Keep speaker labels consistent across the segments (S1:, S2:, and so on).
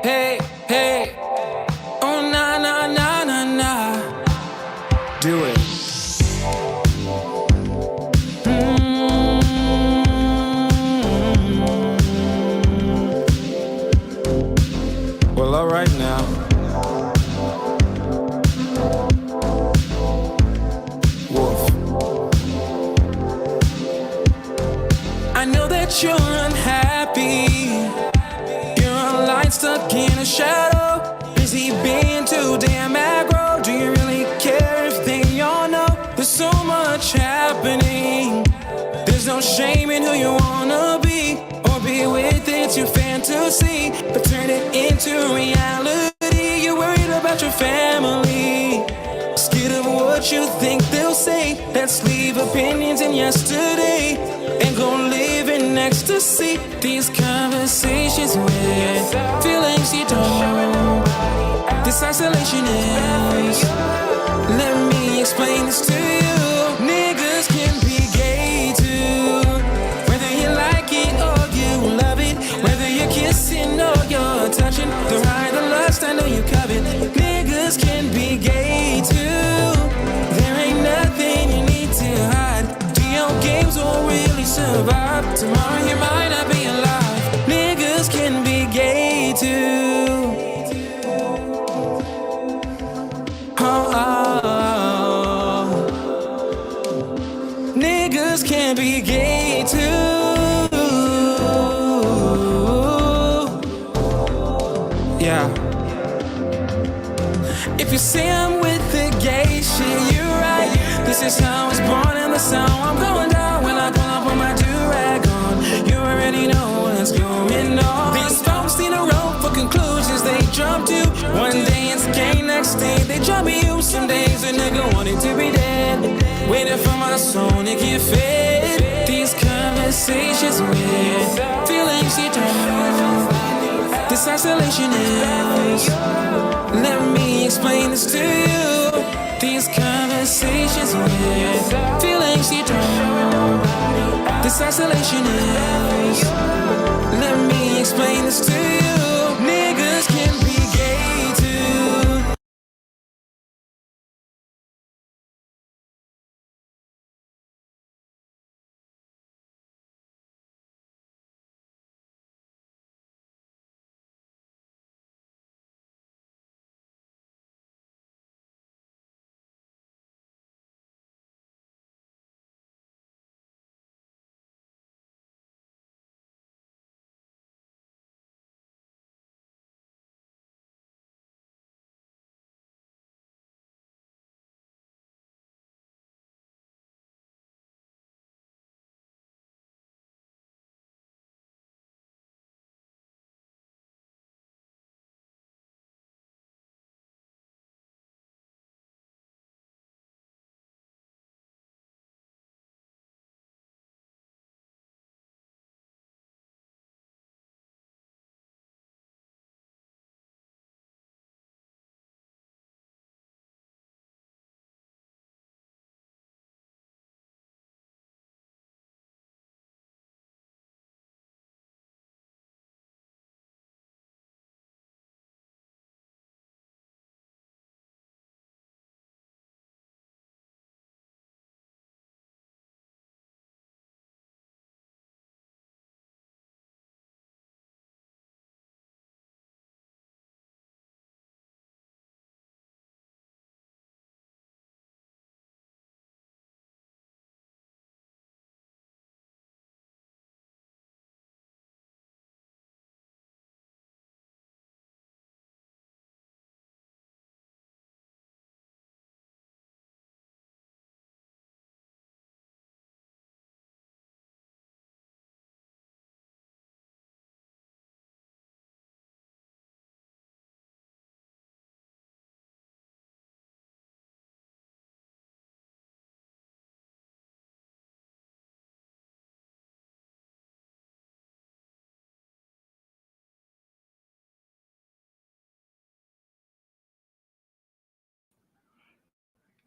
S1: hey, hey. Oh, nah, nah, nah, nah, nah. Do it. Well, all right now. Wolf. I know that you're unhappy. You're a light stuck in a shadow. Busy being too damn aggro. Do you really care if they all know? There's so much happening. There's no shame in who you wanna be or be with. It's your fantasy, but turn it into reality. You're worried about your family, scared of what you think they'll say. Let's leave opinions in yesterday and go live in ecstasy. These conversations with feelings you don't. This isolation is. Let me explain this to you. Niggas can be gay too, whether you like it or you love it, whether you're kissing or you're touching. The ride, the lust, I know you covet. Niggas can be gay too. There ain't nothing you need to hide. Do your games won't really survive. Tomorrow you might not be alive. Niggas can be gay too. Niggas can be gay too. Yeah. If you say I'm with the gay shit, you're right. This is how I was born and that's how I'm going down when I pull up with my do-rag on. You already know what's going on. These folks need a rope for conclusions they jump to. One day it's gay, next day they jump you. Some days a nigga wanted to be dead, waiting for my soul to get fed. These conversations with feelings you don't. This isolation is. Let me explain this to you. These conversations with feelings you don't. This isolation is. Let me explain this to you. Niggas can be gay too.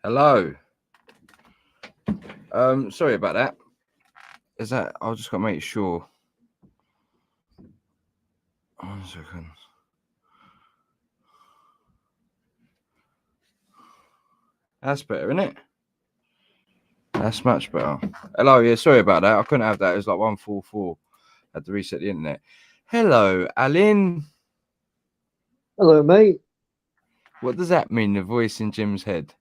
S2: Hello. Sorry about that. Is that? I'll just got to make sure. 1 second. That's better, isn't it? That's much better. Hello, yeah, sorry about that. I couldn't have that. It was like 144. I had to reset the internet. Hello, Alan.
S3: Hello, mate.
S2: What does that mean, the voice in Jim's head?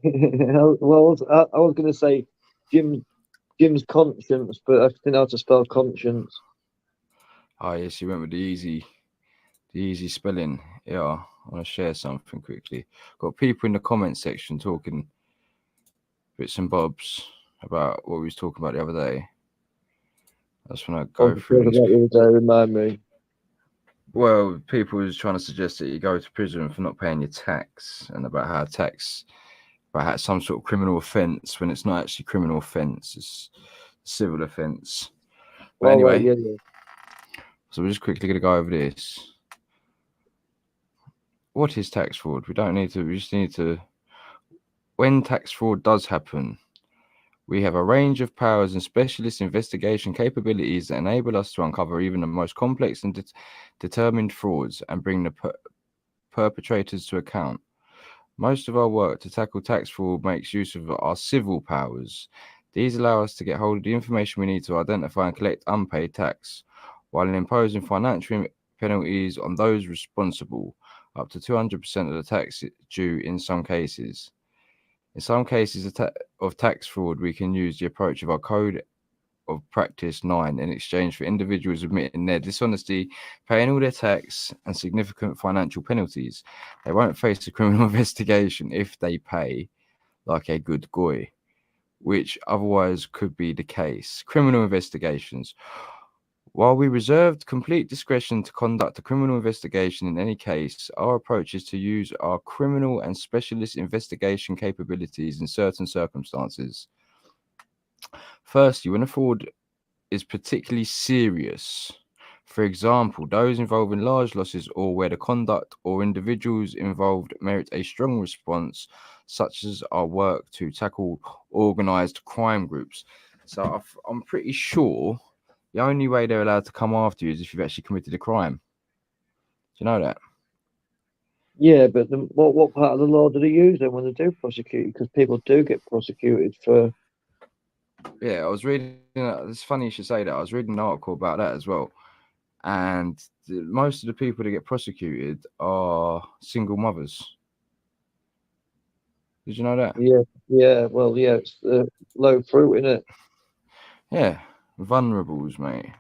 S3: Well, I was going to say Jim's conscience, but I didn't know how to spell conscience.
S2: Oh, yes, you went with the easy spelling. Yeah, I want to share something quickly. Got people in the comment section talking bits and bobs about what we was talking about the other day. I just want to
S3: What
S2: go
S3: was the
S2: through
S3: talk
S2: these.
S3: about the other day? Remind me.
S2: Well, people was trying to suggest that you go to prison for not paying your tax, and about how some sort of criminal offence when it's not actually criminal offence, it's civil offence. But
S3: All right,
S2: anyway,
S3: yeah.
S2: so we're just quickly going to go over this. What is tax fraud? We just need to. When tax fraud does happen, we have a range of powers and specialist investigation capabilities that enable us to uncover even the most complex and determined frauds and bring the perpetrators to account. Most of our work to tackle tax fraud makes use of our civil powers. These allow us to get hold of the information we need to identify and collect unpaid tax, while imposing financial penalties on those responsible, up to 200% of the tax due in some cases. In some cases of tax fraud, we can use the approach of our Code of Practice 9 in exchange for individuals admitting their dishonesty, paying all their tax and significant financial penalties. They won't face a criminal investigation if they pay like a good goy, which otherwise could be the case. Criminal investigations. While we reserved complete discretion to conduct a criminal investigation in any case, our approach is to use our criminal and specialist investigation capabilities in certain circumstances. Firstly, when a fraud is particularly serious, for example, those involving large losses or where the conduct or individuals involved merit a strong response, such as our work to tackle organized crime groups. So I'm pretty sure the only way they're allowed to come after you is if you've actually committed a crime. Do you know that?
S3: Yeah, but what part of the law do they use then when they do prosecute? Because people do get prosecuted for.
S2: Yeah, I was reading. It's funny you should say that. I was reading an article about that as well, and most of the people that get prosecuted are single mothers. Did you know that?
S3: Yeah. Well, yeah, it's low fruit, isn't it?
S2: Yeah, vulnerables, mate.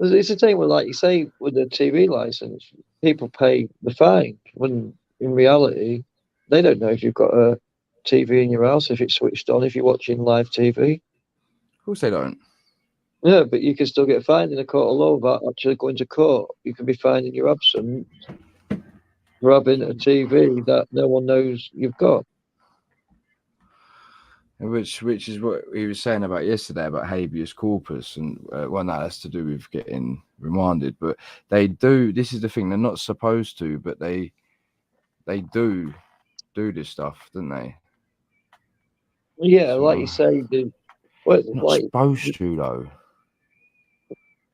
S3: It's the same with, like you say, with the TV license. People pay the fine when in reality they don't know if you've got a TV in your house, if it's switched on, if you're watching live TV.
S2: Of course they don't.
S3: Yeah, but you can still get fined in a court of law without actually going to court. You can be fined in your absence for having a TV that no one knows you've got.
S2: Which is what he was saying about yesterday about habeas corpus, and well, that has to do with getting remanded. But they do. This is the thing; they're not supposed to, but they do this stuff, don't they?
S3: Yeah, like
S2: So
S3: you say, well,
S2: not
S3: like
S2: supposed to though.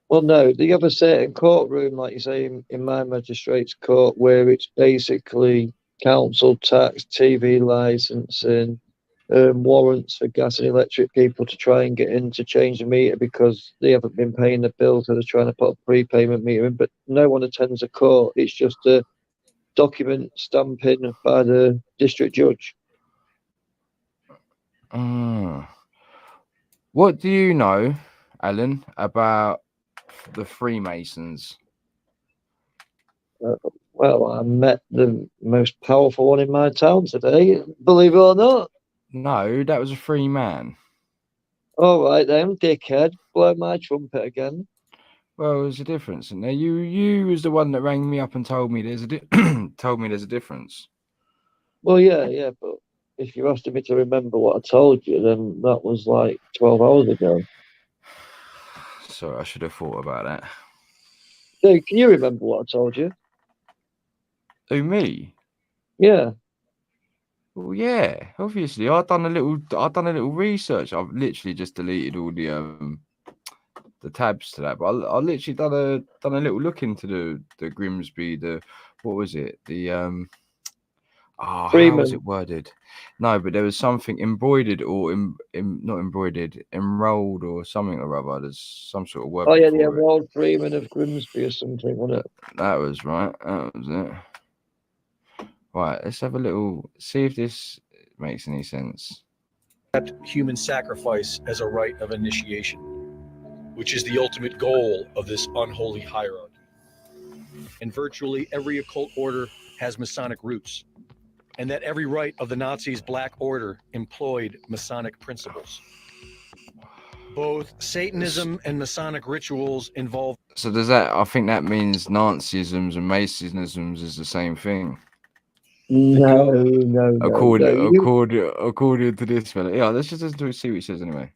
S3: well, no, you have a certain courtroom, like you say, in my magistrate's court, where it's basically council tax, TV licensing, warrants for gas and electric people to try and get in to change the meter because they haven't been paying the bill, so they're trying to put a prepayment meter in. But no one attends a court. It's just a document stamping by the district judge.
S2: What do you know, Alan, about the Freemasons?
S3: Uh, well, I met the most powerful one in my town today, believe it or not.
S2: No, that was a free man.
S3: All right then, dickhead, blow my trumpet again.
S2: Well, there's a difference, and you was the one that rang me up and told me there's told me there's a difference.
S3: Well, yeah, but if you're asking me to remember what I told you, then that was like 12 hours ago.
S2: Sorry, I should have thought about that.
S3: So, can you remember what I told you?
S2: Who, me?
S3: Yeah.
S2: Well, yeah, obviously. I've done a little research. I've literally just deleted all the tabs to that, but I literally done a little look into the Grimsby, what was it? Oh, how was
S3: Freeman.
S2: it worded? No, but there was something embroidered or not embroidered, enrolled or something or other. There's some sort of word
S3: Oh yeah, the
S2: before it.
S3: enrolled Freeman of Grimsby or something, wasn't it?
S2: That was right. That was it. Right, let's have a little, see if this makes any sense.
S4: Human sacrifice as a rite of initiation, which is the ultimate goal of this unholy hierarchy. And virtually every occult order has Masonic roots, and that every rite of the Nazis' Black Order employed Masonic principles. Both Satanism and Masonic rituals involve.
S2: So does that, I think that means Nazisms and Masonisms is the same thing.
S3: No.
S2: According to this fella. Yeah, let's just listen to it, see what he says anyway.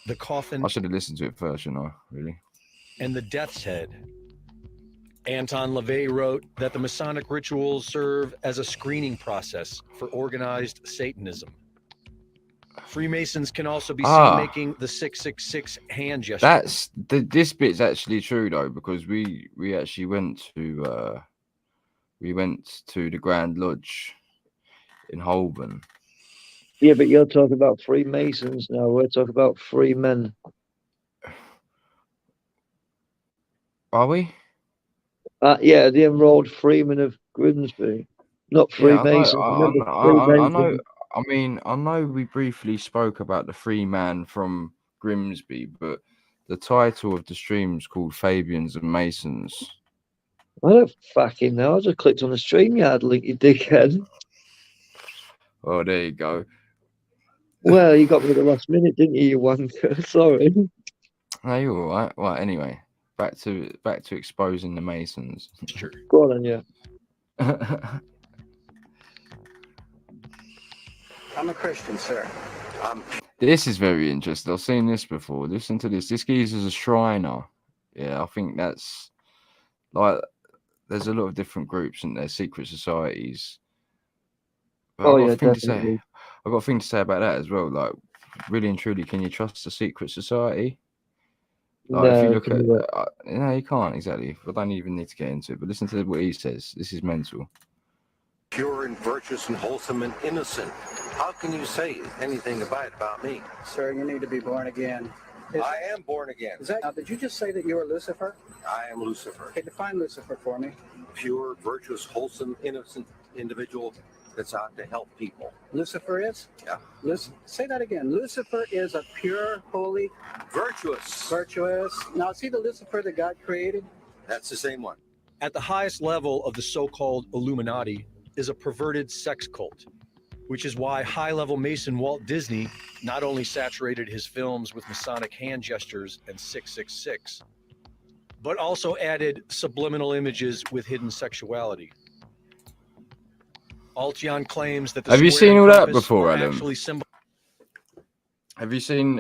S4: The coffin.
S2: I should have listened to it first, you know, really.
S4: And the death's head. Anton LaVey wrote that the Masonic rituals serve as a screening process for organized Satanism. Freemasons can also be seen making the 666 hand gesture.
S2: This bit's actually true though, because we actually went to the Grand Lodge in Holborn.
S3: Yeah, but you're talking about Freemasons now. We're talking about free men.
S2: Are we?
S3: Yeah, the enrolled Freeman of Grimsby, not Freemasons.
S2: I know we briefly spoke about the free man from Grimsby, but the title of the stream's called Fabians and Masons.
S3: I don't fucking know. I just clicked on the StreamYard link, you dickhead.
S2: Oh, there you go.
S3: Well, you got me at the last minute, didn't you, you wanker? Sorry.
S2: No, you're all right. Well, anyway, back to exposing the Masons.
S4: Sure.
S3: Go on, yeah.
S5: I'm a Christian, sir.
S2: This is very interesting. I've seen this before. Listen to this. This geezer's a Shriner. Yeah, I think that's like there's a lot of different groups and their secret societies. But I've got a thing to say about that as well. Like, really and truly, can you trust a secret society? Like,
S3: No,
S2: if you look at, no, you can't exactly. I don't even need to get into it. But listen to what he says. This is mental.
S5: Pure and virtuous and wholesome and innocent. How can you say anything about me?
S6: Sir, you need to be born again.
S5: I am born again.
S6: Now, did you just say that you are Lucifer?
S5: I am Lucifer.
S6: Okay, define Lucifer for me.
S5: Pure, virtuous, wholesome, innocent individual that's out to help people.
S6: Lucifer is?
S5: Yeah.
S6: Say that again. Lucifer is a pure, holy,
S5: virtuous.
S6: Now, is he the Lucifer that God created?
S5: That's the same one.
S4: At the highest level of the so-called Illuminati is a perverted sex cult, which is why high-level Mason Walt Disney not only saturated his films with Masonic hand gestures and 666, but also added subliminal images with hidden sexuality. Altion claims that the
S2: have you seen all that before, Adam?
S4: Actually
S2: have you seen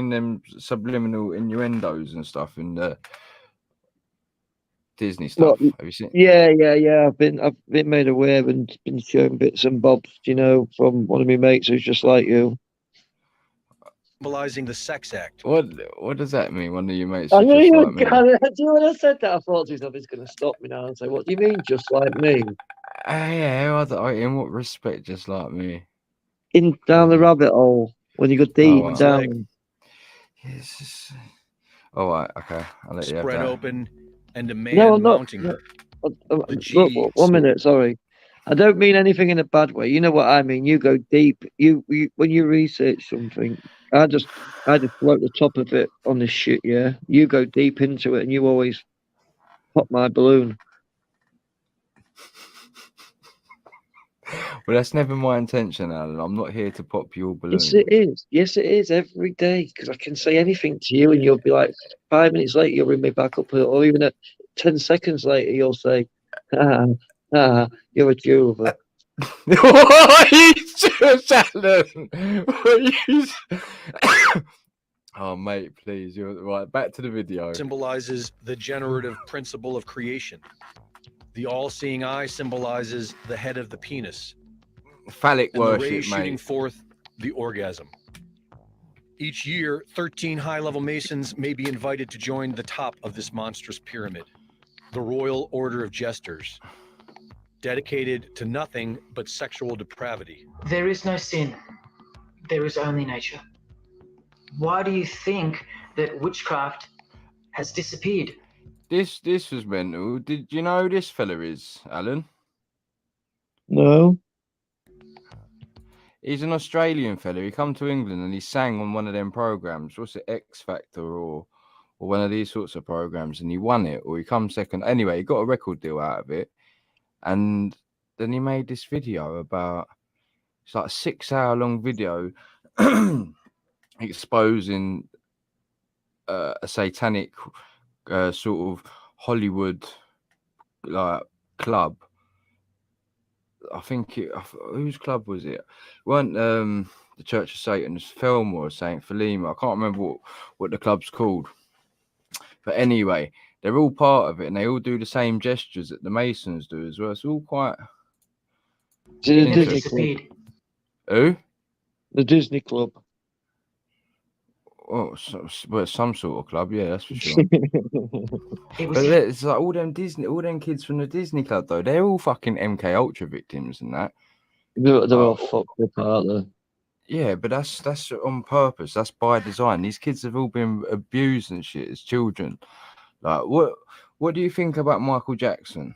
S2: them subliminal innuendos and stuff in the Disney stuff? Have you seen?
S3: Yeah. I've been made aware and been shown bits and bobs, you know, from one of my mates who's just like you.
S4: Symbolizing the sex act.
S2: What does that mean? One of your mates?
S3: I knew you
S2: like
S3: would. Do you when I said that? I thought to myself, he's going to stop me now and say, "What do you mean, just like me?"
S2: Yeah. In what respect, just like me?
S3: In down the rabbit hole when you go deep down.
S2: Yes. All right. Okay. I'll let you have that.
S4: Spread open. And a man mounting her.
S3: Look, 1 minute, sorry. I don't mean anything in a bad way. You know what I mean. You go deep. You when you research something, I just float the top of it on this shit. Yeah, you go deep into it, and you always pop my balloon.
S2: Well, that's never my intention, Alan. I'm not here to pop your balloon.
S3: Yes, it is. Yes, it is every day because I can say anything to you, and you'll be like 5 minutes later, you'll ring me back up, or even at 10 seconds later, you'll say, you're a Jew.
S2: What are you doing, Alan? Oh, mate, please. You're right. Back to the video.
S4: Symbolizes the generative principle of creation. The all-seeing eye symbolizes the head of the penis.
S2: Phallic
S4: and
S2: worship,
S4: the rays
S2: mate.
S4: Shooting forth the orgasm. Each year, 13 high-level Masons may be invited to join the top of this monstrous pyramid, the Royal Order of Jesters. dedicated to nothing but sexual depravity.
S7: There is no sin. There is only nature. Why do you think that witchcraft has disappeared?
S2: This was mental. Did you know who this fella is, Alan?
S3: No.
S2: He's an Australian fella. He come to England and he sang on one of them programs. What's it, X Factor or one of these sorts of programs, and he won it, or he come second. Anyway, he got a record deal out of it, and then he made this video about, it's like a 6-hour-long video exposing a satanic sort of Hollywood like club. I think whose club was it? It weren't the Church of Satan, it's Felmore or Saint Philema. I can't remember what the club's called. But anyway, they're all part of it, and they all do the same gestures that the Masons do as well. It's all quite
S3: The
S7: Never
S3: Disney Club.
S7: disappeared.
S2: who?
S3: The Disney Club.
S2: Oh, some sort of club, yeah, that's for sure.
S7: It was
S2: But it's like all them kids from the Disney Club though. They're all fucking MK Ultra victims and that.
S3: They're all fucked up, aren't they?
S2: Yeah, but that's on purpose. That's by design. These kids have all been abused and shit as children. Like, what do you think about Michael Jackson?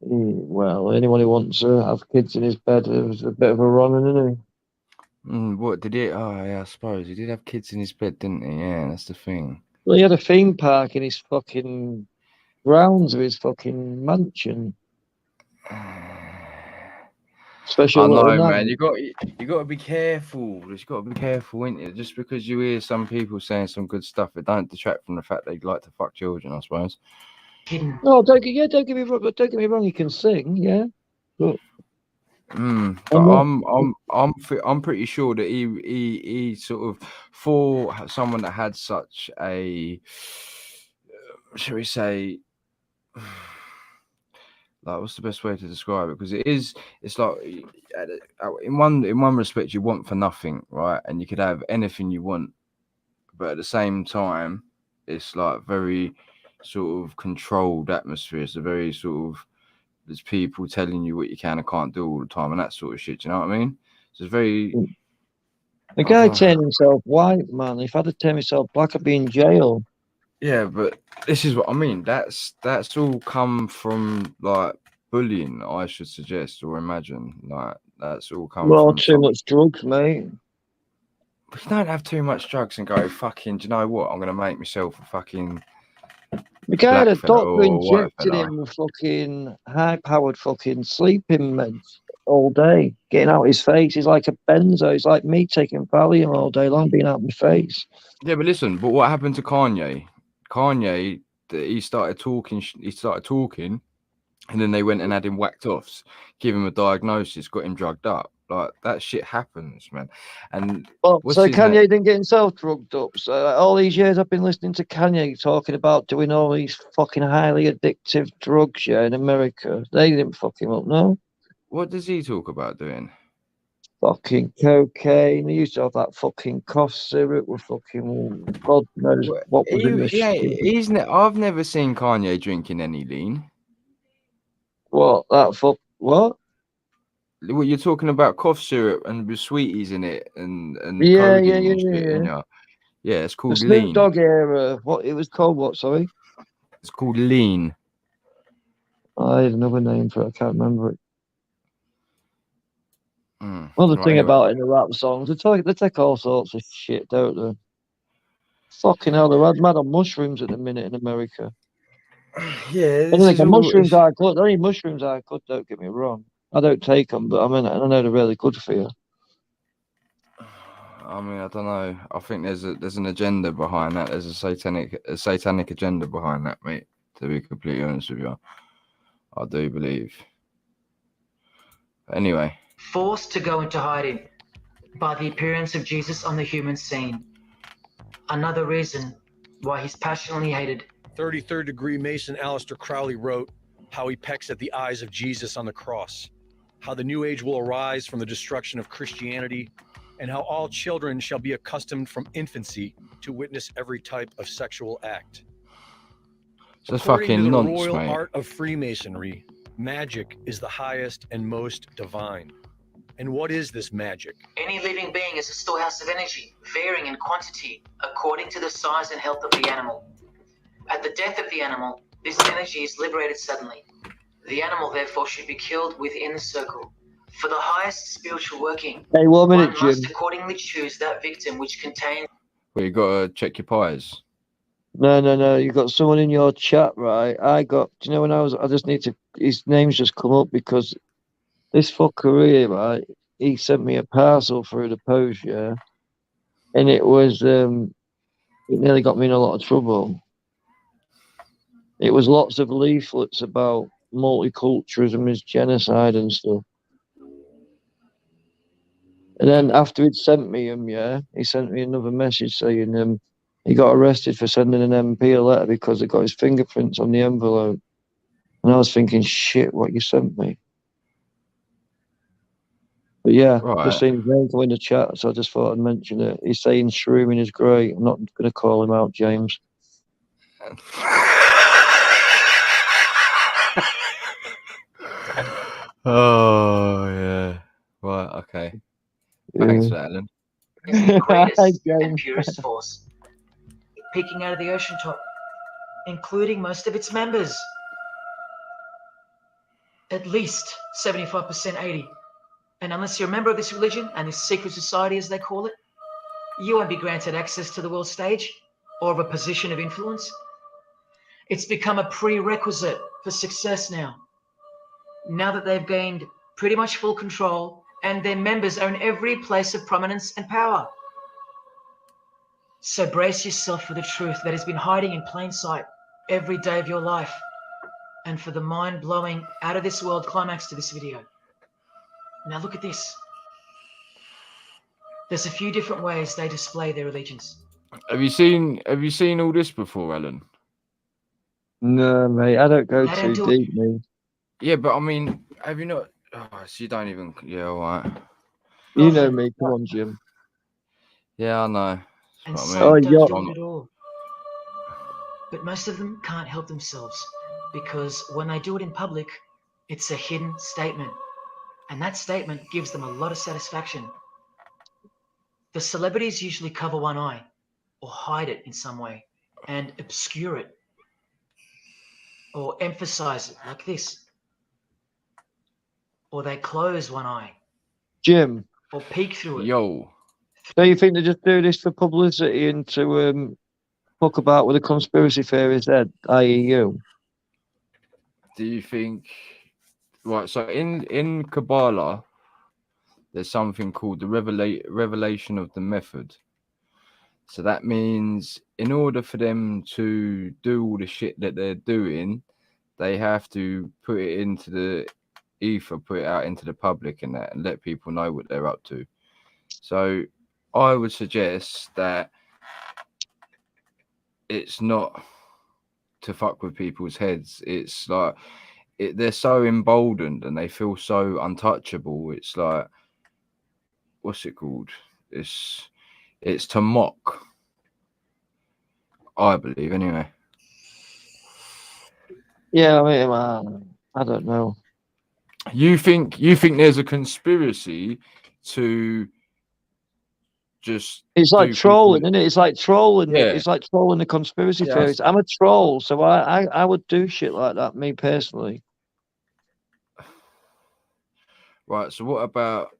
S3: Well, anyone who wants to have kids in his bed is a bit of a wrong, isn't he?
S2: What did he? Oh, yeah, I suppose he did have kids in his bed, didn't he? Yeah, that's the thing.
S3: Well, he had a theme park in his fucking grounds of his fucking mansion. Special
S2: I
S3: little
S2: know,
S3: night.
S2: man. You got to be careful. You got to be careful, ain't it? Just because you hear some people saying some good stuff, it don't detract from the fact they like to fuck children, I suppose.
S7: hidden.
S3: No, don't get me wrong. Don't get me wrong. He can sing, yeah. But
S2: But I'm pretty sure that he sort of, for someone that had such a, shall we say, like, what's the best way to describe it? Because it's like, in one respect, you want for nothing, right? And you could have anything you want, but at the same time, it's like very sort of controlled atmosphere. It's a very sort of, there's people telling you what you can and can't do all the time and that sort of shit. Do you know what I mean? So it's very.
S3: the guy turned himself white, man. If I'd have turned myself black, I'd be in jail.
S2: Yeah, but this is what I mean. That's all come from like bullying, I should suggest or imagine. Like that's all come
S3: Well,
S2: from
S3: too much drugs, mate.
S2: You don't have too much drugs and go fucking. Do you know what? I'm gonna make myself a fucking.
S3: The guy had a
S2: black fella
S3: doctor
S2: or white
S3: injected
S2: fella.
S3: him with fucking high-powered fucking sleeping meds all day, getting out his face. He's like a benzo. He's like me taking Valium all day long, being out my face.
S2: Yeah, but listen. But what happened to Kanye? Kanye, he started talking, and then they went and had him whacked off, give him a diagnosis, got him drugged up. Like that shit happens, man. And
S3: Well,
S2: what's
S3: so
S2: his
S3: Kanye
S2: name?
S3: didn't get himself drugged up. So all these years I've been listening to Kanye talking about doing all these fucking highly addictive drugs, yeah, in America. They didn't fuck him up, no?
S2: What does he talk about doing?
S3: Fucking cocaine. They used to have that fucking cough syrup with fucking God knows what was in the shit.
S2: I've never seen Kanye drinking any lean.
S3: What? That fuck? What?
S2: What you're talking about? Cough syrup and with sweeties in it and
S3: Yeah,
S2: codeine
S3: yeah,
S2: and
S3: yeah,
S2: shit.
S3: yeah.
S2: In ya. Yeah, it's
S3: The
S2: called
S3: Snoop
S2: lean.
S3: Dogg era. What? It was called what? Sorry.
S2: It's called lean.
S3: I had another name for it. I can't remember it.
S2: Mm.
S3: Another
S2: Right,
S3: thing
S2: anyway.
S3: about it in the rap songs, they take all sorts of shit, don't they? Fucking hell, they're mad on mushrooms at the minute in America.
S2: Yeah,
S3: I
S2: this
S3: think
S2: is all.
S3: mushrooms are good. Only mushrooms are good. Don't get me wrong. I don't take them, but I mean, I know they're really good for you.
S2: I mean, I don't know. I think there's an agenda behind that. There's a satanic agenda behind that, mate. To be completely honest with you, I do believe. Anyway,
S7: Forced to go into hiding by the appearance of Jesus on the human scene. Another reason why he's passionately hated.
S4: 33rd degree Mason Aleister Crowley wrote how he pecks at the eyes of Jesus on the cross, how the new age will arise from the destruction of Christianity, and how all children shall be accustomed from infancy to witness every type of sexual act.
S2: so that's
S4: According to
S2: fucking
S4: the
S2: nonsense,
S4: Royal
S2: mate.
S4: Art of Freemasonry, Magic is the highest and most divine. And what is this magic?
S7: Any living being is a storehouse of energy, varying in quantity according to the size and health of the animal. At the death of the animal, this energy is liberated suddenly. The animal, therefore, should be killed within the circle. For the highest spiritual working,
S3: Hey, 1 minute,
S7: one
S3: Jim.
S7: must accordingly choose that victim which contains.
S2: Well, you got to check your pies.
S3: No. You got someone in your chat, right? Do you know when I just need to, his name's just come up because this fucker here, right? He sent me a parcel through the post, yeah. And it was, it nearly got me in a lot of trouble. It was lots of leaflets about multiculturalism is genocide and stuff. And then after he'd sent me him, yeah, he sent me another message saying he got arrested for sending an MP a letter because it got his fingerprints on the envelope. And I was thinking, shit, what you sent me. But yeah,
S2: Right.
S3: just seen his name go in the chat, so I just thought I'd mention it. He's saying shrooming is great. I'm not going to call him out, James.
S2: Oh, yeah. Right, okay. Thanks for that, Alan.
S7: Is the greatest
S3: James.
S7: and purest force, peeking out of the ocean top, including most of its members. At least 75%, 80. And unless you're a member of this religion and this secret society, as they call it, you won't be granted access to the world stage or of a position of influence. It's become a prerequisite for success now. Now that they've gained pretty much full control and their members own every place of prominence and power. So brace yourself for the truth that has been hiding in plain sight every day of your life, and for the mind-blowing, out-of-this-world climax to this video. Now look at this. There's a few different ways they display their allegiance.
S2: Have you seen all this before, Alan?
S3: No, mate, I don't go
S7: I don't
S3: too
S7: do it.
S3: deep, mate.
S2: Yeah, but I mean, have you not? Oh, so you don't even. Yeah, all right.
S3: You know me. Come on, Jim.
S2: Yeah, I know.
S7: And
S2: That's
S7: some
S2: what I mean.
S3: Oh,
S7: don't
S3: yeah.
S7: do it at all. But most of them can't help themselves, because when they do it in public, it's a hidden statement. And that statement gives them a lot of satisfaction. The celebrities usually cover one eye, or hide it in some way, and obscure it, or emphasize it like this. Or they close one eye,
S3: Jim,
S7: or peek through it.
S2: Yo,
S3: do you think they just do this for publicity and to fuck about with a conspiracy theorist head, i.e. you?
S2: do you think? Right. So in Kabbalah, there's something called the revelation of the method. So that means in order for them to do all the shit that they're doing, they have to put it into the ether, put it out into the public and that, and let people know what they're up to. So I would suggest that it's not to fuck with people's heads. It's like they're so emboldened and they feel so untouchable. It's like, what's it called? It's to mock, I believe, anyway.
S3: Yeah, I mean, I don't know.
S2: You think there's a conspiracy to just
S3: It's like
S2: do
S3: trolling,
S2: people...
S3: isn't it? It's like trolling.
S2: Yeah.
S3: It's like trolling the conspiracy
S2: Yeah,
S3: theorists. I'm a troll, so I would do shit like that, me personally.
S2: Right, so what about...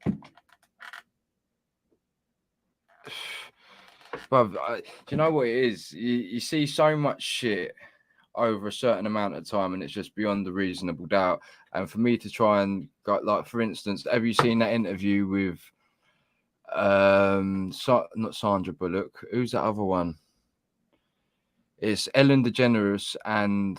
S2: Bruv, do you know what it is? You see so much shit over a certain amount of time and it's just beyond the reasonable doubt. And for me to try and go, like, for instance, have you seen that interview with not Sandra Bullock, who's that other one? It's Ellen DeGeneres and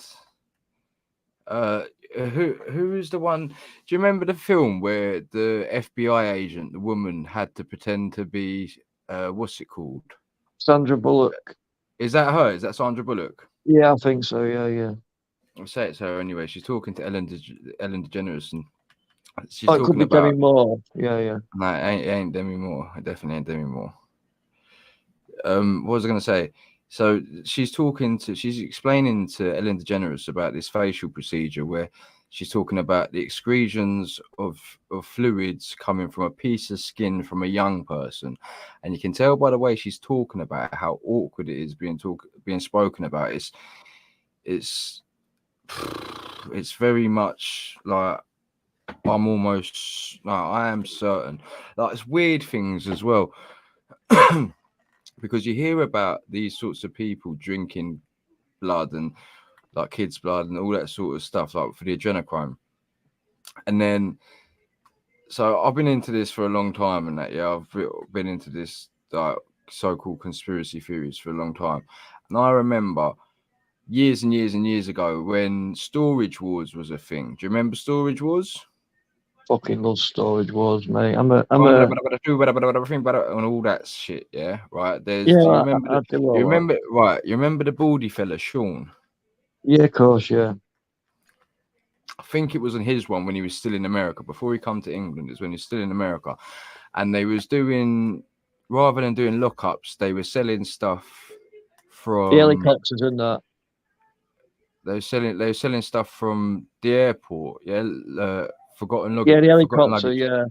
S2: who is the one? Do you remember the film where the FBI agent, the woman, had to pretend to be what's it called?
S3: Sandra Bullock.
S2: Is that her? Is that Sandra Bullock?
S3: Yeah, I think so. Yeah.
S2: I'll say it's her anyway. She's talking to Ellen DeGeneres and she's
S3: Oh, it could
S2: talking
S3: be
S2: about...
S3: Demi Moore. Yeah.
S2: No, it ain't Demi Moore. It definitely ain't Demi Moore. What was I going to say? So she's explaining to Ellen DeGeneres about this facial procedure where she's talking about the excretions of fluids coming from a piece of skin from a young person, and you can tell by the way she's talking about it, how awkward it is being spoken about. It's very much like I'm almost like I am certain. Like it's weird things as well. Because you hear about these sorts of people drinking blood and like kids' blood and all that sort of stuff, like for the adrenochrome. And then, so I've been into this for a long time, and that I've been into this like so-called conspiracy theories for a long time. And I remember years and years and years ago when storage wars was a thing. Do you remember storage wars?
S3: Fucking love storage wars, mate. I'm a
S2: and all that shit, yeah, right. There's
S3: yeah.
S2: do you remember
S3: I do all that.
S2: you remember the baldy fella Sean?
S3: Yeah, of course, yeah.
S2: I think it was on his one when he was still in America, before he come to England. Is when he's still in America, and they was doing, rather than doing lockups, they were selling stuff from
S3: The helicopters and that.
S2: They were selling stuff from the airport, yeah. Forgotten luggage.
S3: Yeah, the
S2: Forgotten
S3: helicopter,
S2: luggage.
S3: yeah.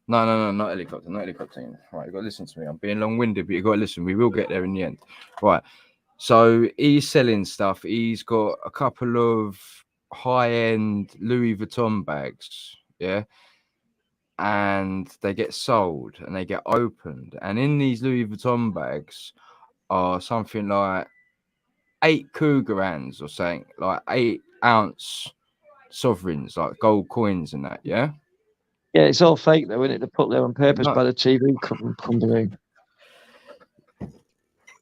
S2: No, not helicopter. Right, you got to listen to me. I'm being long-winded, but you got to listen. We will get there in the end. Right. So he's selling stuff. He's got a couple of high-end Louis Vuitton bags, yeah, and they get sold and they get opened. And in these Louis Vuitton bags are something like 8 Krugerrands or something, like 8-ounce sovereigns, like gold coins and that, yeah.
S3: Yeah, it's all fake though, isn't it? They put there on purpose
S2: No.
S3: by the TV company.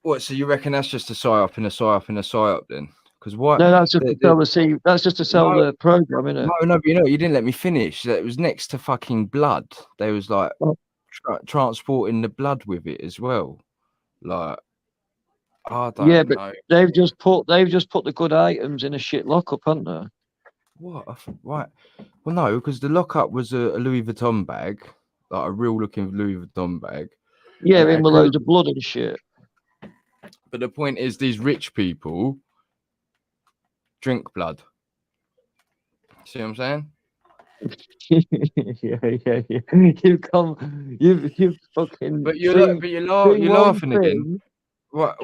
S2: What? So you reckon that's just a psyop and a psyop and a psyop then? Because what?
S3: No, that's just to sell the That's just to sell the program, isn't it?
S2: No, but you didn't let me finish. It was next to fucking blood. They was like transporting the blood with it as well. Like, I don't
S3: Yeah, but
S2: know.
S3: they've just put the good items in a shit lockup, haven't they?
S2: What? Right. Well, no, because the lockup was a Louis Vuitton bag, like a real looking Louis Vuitton bag.
S3: Yeah,
S2: And
S3: in with loads of blood and shit.
S2: But the point is, these rich people drink blood. See what I'm saying?
S3: yeah. You've fucking.
S2: But you're laughing again. What?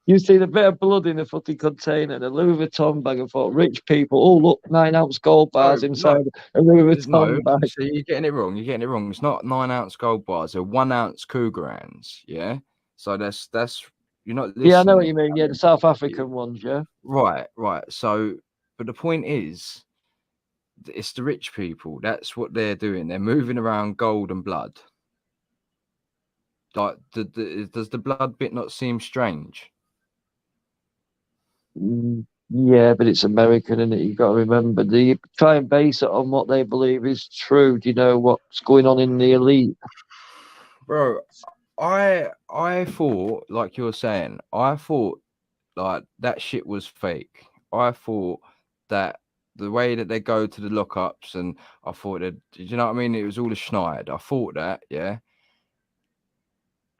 S3: You see the bit of blood in a fucking container, the Louis Vuitton bag, and thought rich people. Oh look, 9-ounce gold bars inside a Louis Vuitton bag.
S2: So you're getting it wrong. It's not 9-ounce gold bars. They're 1-ounce Krugerrands. Yeah. So that's you're not listening.
S3: Yeah, I know what you mean. Yeah, the South African ones. Yeah.
S2: Right. So, but the point is, it's the rich people. That's what they're doing. They're moving around gold and blood. Like, does the blood bit not seem strange?
S3: Yeah, but it's American, and you've got to remember, they try and base it on what they believe is true. Do you know what's going on in the elite?
S2: Bro, I thought, like you're saying, I thought like that shit was fake. I thought that the way that they go to the lockups, and I thought that, you know what I mean? It was all a schneid. I thought that, yeah.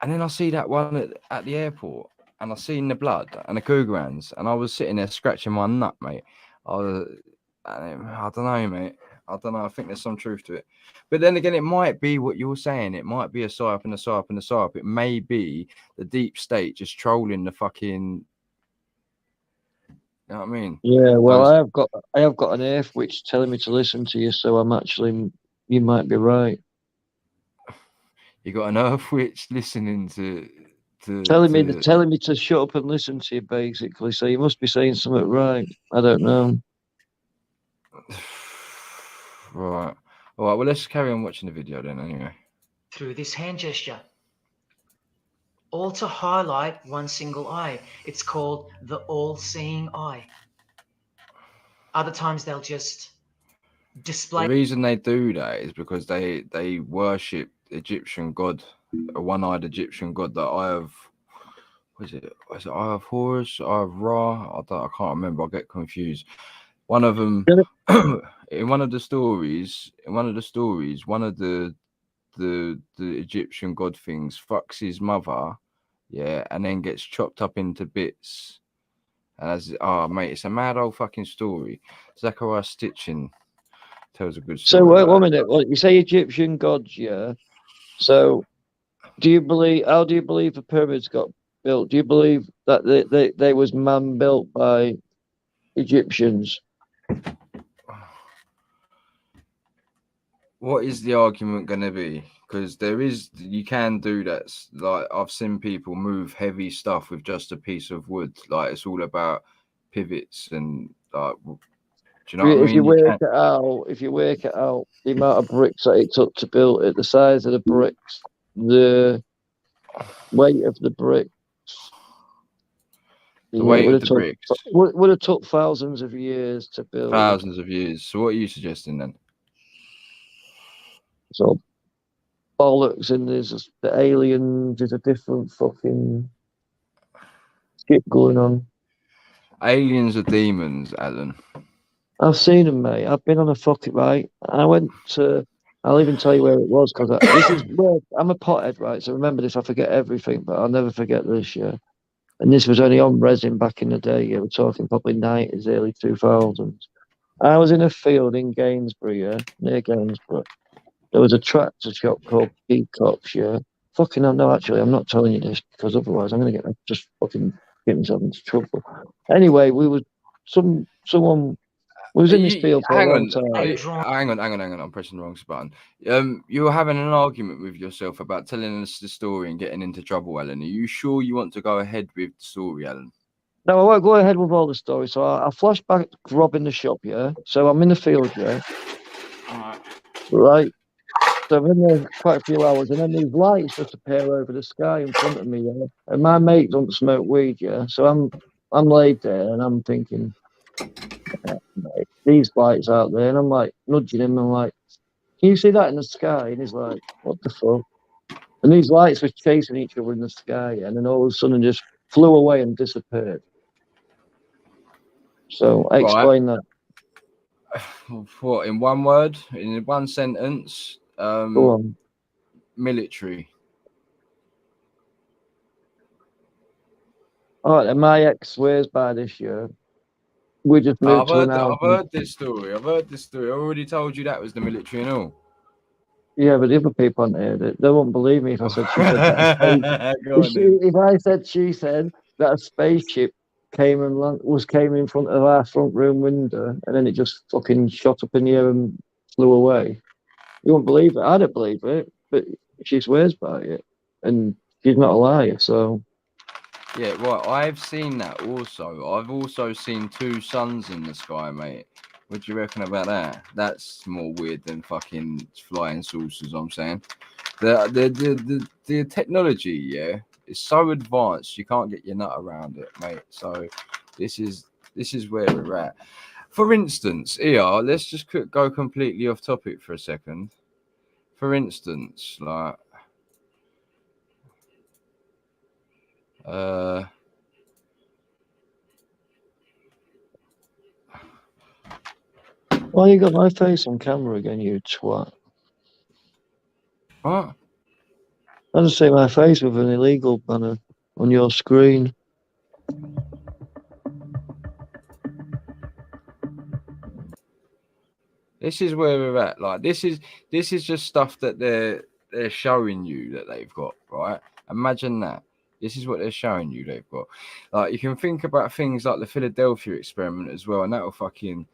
S2: And then I see that one at the airport, and I seen the blood and the Krugerrands, and I was sitting there scratching my nut, mate. I don't know, mate. I don't know. I think there's some truth to it. But then again, it might be what you're saying. It might be a psyop and a psyop and a psyop. It may be the deep state just trolling the fucking. You know what I mean?
S3: Yeah, well, I have got an earth witch telling me to listen to you, so you might be right.
S2: You got an earth witch listening to
S3: telling me to shut up and listen to you, basically. So you must be saying something right. I don't know.
S2: Right. All right. Well, let's carry on watching the video then. Anyway.
S7: Through this hand gesture, all to highlight one single eye. It's called the all-seeing eye. Other times they'll just display.
S2: The reason they do that is because they worship Egyptian god, a one-eyed Egyptian god, the eye of, was it eye of Horus, eye of Ra? I can't remember. I get confused. One of them, in one of the stories, one of the Egyptian god things fucks his mother, yeah, and then gets chopped up into bits, And oh mate, it's a mad old fucking story. Zachariah Stitchin tells a good story.
S3: So wait
S2: about
S3: one minute. Well, you say Egyptian gods, yeah. So do you believe? How do you believe the pyramids got built? Do you believe that they was man built by Egyptians?
S2: What is the argument going to be? Because you can do that. Like I've seen people move heavy stuff with just a piece of wood. Like it's all about pivots and like, do you know what I
S3: If
S2: mean?
S3: you work it out, the amount of bricks that it took to build it, the size of the bricks, the weight of the bricks,
S2: The weight of the bricks,
S3: would have took thousands of years to build.
S2: thousands of years. So what are you suggesting then?
S3: So bollocks, and there's the aliens. There's a different fucking shit going on.
S2: Aliens are demons, Alan.
S3: I've seen them, mate. I've been on a fucking right. I went to. I'll even tell you where it was because this is where I'm a pothead, right? So remember this. I forget everything, but I'll never forget this. Yeah, and this was only on resin back in the day. Yeah, we're talking probably 90s, early 2000s. I was in a field in Gainsborough, yeah, near Gainsborough. There was a tractor shop called Peacock's, yeah. Fucking hell, no, actually, I'm not telling you this because otherwise I'm gonna just fucking get myself into trouble. Anyway, someone was in this field for a long time.
S2: Hang on. I'm pressing the wrong button. You were having an argument with yourself about telling us the story and getting into trouble, Alan. Are you sure you want to go ahead with the story, Alan?
S3: No, I won't go ahead with all the story. So I'll flash back to robbing the shop, yeah. So I'm in the field, yeah. Right. So I'm in there quite a few hours, and then these lights just appear over the sky in front of me, yeah. And my mate don't smoke weed, yeah. So I'm laid there, and I'm thinking, mate, these lights out there, and I'm like nudging him. I'm like, "Can you see that in the sky?" And he's like, "What the fuck?" And these lights were chasing each other in the sky, and then all of a sudden just flew away and disappeared. So explain that.
S2: What, in one word, in one sentence?
S3: Go on.
S2: Military.
S3: All right, and my ex swears by this year. We just moved to an house.
S2: I've heard this story. I already told you that was the military and all.
S3: Yeah, but the other people haven't heard it. They won't believe me if I said she said that. If I said she said that a spaceship came in front of our front room window, and then it just fucking shot up in the air and flew away. You won't believe it. I don't believe it, but she swears by it, and she's not a liar. So
S2: yeah, right. I've seen that also. I've also seen two suns in the sky, mate. What do you reckon about that? That's more weird than fucking flying saucers. I'm saying the technology, yeah, is so advanced you can't get your nut around it, mate. So this is where we're at. For instance, let's just go completely off topic for a second. For instance, like
S3: why you got my face on camera again, you twat?
S2: what?
S3: I just see my face with an illegal banner on your screen.
S2: This is where we're at. Like this is just stuff that they're showing you that they've got, right? Imagine that. This is what they're showing you they've got. Like you can think about things like the Philadelphia experiment as well, and that'll fucking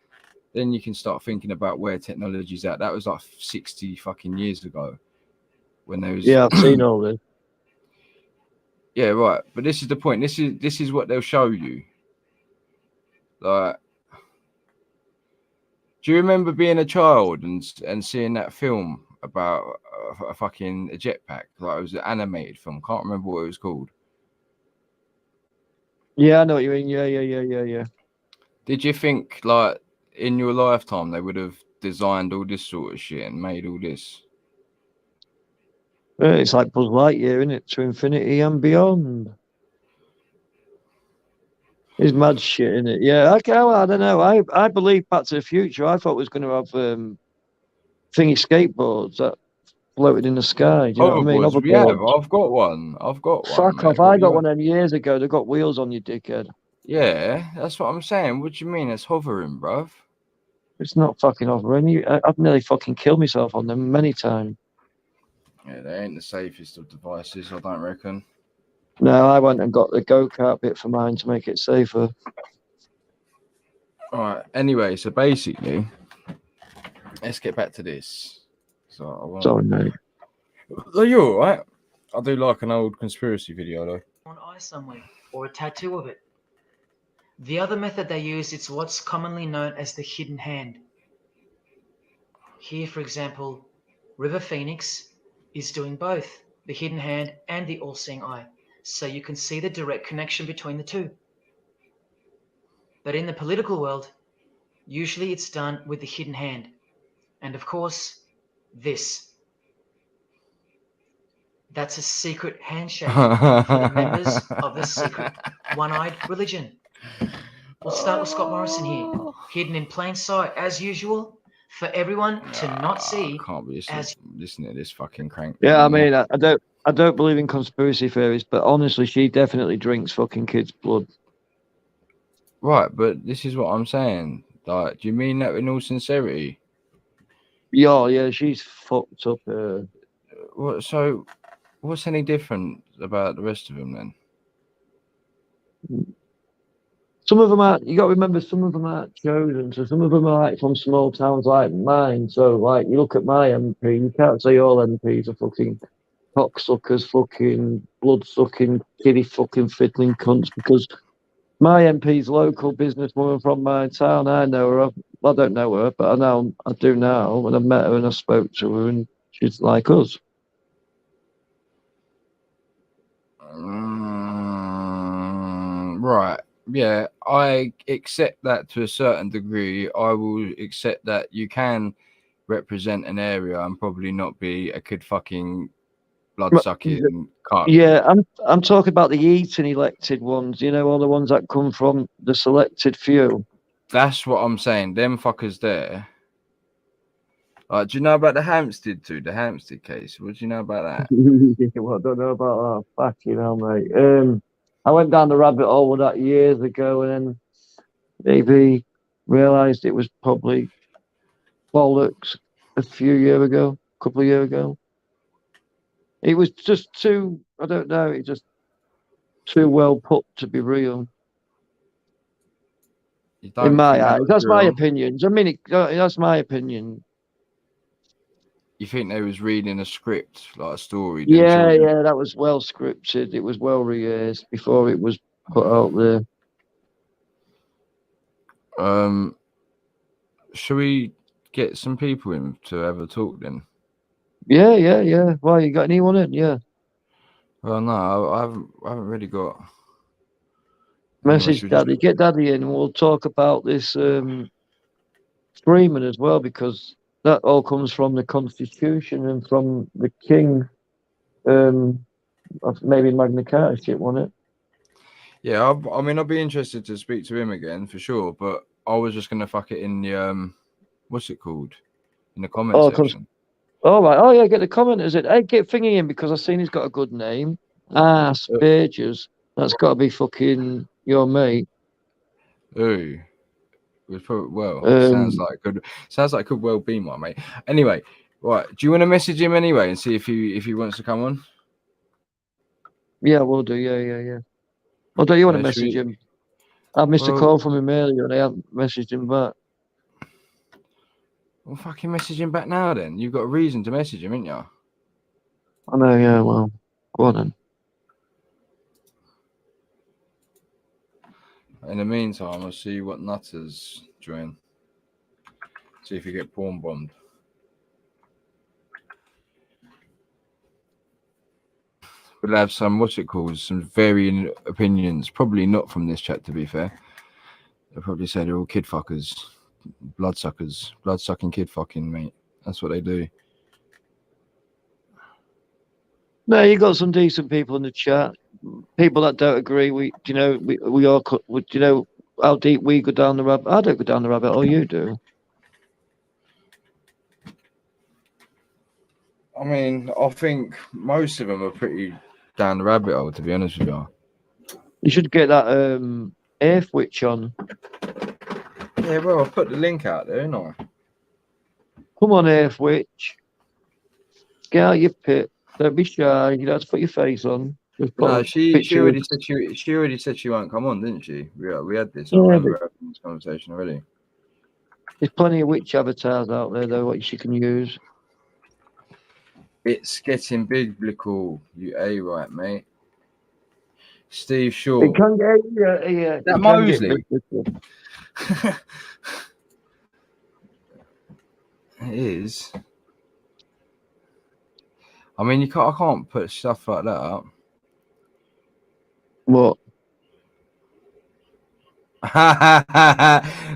S2: then you can start thinking about where technology's at. That was like 60 fucking years ago. When there was
S3: I've seen all this.
S2: Yeah, right. But this is the point. This is what they'll show you. Like, do you remember being a child and seeing that film about a fucking jetpack? Like it was an animated film. Can't remember what it was called.
S3: Yeah, I know what you mean. Yeah.
S2: Did you think like in your lifetime they would have designed all this sort of shit and made all this?
S3: It's like Buzz Lightyear, isn't it? To infinity and beyond. It's mad shit, isn't it? Yeah, okay, well, I don't know. I believe Back to the Future. I thought it was going to have thingy skateboards that floated in the sky. Do you know what I mean?
S2: Yeah, I've got one.
S3: Fuck off. I got one of them years ago. They got wheels on you, dickhead.
S2: Yeah, that's what I'm saying. What do you mean it's hovering, bruv?
S3: It's not fucking hovering. I've nearly fucking killed myself on them many times.
S2: Yeah, they ain't the safest of devices, I don't reckon.
S3: No, I went and got the go-kart bit for mine to make it safer.
S2: All right. Anyway, so basically, let's get back to this. So I want.
S3: Sorry, mate.
S2: Are you all right? I do like an old conspiracy video though.
S7: On eye somewhere, or a tattoo of it. The other method they use is what's commonly known as the hidden hand. Here, for example, River Phoenix is doing both the hidden hand and the all-seeing eye, so you can see the direct connection between the two. But in the political world, usually it's done with the hidden hand. And of course, this. That's a secret handshake for the members of the secret one-eyed religion. We'll start with Scott Morrison here, hidden in plain sight as usual, for everyone to not see.
S2: I can't be listening to this fucking crank.
S3: Yeah, I mean, I don't believe in conspiracy theories, but honestly, she definitely drinks fucking kids' blood.
S2: Right, but this is what I'm saying. Like, do you mean that in all sincerity?
S3: Yeah, she's fucked up.
S2: What? So, what's any different about the rest of them then?
S3: Some of them are. You got to remember, some of them aren't chosen. So some of them are like from small towns like mine. So like, you look at my MP, you can't say all MPs are fucking cocksuckers, fucking blood-sucking, kiddie fucking fiddling cunts, because my MP's local businesswoman from my town. I know her. I don't know her, but I do now. And I met her and I spoke to her, and she's like us.
S2: Right. Yeah, I accept that to a certain degree. I will accept that you can represent an area and probably not be a kid fucking blood sucking cunt.
S3: Yeah, I'm talking about the Eton elected ones. You know, all the ones that come from the selected few.
S2: That's what I'm saying. Them fuckers there. Do you know about the Hampstead too? The Hampstead case. What do you know about that?
S3: Well, I don't know about that. Fucking hell, mate. I went down the rabbit hole with that years ago, and then maybe realised it was probably bollocks a couple of years ago. It was just too, I don't know, it just too well put to be real. In my eyes, that's my opinions. I mean, that's my opinion.
S2: You think they was reading a script, like a story?
S3: Yeah, that was well scripted. It was well rehearsed before it was put out there.
S2: Should we get some people in to have a talk then?
S3: Yeah. Why, you got anyone in? Yeah.
S2: Well, no, I haven't really got.
S3: Message Daddy. Get Daddy in, and we'll talk about this Freeman as well, because that all comes from the Constitution and from the King. Maybe Magna Carta shit, wasn't it?
S2: Yeah, I mean, I'd be interested to speak to him again for sure, but I was just gonna fuck it in the what's it called? In the comment section.
S3: Oh right. Oh yeah, get the commenters in. Hey, get Thingy in, because I've seen he's got a good name. Spurgers. That's got to be fucking your mate.
S2: Ooh. Sounds like it could well be my mate. Anyway, right. Do you want to message him anyway and see if he wants to come on?
S3: Yeah, we'll do. Yeah. Or do you want to message him? I missed a call from him earlier and I haven't messaged him back.
S2: Well, fucking message him back now then. You've got a reason to message him, ain't you?
S3: I know, yeah, well, go on then.
S2: In the meantime, I'll see what nutters join. See if you get porn bombed. We'll have some, some varying opinions. Probably not from this chat, to be fair. They'll probably say they're all kid fuckers, bloodsuckers, blood-sucking kid fucking, mate. That's what they do.
S3: No, you got some decent people in the chat. People that don't agree. We all, do you know how deep we go down the rabbit? I don't go down the rabbit hole. You do.
S2: I mean, I think most of them are pretty down the rabbit hole, to be honest with you.
S3: You should get that Earthwitch on.
S2: Yeah, well, I've put the link out there, haven't I?
S3: Come on, Earthwitch. Get out your pit. Don't be shy. You don't have to put your face on. Just put
S2: No,
S3: a
S2: she
S3: picture
S2: already
S3: of-
S2: said she already said she won't come on, didn't she? We had this. I
S3: Yeah,
S2: remember having this conversation already.
S3: There's plenty of witch avatars out there, though, what you can use.
S2: It's getting biblical. You right, mate. Steve Shaw.
S3: It can get, yeah.
S2: That
S3: It can get
S2: Mosley.
S3: biblical.
S2: It is. I mean, I can't put stuff like that up.
S3: What?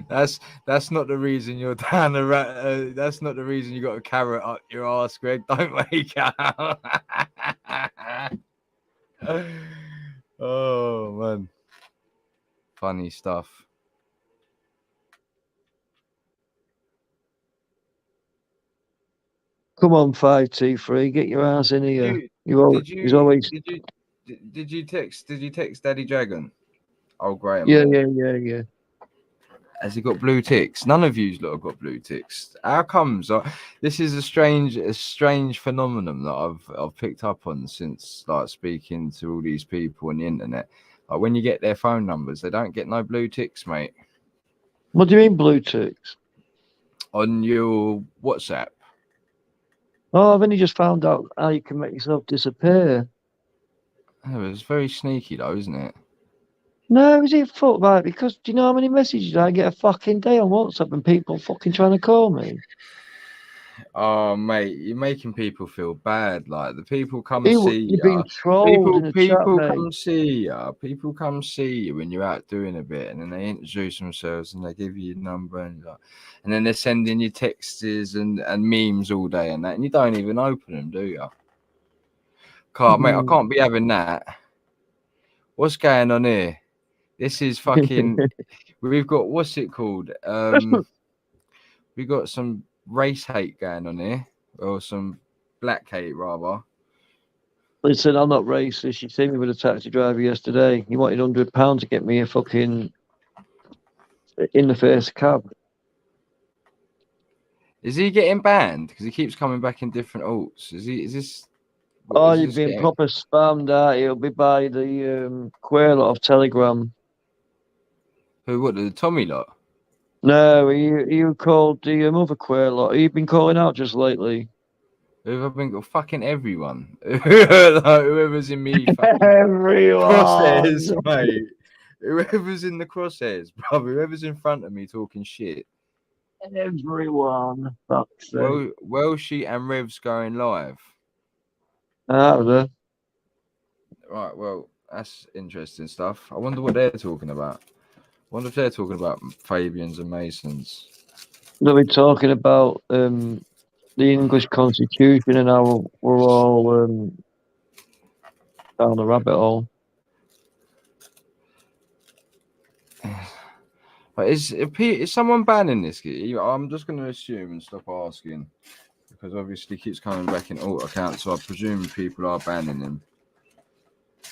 S2: that's not the reason you're down the rat. That's not the reason you got a carrot up your ass, Greg. Don't make out. Oh man, funny stuff.
S3: Come on, 5T3, get your ass in here. He's always.
S2: Did you text Daddy Dragon? Oh, Graham.
S3: Yeah.
S2: Has he got blue ticks? None of you's lot have got blue ticks. How comes? This is a strange phenomenon that I've picked up on since like speaking to all these people on the internet. Like when you get their phone numbers, they don't get no blue ticks, mate.
S3: What do you mean blue ticks?
S2: On your WhatsApp.
S3: Oh, I've only just found out how you can make yourself disappear.
S2: Oh, it's very sneaky though, isn't it?
S3: No, is it fuck right? Because do you know how many messages I get a fucking day on WhatsApp and people fucking trying to call me?
S2: Oh, mate, you're making people feel bad. Like the people come see you.
S3: You've been trolled in the chat,
S2: People
S3: mate.
S2: come see you. People come see you when you're out doing a bit, and then they introduce themselves and they give you your number, and then they're sending you texts and memes all day and that, and you don't even open them, do you? Mate, I can't be having that. What's going on here? This is fucking. We've got what's it called? We've got some race hate going on here, or some black hate rather.
S3: Listen, I'm not racist. You see me with a taxi driver yesterday. He wanted £100 to get me a fucking in the face cab.
S2: Is he getting banned? Because he keeps coming back in different alts. Is this?
S3: Oh, you've been proper spammed out. It'll be by the queer lot of Telegram.
S2: Who? What? The Tommy lot?
S3: No, you called the other queer lot. You've been calling out just lately.
S2: Who have been fucking everyone? Whoever's in me fucking
S3: Everyone.
S2: crosshairs, mate. Whoever's in the crosshairs, brother. Whoever's in front of me talking shit.
S3: Everyone. Fuck's sake.
S2: Welshie and Rev's going live.
S3: Right,
S2: well, that's interesting stuff. I wonder what they're talking about. I wonder if they're talking about Fabians and Masons.
S3: they'll be talking about the English Constitution and how we're all down the rabbit hole.
S2: But is someone banning this? I'm just going to assume and stop asking because obviously he keeps coming back in alt accounts, so I presume people are banning him.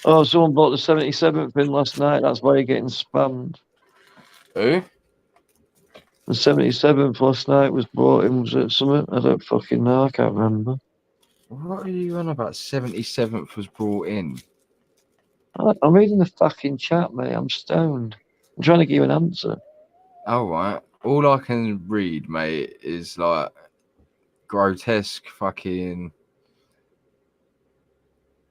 S3: Oh, someone bought the 77th in last night. That's why you're getting spammed.
S2: Who?
S3: The 77th last night was bought in. Was it something? I don't fucking know. I can't remember.
S2: What are you on about? 77th was brought in.
S3: I'm reading the fucking chat, mate. I'm stoned. I'm trying to give you an answer.
S2: All right. All I can read, mate, is like grotesque fucking.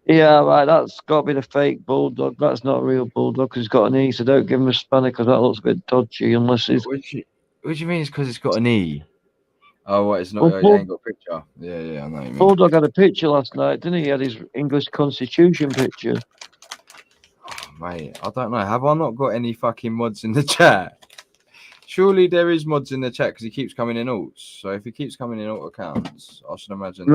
S3: Yeah, right. That's got to be the fake bulldog. That's not a real bulldog because he's got an E. So don't give him a spanner because that looks a bit dodgy. Unless it's.
S2: What do you mean? It's because it's got an E? Oh, what? It's not.
S3: Well,
S2: It ain't got a picture. Yeah. I know what you mean.
S3: Bulldog had a picture last night, didn't he? He had his English Constitution picture.
S2: Oh, mate, I don't know. Have I not got any fucking mods in the chat? Surely there is mods in the chat because he keeps coming in alts. So if he keeps coming in alt accounts, I should imagine.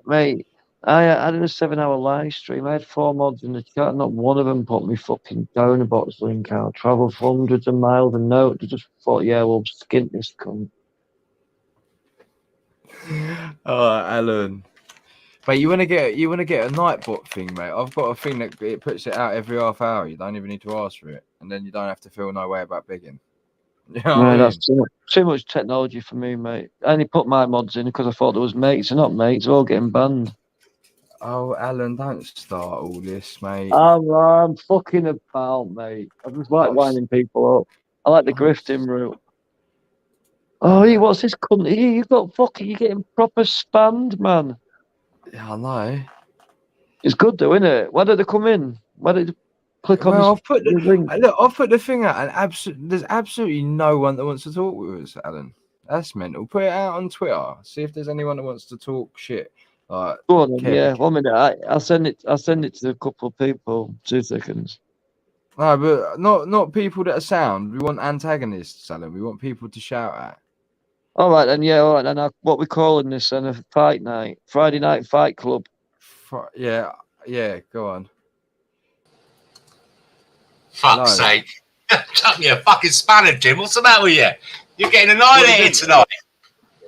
S3: Mate, I had a 7-hour live stream. I had 4 mods in the chat. Not one of them put me fucking donor box link out. Traveled for hundreds of miles and no, they just thought, yeah, we'll skin this cunt.
S2: Oh, Alan. But you want to get a Nightbot thing, mate. I've got a thing that it puts it out every half hour. You don't even need to ask for it, and then you don't have to feel no way about begging. You know what I mean?
S3: That's too much technology for me, mate. I only put my mods in because I thought there was mates. They're not mates. They're all getting banned.
S2: Oh, Alan, don't start all this, mate.
S3: I'm fucking about, mate. I just like winding people up. I like the grifting route. Oh, what's this cunt? You got fucking, you're getting proper spammed, man.
S2: Yeah, I know.
S3: It's good though, isn't it? Why don't they come in? Why don't they click on
S2: Well,
S3: this link?
S2: I've put the thing out, and there's absolutely no one that wants to talk with us, Alan. That's mental. Put it out on Twitter. See if there's anyone that wants to talk shit. Like,
S3: Go on, then,
S2: Kevin.
S3: yeah. 1 minute. I'll send it to a couple of people. 2 seconds.
S2: No, but not people that are sound. We want antagonists, Alan. We want people to shout at.
S3: All right, then. Yeah, all right. Then what we calling this? Then a fight night, Friday night fight club.
S2: Yeah. Go on.
S8: Fuck's sake! Chuck me a fucking spanner, Jim. What's the matter with you? You're getting annihilated tonight.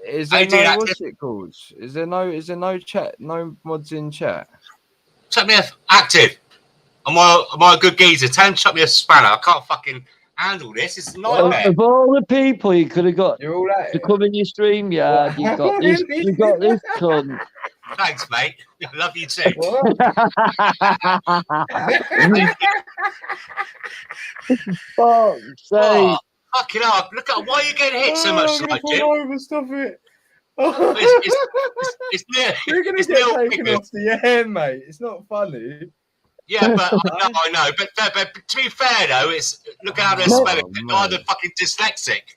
S2: Is there no what's it called? Is there no chat? No mods in chat?
S8: Chuck me a active. Am I a good geezer? Tell him to chuck me a spanner. I can't fucking handle this. It's a nightmare.
S3: Of all the people you could have got to come in your stream yard, you got this. You got this cunt.
S8: Thanks, mate. I love you too.
S3: Fuck's sake.
S8: Fucking hell. Look at why are you getting hit so much tonight, Jim?
S2: Stop it.
S8: It's near.
S2: You're going to get taken off the air, mate. It's not funny.
S8: Yeah, but I know. But to be fair, though, it's look at how they're spelling it. They're either fucking dyslexic.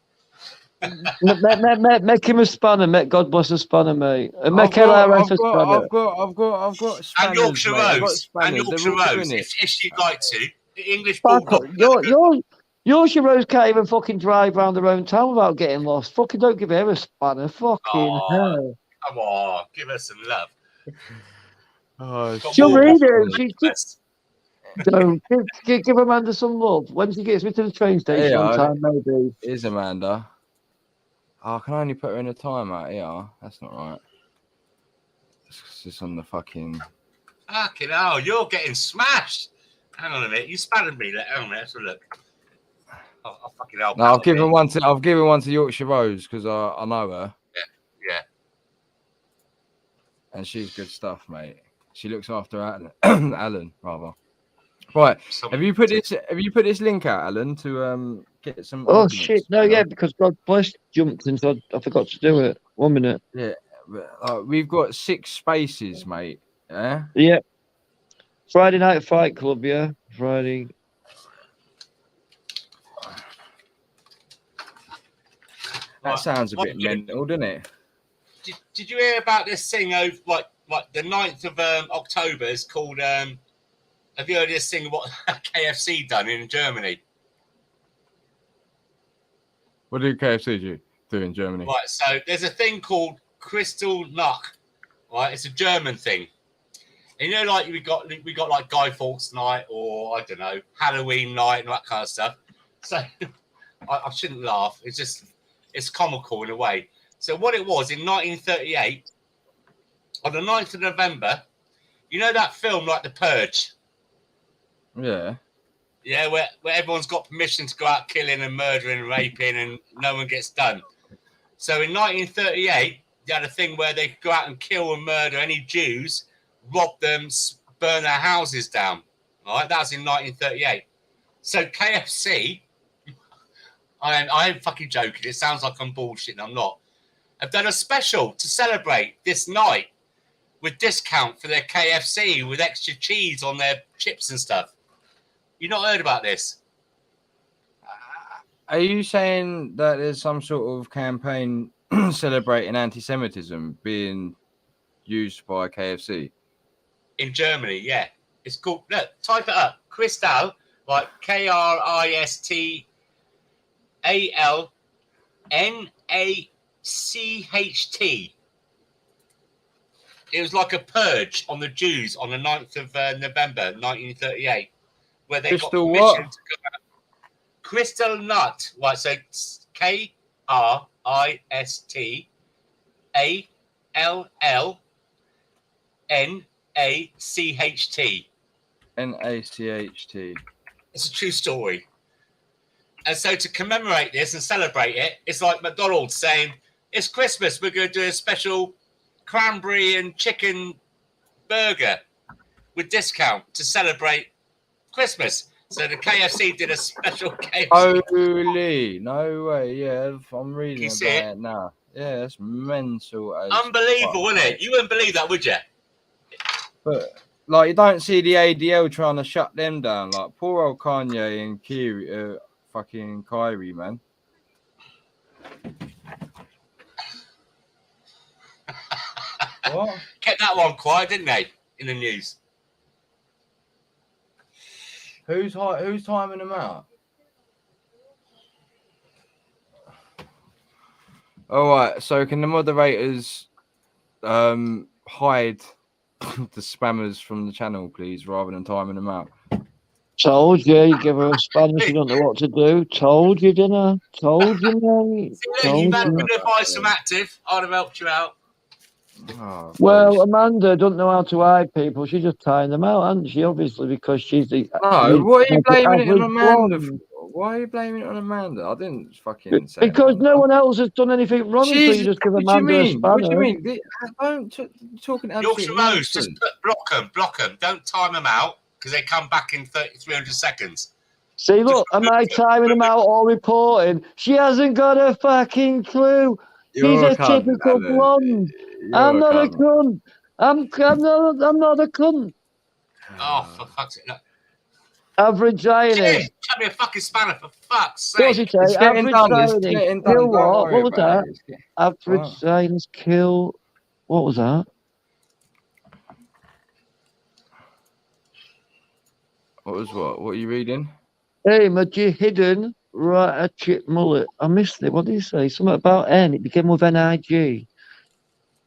S3: Make him a spanner. Make God bless a spanner, mate. And make
S2: I've
S3: LRF a spanner.
S2: got spanners,
S8: and Yorkshire
S2: mate.
S8: Rose. And Yorkshire Rose, if she'd like to. The English
S3: Fuck
S8: Bulldog.
S3: Yorkshire Rose can't even fucking drive around their own town without getting lost. Fucking don't give her a spanner. Fucking hell.
S8: Come on, give her some love.
S3: She'll read it. Don't give Amanda some love. When she gets me to the train station on time, maybe.
S2: Is Amanda? Oh, I can only put her in a timeout. Yeah, that's not right. It's just on the fucking.
S8: Fucking hell, you're getting smashed. Hang on a minute, you spanned me. Hang on a minute, let's have a look. I'll fucking help.
S2: No, I've given one to Yorkshire Rose because I know her.
S8: Yeah.
S2: And she's good stuff, mate. She looks after Alan, rather. Right. Have you put this link out, Alan, to get some?
S3: Oh shit! No, yeah, because God bless jumped in, so I forgot to do it. 1 minute.
S2: Yeah, we've got 6 spaces, mate. Yeah.
S3: Yeah. Friday night fight club. Yeah, Friday.
S2: That sounds a bit mental, doesn't it?
S8: Did you hear about this thing over like the 9th of October is called have you heard this thing what KFC done in Germany?
S2: What did KFC do in Germany?
S8: Right, so there's a thing called Kristallnacht, right? It's a German thing. And you know, like we got like Guy Fawkes night or I don't know, Halloween night and that kind of stuff. So I shouldn't laugh. It's comical in a way. So what it was in 1938, on the 9th of November, you know that film like The Purge?
S2: Yeah.
S8: Yeah, where everyone's got permission to go out killing and murdering and raping and no one gets done. So in 1938, they had a thing where they could go out and kill and murder any Jews, rob them, burn their houses down. All right, that was in 1938. So KFC, I ain't fucking joking. It sounds like I'm bullshitting. I'm not. I've done a special to celebrate this night with discount for their KFC with extra cheese on their chips and stuff. You not heard about this?
S2: Are you saying that there's some sort of campaign celebrating anti-Semitism being used by KFC?
S8: In Germany, yeah. It's called, look, type it up. Kristall, like KRISTALNACHT. It was like a purge on the Jews on the 9th of November, 1938, where they got permission to go out. Kristallnacht, right? So KRISTALL N-A-C-H-T.
S2: N-A-C-H-T.
S8: It's a true story. And so to commemorate this and celebrate it, it's like McDonald's saying, it's Christmas, we're going to do a special cranberry and chicken burger with discount to celebrate Christmas. So the KFC did a special KFC.
S2: Holy, no way. Yeah, I'm reading
S8: You
S2: about
S8: see it?
S2: it now. Yeah, that's mental. As
S8: Unbelievable,
S2: fuck,
S8: isn't it?
S2: mate.
S8: You wouldn't believe that, would you?
S2: But like, you don't see the ADL trying to shut them down. Like poor old Kanye and fucking Kyrie, man. What?
S8: Kept that one quiet, didn't they? In the news.
S2: Who's timing them out? All right. So can the moderators hide the spammers from the channel, please, rather than timing them out?
S3: Told you, you give her a Spanish, you don't know what to do. Told you, didn't I? Told you, mate.
S8: See, look,
S3: Told
S8: you've had
S3: you.
S8: good advice from Active. I'd have helped you out.
S2: Oh,
S3: Well,
S2: boys.
S3: Amanda doesn't know how to hide people. She's just tying them out, hasn't she? Obviously, because she's the
S2: No, what are you blaming it on
S3: average
S2: Amanda?
S3: blonde.
S2: Why are you blaming it on Amanda? I didn't fucking say
S3: Because
S2: Amanda.
S3: no one else has done anything wrong, so you
S2: Jesus,
S3: just give
S2: what do you
S3: Amanda a
S2: mean? What do you
S3: spanner.
S2: mean? Don't talking absolute
S8: Yorkshire Rose,
S2: nonsense.
S8: just block them. Don't time them out because they come back in 300 seconds.
S3: See, look, am I timing them out or reporting? She hasn't got a fucking clue. She's
S2: You're
S3: a
S2: a cunt,
S3: typical
S2: Alan.
S3: blonde.
S2: You're
S3: I'm not a
S2: cunt.
S3: cunt. I'm not a cunt.
S8: Oh, for fuck's sake. Look.
S3: Average
S8: Jim,
S3: Zionist.
S8: cut me a fucking spanner, for fuck's
S3: What's
S8: sake.
S3: he say?
S2: It's getting
S3: Average
S2: done. It's
S3: Zionist.
S2: getting done.
S3: Kill
S2: Don't
S3: what?
S2: worry
S3: What was
S2: about
S3: that?
S2: it.
S3: Average
S2: Wow.
S3: Zionist kill. What was that?
S2: What was what? What are you reading?
S3: Hey, hidden right a chip mullet. I missed it. What did he say? Something about N. It began with NIG.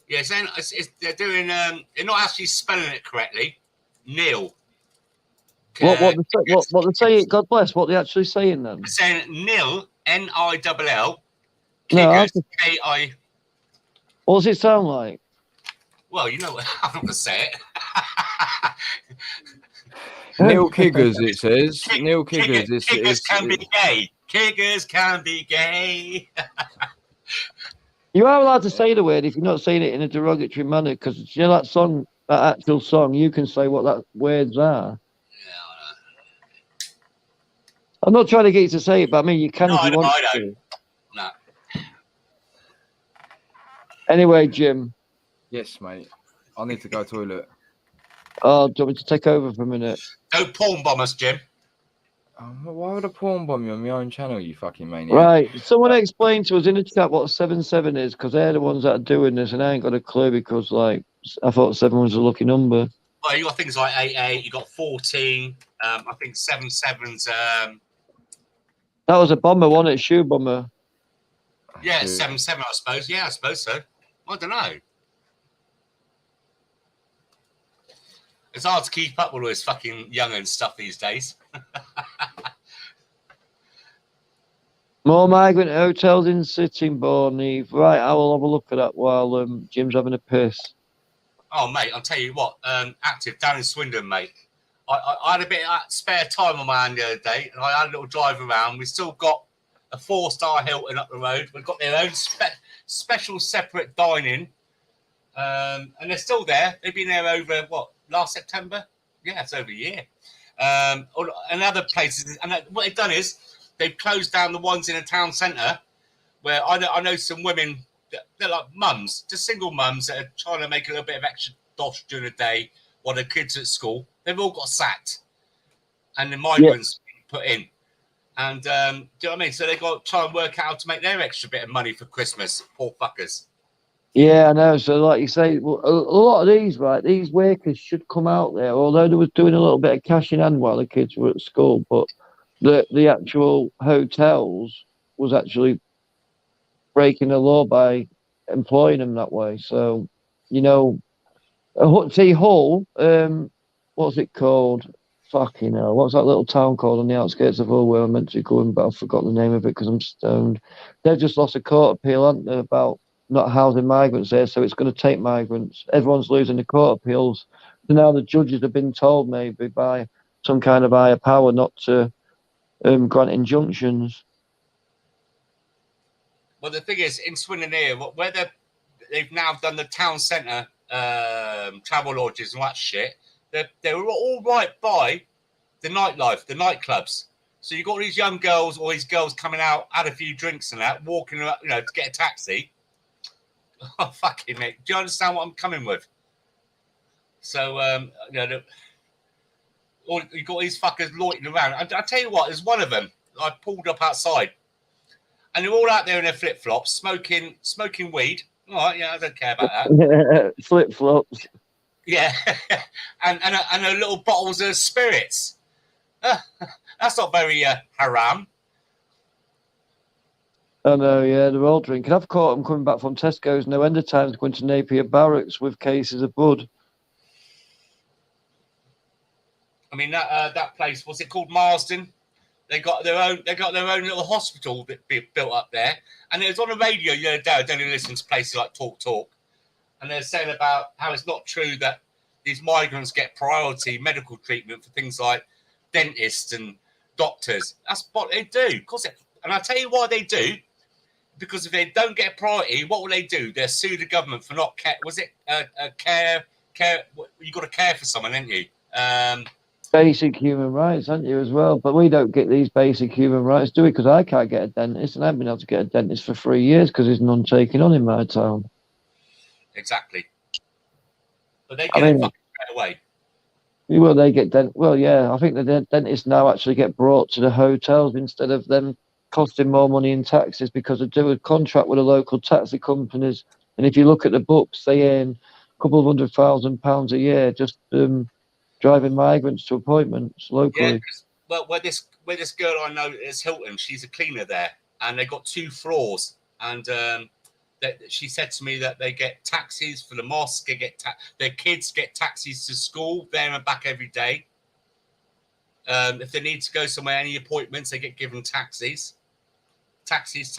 S8: Yeah, they're doing. They're not actually spelling it correctly. Nil.
S3: What they say? God bless. What they actually saying then?
S8: They're saying nil. N-I-L-L.
S3: No,
S8: Kiggers. K-I.
S3: what does it sound like?
S8: Well, you know what? I'm not gonna say it.
S2: Neil Kiggers, it says. Neil Kiggers.
S8: Kiggers can be gay. Kiggers can be gay.
S3: You are allowed to say the word if you're not saying it in a derogatory manner, because you know that song, that actual song, you can say what that words are. I'm not trying to get you to say it, but I mean you can
S8: No,
S3: if you want
S8: I
S3: to.
S8: don't. No.
S3: Anyway, Jim.
S2: Yes, mate. I need to go to the toilet.
S3: Oh, do you want me to take over for a minute?
S8: Don't porn bomb us, Jim.
S2: Why would I porn bomb you on my own channel, you fucking maniac?
S3: Right. Someone explain to us in the chat what 7-7 is, because they're the ones that are doing this, and I ain't got a clue because, like, I thought 7 was a lucky number.
S8: Well, you got things like 8-8, you got 14. I think 7-7's.
S3: That was a bomber, wasn't it? Shoe bomber.
S8: Yeah, 7-7, I suppose. Yeah, I suppose so. I don't know. It's hard to keep up with all this fucking young and stuff these days.
S3: More migrant hotels in Sittingbourne, Eve. Right, I will have a look at that while Jim's having a piss.
S8: Oh, mate, I'll tell you what. Active down in Swindon, mate. I had a bit of spare time on my hand the other day, and I had a little drive around. We've still got a 4-star Hilton up the road. We've got their own special separate dining, and they're still there. They've been there over, last September? Yeah, it's over a year. And other places. And what they've done is they've closed down the ones in a town centre where I know some women, they're like mums, just single mums that are trying to make a little bit of extra dosh during the day while their kids are at school. They've all got sacked. And the migrants put in. And do you know what I mean? So they've got to try and work out how to make their extra bit of money for Christmas. Poor fuckers.
S3: Yeah, I know. So, like you say, a lot of these, right, these workers should come out there, although they was doing a little bit of cash in hand while the kids were at school, but the actual hotels was actually breaking the law by employing them that way. So, you know, Hull, what's it called? Fucking hell. What's that little town called on the outskirts of Hull where I meant to go in, but I forgot the name of it because I'm stoned. They've just lost a court appeal, haven't they, about not housing migrants there, so it's going to take migrants. Everyone's losing the court appeals. So now the judges have been told maybe by some kind of higher power not to grant injunctions.
S8: Well, the thing is, in Swindon here, where they've now done the town centre travel lodges and all that shit, they were all right by the nightlife, the nightclubs. So you got these young girls, or these girls coming out, had a few drinks and that, walking, to get a taxi. Oh, fucking mate. Do you understand what I'm coming with? So, you got these fuckers loitering around. I tell you what, there's one of them. I pulled up outside, and they're all out there in their flip flops, smoking weed. All right, yeah, I don't care about that.
S3: Flip flops.
S8: Yeah, and a little bottles of spirits. That's not very haram.
S3: I know, yeah, they're all drinking. I've caught them coming back from Tesco's no end of times going to Napier Barracks with cases of bud.
S8: I mean that place, what's it called, Marsden? They got their own little hospital built up there, and it was on the radio the other day. I don't even listen to places like Talk, and they're saying about how it's not true that these migrants get priority medical treatment for things like dentists and doctors. That's what they do. And I'll tell you why they do. Because if they don't get priority, what will they do? They'll sue the government for not care. Was it care? You got to care for someone, ain't you?
S3: Basic human rights, aren't you, as well? But we don't get these basic human rights, do we? Because I can't get a dentist, and I haven't been able to get a dentist for 3 years because there's none taking on in my town.
S8: Exactly. But they get it fucking straight away.
S3: Well, they get well, yeah. I think the dentists now actually get brought to the hotels instead of them costing more money in taxes, because they do a contract with the local taxi companies. And if you look at the books, they earn a couple of £100,000 a year just driving migrants to appointments locally.
S8: Yeah, well, where this girl I know is Hilton, she's a cleaner there, and they got 2 floors, and she said to me that they get taxis for the mosque, their kids get taxis to school there and back every day. If they need to go somewhere, any appointments, they get given taxis. Taxis.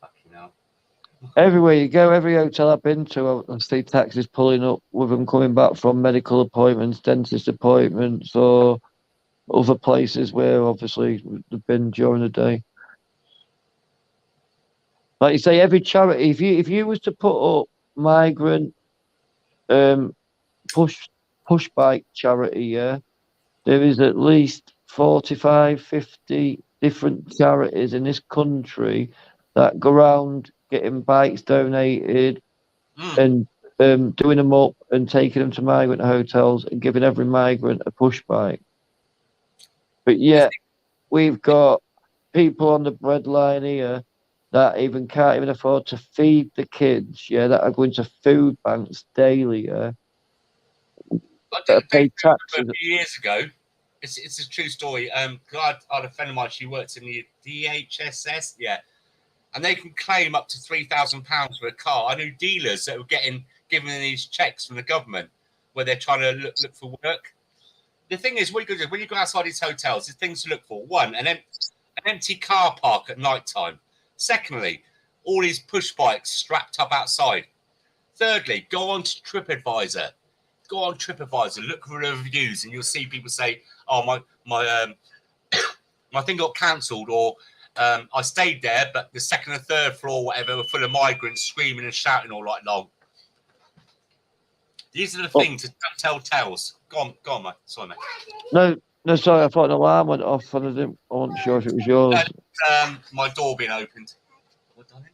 S8: Fucking hell.
S3: Everywhere you go, every hotel I've been to, I see taxis pulling up with them coming back from medical appointments, dentist appointments, or other places where obviously they've been during the day. Like you say, every charity, if you was to put up migrant push bike charity, yeah, there is at least 45, 50 different charities in this country that go around getting bikes donated and doing them up and taking them to migrant hotels and giving every migrant a push bike. But yet we've got people on the breadline here that can't even afford to feed the kids, yeah, that are going to food banks daily, yeah.
S8: I pay taxes. A few years ago, it's a true story. I had a friend of mine, she works in the DHSS, yeah, and they can claim up to £3,000 for a car. I knew dealers that were given these checks from the government where they're trying to look for work. The thing is, when you go outside these hotels, there's things to look for. One, an empty car park at night time. Secondly, all these push bikes strapped up outside. Thirdly, go on to TripAdvisor. Go on TripAdvisor, look for the reviews, and you'll see people say, "Oh, my thing got cancelled," or "I stayed there, but the second and third floor, whatever, were full of migrants screaming and shouting all night long." These are the things that don't tell tales. Go on, mate. Sorry, mate.
S3: No, sorry. I thought an alarm went off, and I wasn't sure if it was yours.
S8: My door being opened. What, darling?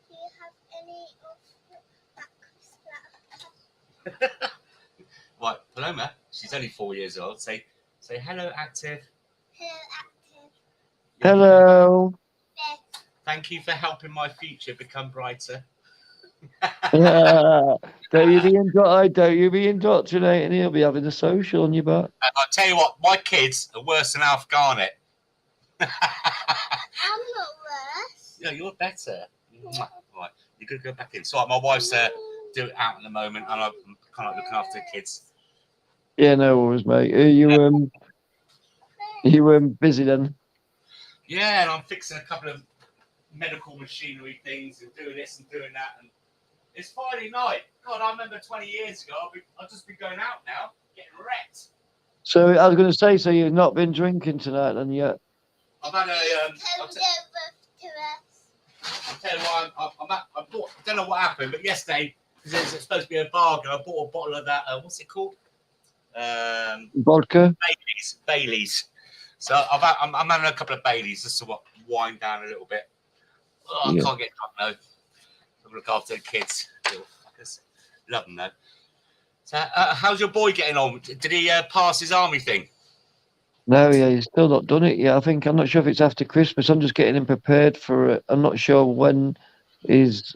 S9: Do you have any of that?
S8: Right, Paloma, she's only 4 years old. Say hello, Active.
S9: Hello, Active.
S3: Hello.
S8: Thank you for helping my future become brighter.
S3: Don't you be indoctrinating. He'll be having a social on your back.
S8: I'll tell you what, my kids are worse than Alf Garnett.
S9: I'm not worse.
S8: Yeah, you're better. Right, you're going to go back in. So my wife's doing it out at the moment, and I'm kind of looking after the kids.
S3: Yeah, no worries, mate. Are you busy then?
S8: Yeah, and I'm fixing a couple of medical machinery things and doing this and doing that. And it's Friday night. God, I remember 20 years ago, I'll just be going out now, getting wrecked.
S3: So I was going to say, so you've not been drinking tonight then yet?
S8: I've had a. I'll tell you what, I don't know what happened, but yesterday, because it was supposed to be a bargain, I bought a bottle of that. What's it called?
S3: Vodka?
S8: Baileys. So I'm having a couple of Baileys just to wind down a little bit. Oh, I can't get drunk though. I look after the kids. Little fuckers. Love them though. So, how's your boy getting on? Did he pass his army thing?
S3: No, yeah, he's still not done it yet. I'm not sure if it's after Christmas. I'm just getting him prepared for it. I'm not sure when his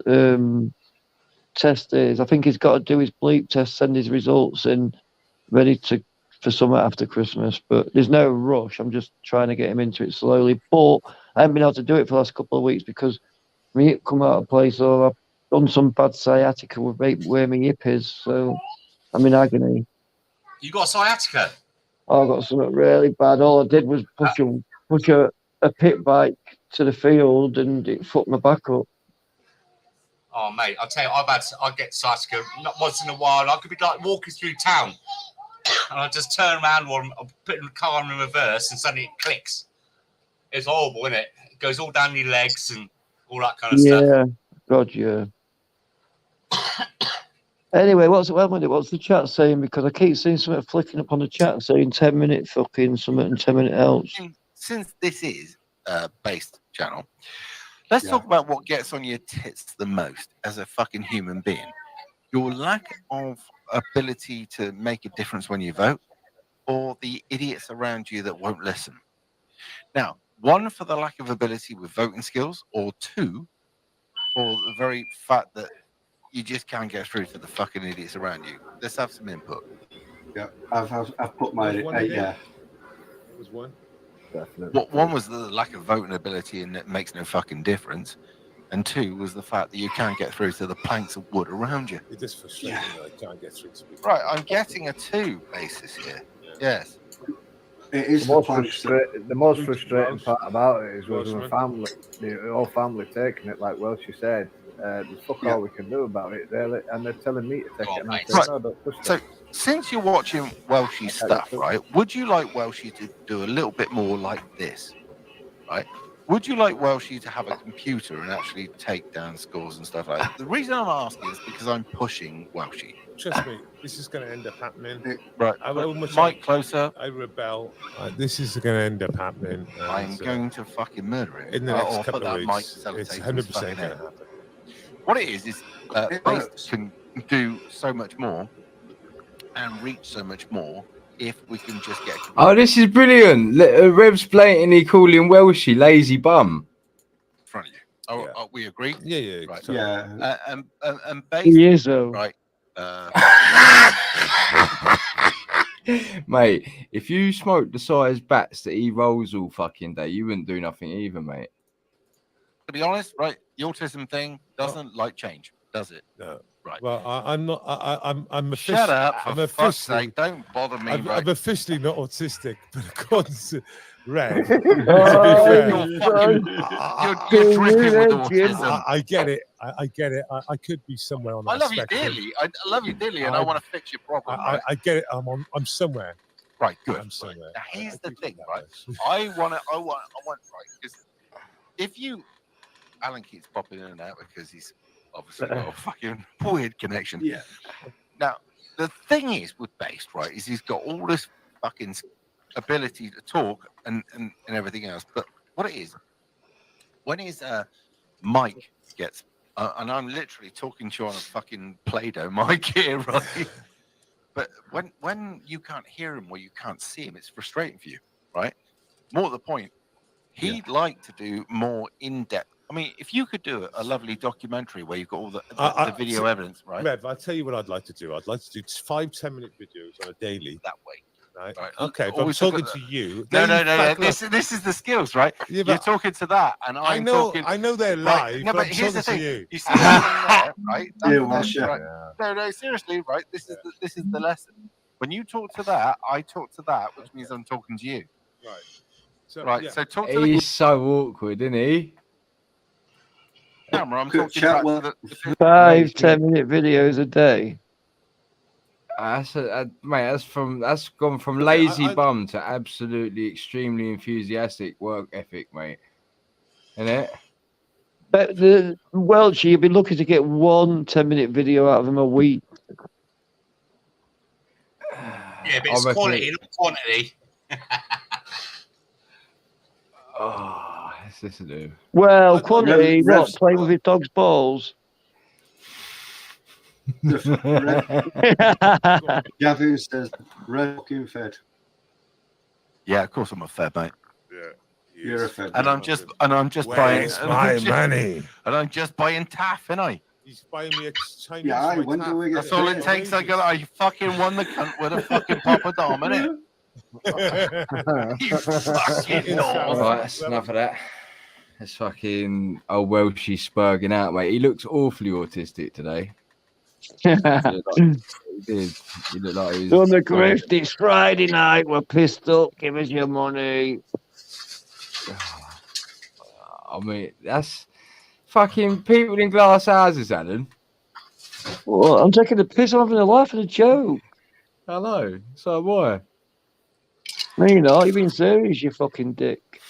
S3: test is. I think he's got to do his bleep test, send his results in, ready for summer after Christmas. But there's no rush. I'm just trying to get him into it slowly. But I haven't been able to do it for the last couple of weeks because my hip come out of place, or I've done some bad sciatica with where my hip is. So I'm in agony.
S8: You got sciatica?
S3: Oh, I got something really bad. All I did was push a pit bike to the field, and it fucked my back up.
S8: Oh mate, I'll tell you, I get sciatica not once in a while. I could be like walking through town, and I just turn around or I'm putting the car in reverse, and suddenly it clicks. It's horrible, isn't it? It goes all down your legs and all that kind of stuff.
S3: Yeah, God, yeah. Anyway, what's the chat saying? Because I keep seeing something flicking up on the chat saying 10-minute fucking something and 10-minute else.
S10: Since this is a based channel, let's talk about what gets on your tits the most as a fucking human being. Your lack of ability to make a difference when you vote, or the idiots around you that won't listen. Now, one, for the lack of ability with voting skills, or two, for the very fact that you just can't get through to the fucking idiots around you. Let's have some input.
S11: Yeah, I've put my yeah.
S12: It was one.
S11: Definitely.
S10: One was the lack of voting ability, and it makes no fucking difference. And two was the fact that you can't get through to the planks of wood around you.
S12: It is frustrating that I can't get through to people.
S10: Right, I'm getting a 2 basis here. Yes.
S11: It is
S13: the most frustrating part about it is with the family, the whole family taking it, like Welsh said. There's fuck all we can do about it, really, and they're telling me to take it, and I say, no, don't push
S10: So, since you're watching Welshie stuff, right, would you like Welshie to do a little bit more like this, right? Would you like Welshie to have a computer and actually take down scores and stuff like that? The reason I'm asking is because I'm pushing Welshie.
S12: Trust me, this is going to end up happening.
S10: Right, Mike, closer.
S12: I rebel. This is going to end up happening.
S10: I'm going to fucking murder it.
S12: In the next couple of weeks, it's 100% going to happen.
S10: What it is Based can do so much more and reach so much more if we can just get.
S2: Oh, this is brilliant! Rev's blatantly calling Welshie lazy bum.
S10: In front of you. Oh, we agree.
S12: Yeah.
S10: Right.
S11: Yeah.
S10: And Based.
S3: He is though.
S10: Right.
S2: Mate, if you smoked the size bats that he rolls all fucking day, you wouldn't do nothing either, mate.
S10: To be honest, right, the autism thing doesn't like change, does it?
S12: No.
S10: Right.
S12: Well, I'm not. I'm officially.
S10: Shut up!
S12: I'm
S10: For fuck's sake, don't bother me.
S12: I'm
S10: right?
S12: officially not autistic, but according to Red,
S10: you're dripping with autism.
S12: I get it. I get it. I could be somewhere on that
S10: I love
S12: spectrum.
S10: you dearly. I love you dearly, and I want to fix your problem.
S12: I get it. I'm somewhere.
S10: Right. Good.
S12: I'm somewhere.
S10: Now here's the thing, right? I want right, because if you. Alan keeps popping in and out because he's obviously got a fucking weird connection.
S11: Yeah.
S10: Now, the thing is with Based, right, is he's got all this fucking ability to talk and everything else. But what it is, when his mic gets, and I'm literally talking to you on a fucking Play-Doh mic here, right? But when you can't hear him or you can't see him, it's frustrating for you, right? More to the point, he'd like to do more in-depth. I mean, if you could do a lovely documentary where you've got all the video evidence, right?
S12: Rev, I'll tell you what I'd like to do. I'd like to do 5-10-minute videos on a daily.
S10: That way.
S12: Right. Okay, but I'm talking to you.
S10: No. This is the skills, right? Yeah, you're talking to that, and I'm talking.
S12: I know they're live.
S10: No, but here's the thing.
S12: You
S10: see that there, right?
S11: Yeah,
S10: right? No, seriously, right? This is the lesson. When you talk to that, I talk to that, which means I'm talking to you.
S12: Right.
S10: So talk to
S2: He's so awkward, isn't he?
S10: camera. I'm talking
S11: Chat
S10: back
S11: well.
S10: to the
S3: 5 10-minute videos a day.
S2: Mate, that's gone from
S12: Okay,
S2: lazy
S12: I-
S2: bum to absolutely extremely enthusiastic work ethic, mate. Isn't it?
S3: But the Welsh, you'd be lucky to get 1 10-minute video out of him a week.
S8: Yeah, but it's quality, not quantity.
S2: Oh, it's this to do.
S3: Well,
S12: I-
S3: quantity,
S11: Rev-
S3: what? Playing with his dog's balls?
S11: Gavin says, red fucking fed.
S10: Yeah, of course I'm a fed, mate.
S12: Yeah.
S11: You're a fed.
S10: And I'm just buying.
S12: Where's my money?
S10: And I'm just buying taff, ain't I?
S12: He's buying me a Chinese.
S11: Yeah, I when do we get
S10: That's all it takes. I fucking won the cunt with a fucking Papa Dom, innit? You fucking
S2: All right, that's enough of that. That's fucking old Welshie spurging out, mate. He looks awfully autistic today. He did. He looked like he was.
S3: On the grift, it's Friday night. We're pissed up. Give us your money.
S2: I mean, that's fucking people in glass houses, Alan.
S3: Well, I'm taking the piss. I'm having a laugh and a joke.
S2: Hello. So why?
S3: No, you're not. You're being serious, you fucking dick.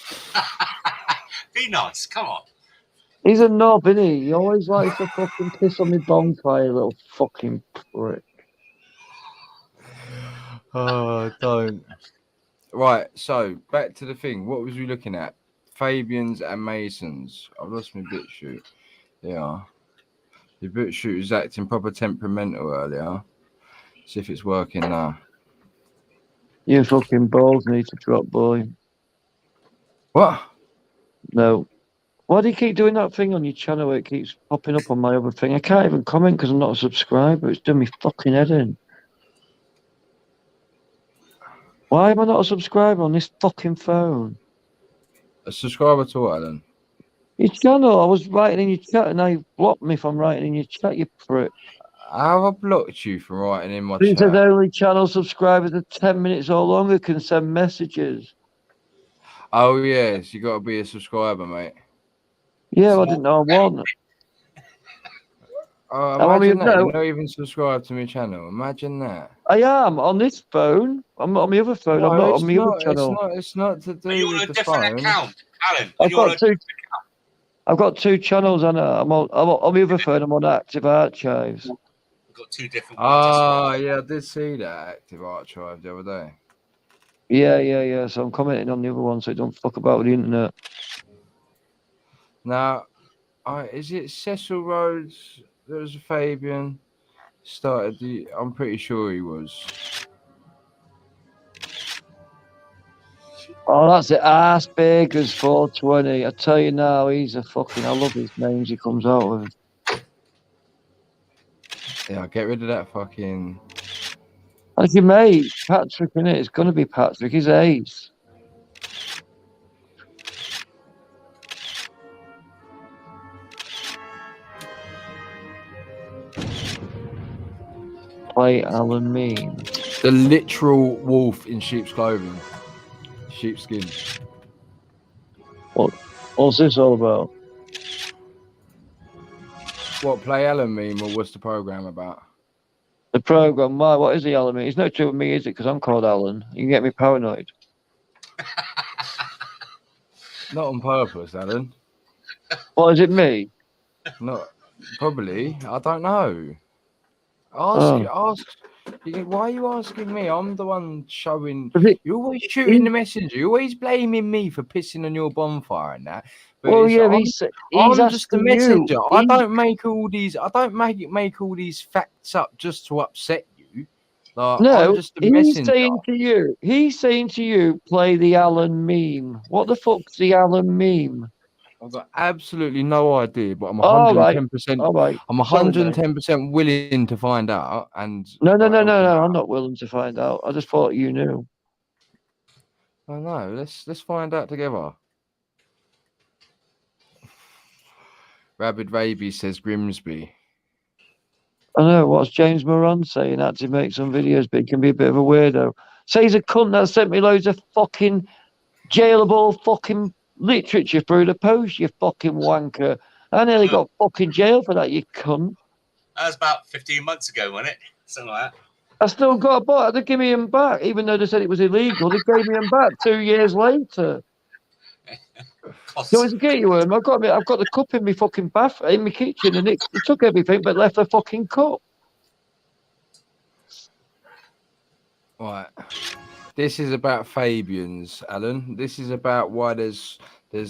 S8: Be nice, come on.
S3: He's a knob, isn't he? He always likes to fucking piss on my bonfire, little fucking prick.
S2: Oh, don't. Right, so back to the thing. What was we looking at? Fabians and Masons. I've lost my bit shoot. Yeah. The bit shoot was acting proper temperamental earlier. See if it's working now.
S3: Your fucking balls need to drop, boy.
S2: What?
S3: No. Why do you keep doing that thing on your channel where it keeps popping up on my other thing? I can't even comment because I'm not a subscriber. It's doing me fucking head in. Why am I not a subscriber on this fucking phone?
S2: A subscriber to what, Alan?
S3: Your channel. I was writing in your chat and now you blocked me from writing in your chat, you prick.
S2: How have I blocked you from writing in my
S3: It says
S2: chat?
S3: only channel subscribers of 10 minutes or longer can send messages.
S2: Oh, yes. You got to be a subscriber, mate.
S3: Yeah, I didn't know I wasn't.
S2: Oh,
S3: I
S2: imagine
S3: mean,
S2: that.
S3: no.
S2: You're not even subscribed to my channel. Imagine that.
S3: I am on this phone. I'm on my other phone. I'm not on my other channel.
S2: It's not to do
S8: Are you on
S2: with
S8: a
S2: the
S8: different
S2: phone.
S8: account, Alan?
S3: I've got two channels on. I'm on my other phone. I'm on Active Archives.
S8: We've got two different
S2: Oh, yeah, I did see that Active Archive the other day.
S3: Yeah. So I'm commenting on the other one so it don't fuck about with the internet.
S2: Now, is it Cecil Rhodes that was a Fabian? Started the. I'm pretty sure he was.
S3: Oh, that's it. Ass big as 420. I tell you now, he's a fucking. I love his names he comes out with.
S2: Yeah, get rid of that fucking.
S3: Like your mate, Patrick, innit? It's gonna be Patrick. He's ace. Play Alan meme.
S2: The literal wolf in sheep's clothing. Sheepskin.
S3: What's this all about?
S2: What, play Alan meme or what's the program about?
S3: The program, why? What is the Alan meme? It's not true with me, is it? Because I'm called Alan. You can get me paranoid.
S2: Not on purpose, Alan.
S3: What, is it me?
S2: Not probably. I don't know.
S3: Oh.
S2: Ask. Why are you asking me? I'm the one showing.
S3: Is it-
S2: You're always shooting the messenger. You're always blaming me for pissing on your bonfire and that. But
S3: Well, yeah,
S2: I'm
S3: he's
S2: just the
S3: asking
S2: messenger.
S3: you.
S2: I don't make all these. I don't make all these facts up just to upset you. Like, I'm
S3: No,
S2: just the
S3: he's
S2: messenger.
S3: saying to you, play the Alan meme. What the fuck's the Alan meme?
S2: I've got absolutely no idea, but I'm
S3: All right.
S2: 110%.
S3: All right.
S2: I'm
S3: Sorry, mate.
S2: 110% willing to find out. And
S3: No.
S2: like, help you out.
S3: I'm not willing to find out. I just thought you knew.
S2: I know. Let's find out together. Rabid Rabies says Grimsby.
S3: I know. What's James Moran saying? Had to make some videos, but he can be a bit of a weirdo. Say he's a cunt that sent me loads of fucking jailable fucking literature through the post, you fucking wanker. I nearly got fucking jail for that, you cunt.
S8: That was about 15 months ago, wasn't it? Something like that.
S3: I still got a book. They give me them back, even though they said it was illegal. They gave me them back 2 years later. You want to get you them? I've got the cup in my fucking bath, in my kitchen, and it took everything but left the fucking cup.
S2: Right. This is about Fabians, Alan. This is about why there's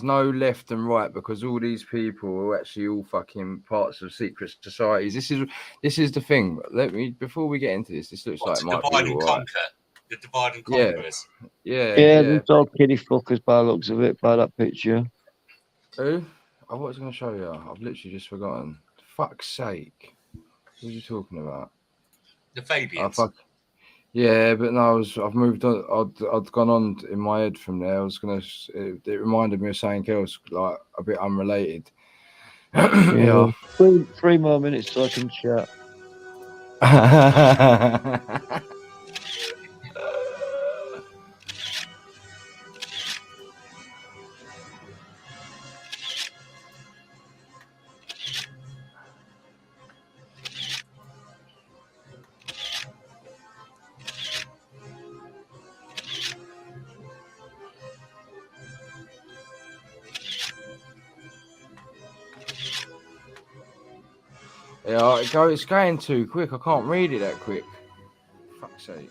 S2: no left and right, because all these people are actually all fucking parts of secret societies. This is the thing. Before we get into this, this looks like it might
S8: divide
S2: be
S8: and
S2: all right.
S8: conquer. The divide and conquerors.
S3: Yeah, these all kiddie fuckers by the looks of it, by that picture.
S2: Who? I was going to show you. I've literally just forgotten. Fuck's sake. What are you talking about?
S8: The Fabians.
S2: Yeah, but no, I've moved on. I'd gone on in my head from there. I was gonna. It reminded me of something else, like a bit unrelated.
S3: Yeah. 3 more minutes so I can chat.
S2: Yeah, it's going too quick. I can't read it that quick. Fuck's sake.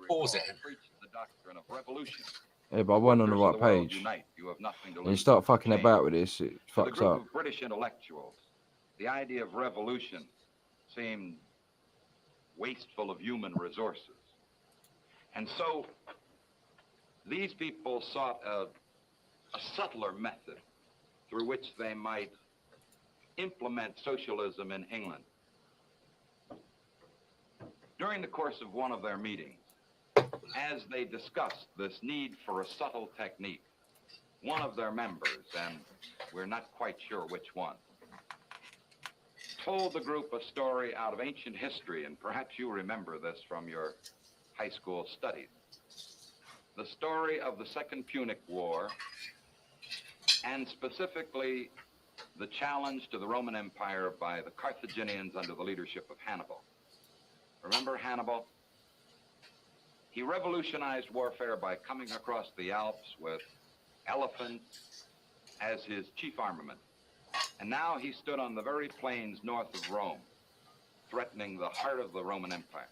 S8: Pause it.
S14: The doctrine of revolution.
S2: Yeah, but I wasn't on the right page. When you start fucking about with this, it fucks up.
S14: Of British intellectuals, the idea of revolution seemed wasteful of human resources. And so these people sought a subtler method through which they might implement socialism in England. During the course of one of their meetings, as they discussed this need for a subtle technique, one of their members, and we're not quite sure which one, told the group a story out of ancient history, and perhaps you remember this from your high school studies. The story of the Second Punic War, and specifically the challenge to the Roman Empire by the Carthaginians under the leadership of Hannibal. Remember Hannibal? He revolutionized warfare by coming across the Alps with elephants as his chief armament. And now he stood on the very plains north of Rome, threatening the heart of the Roman Empire.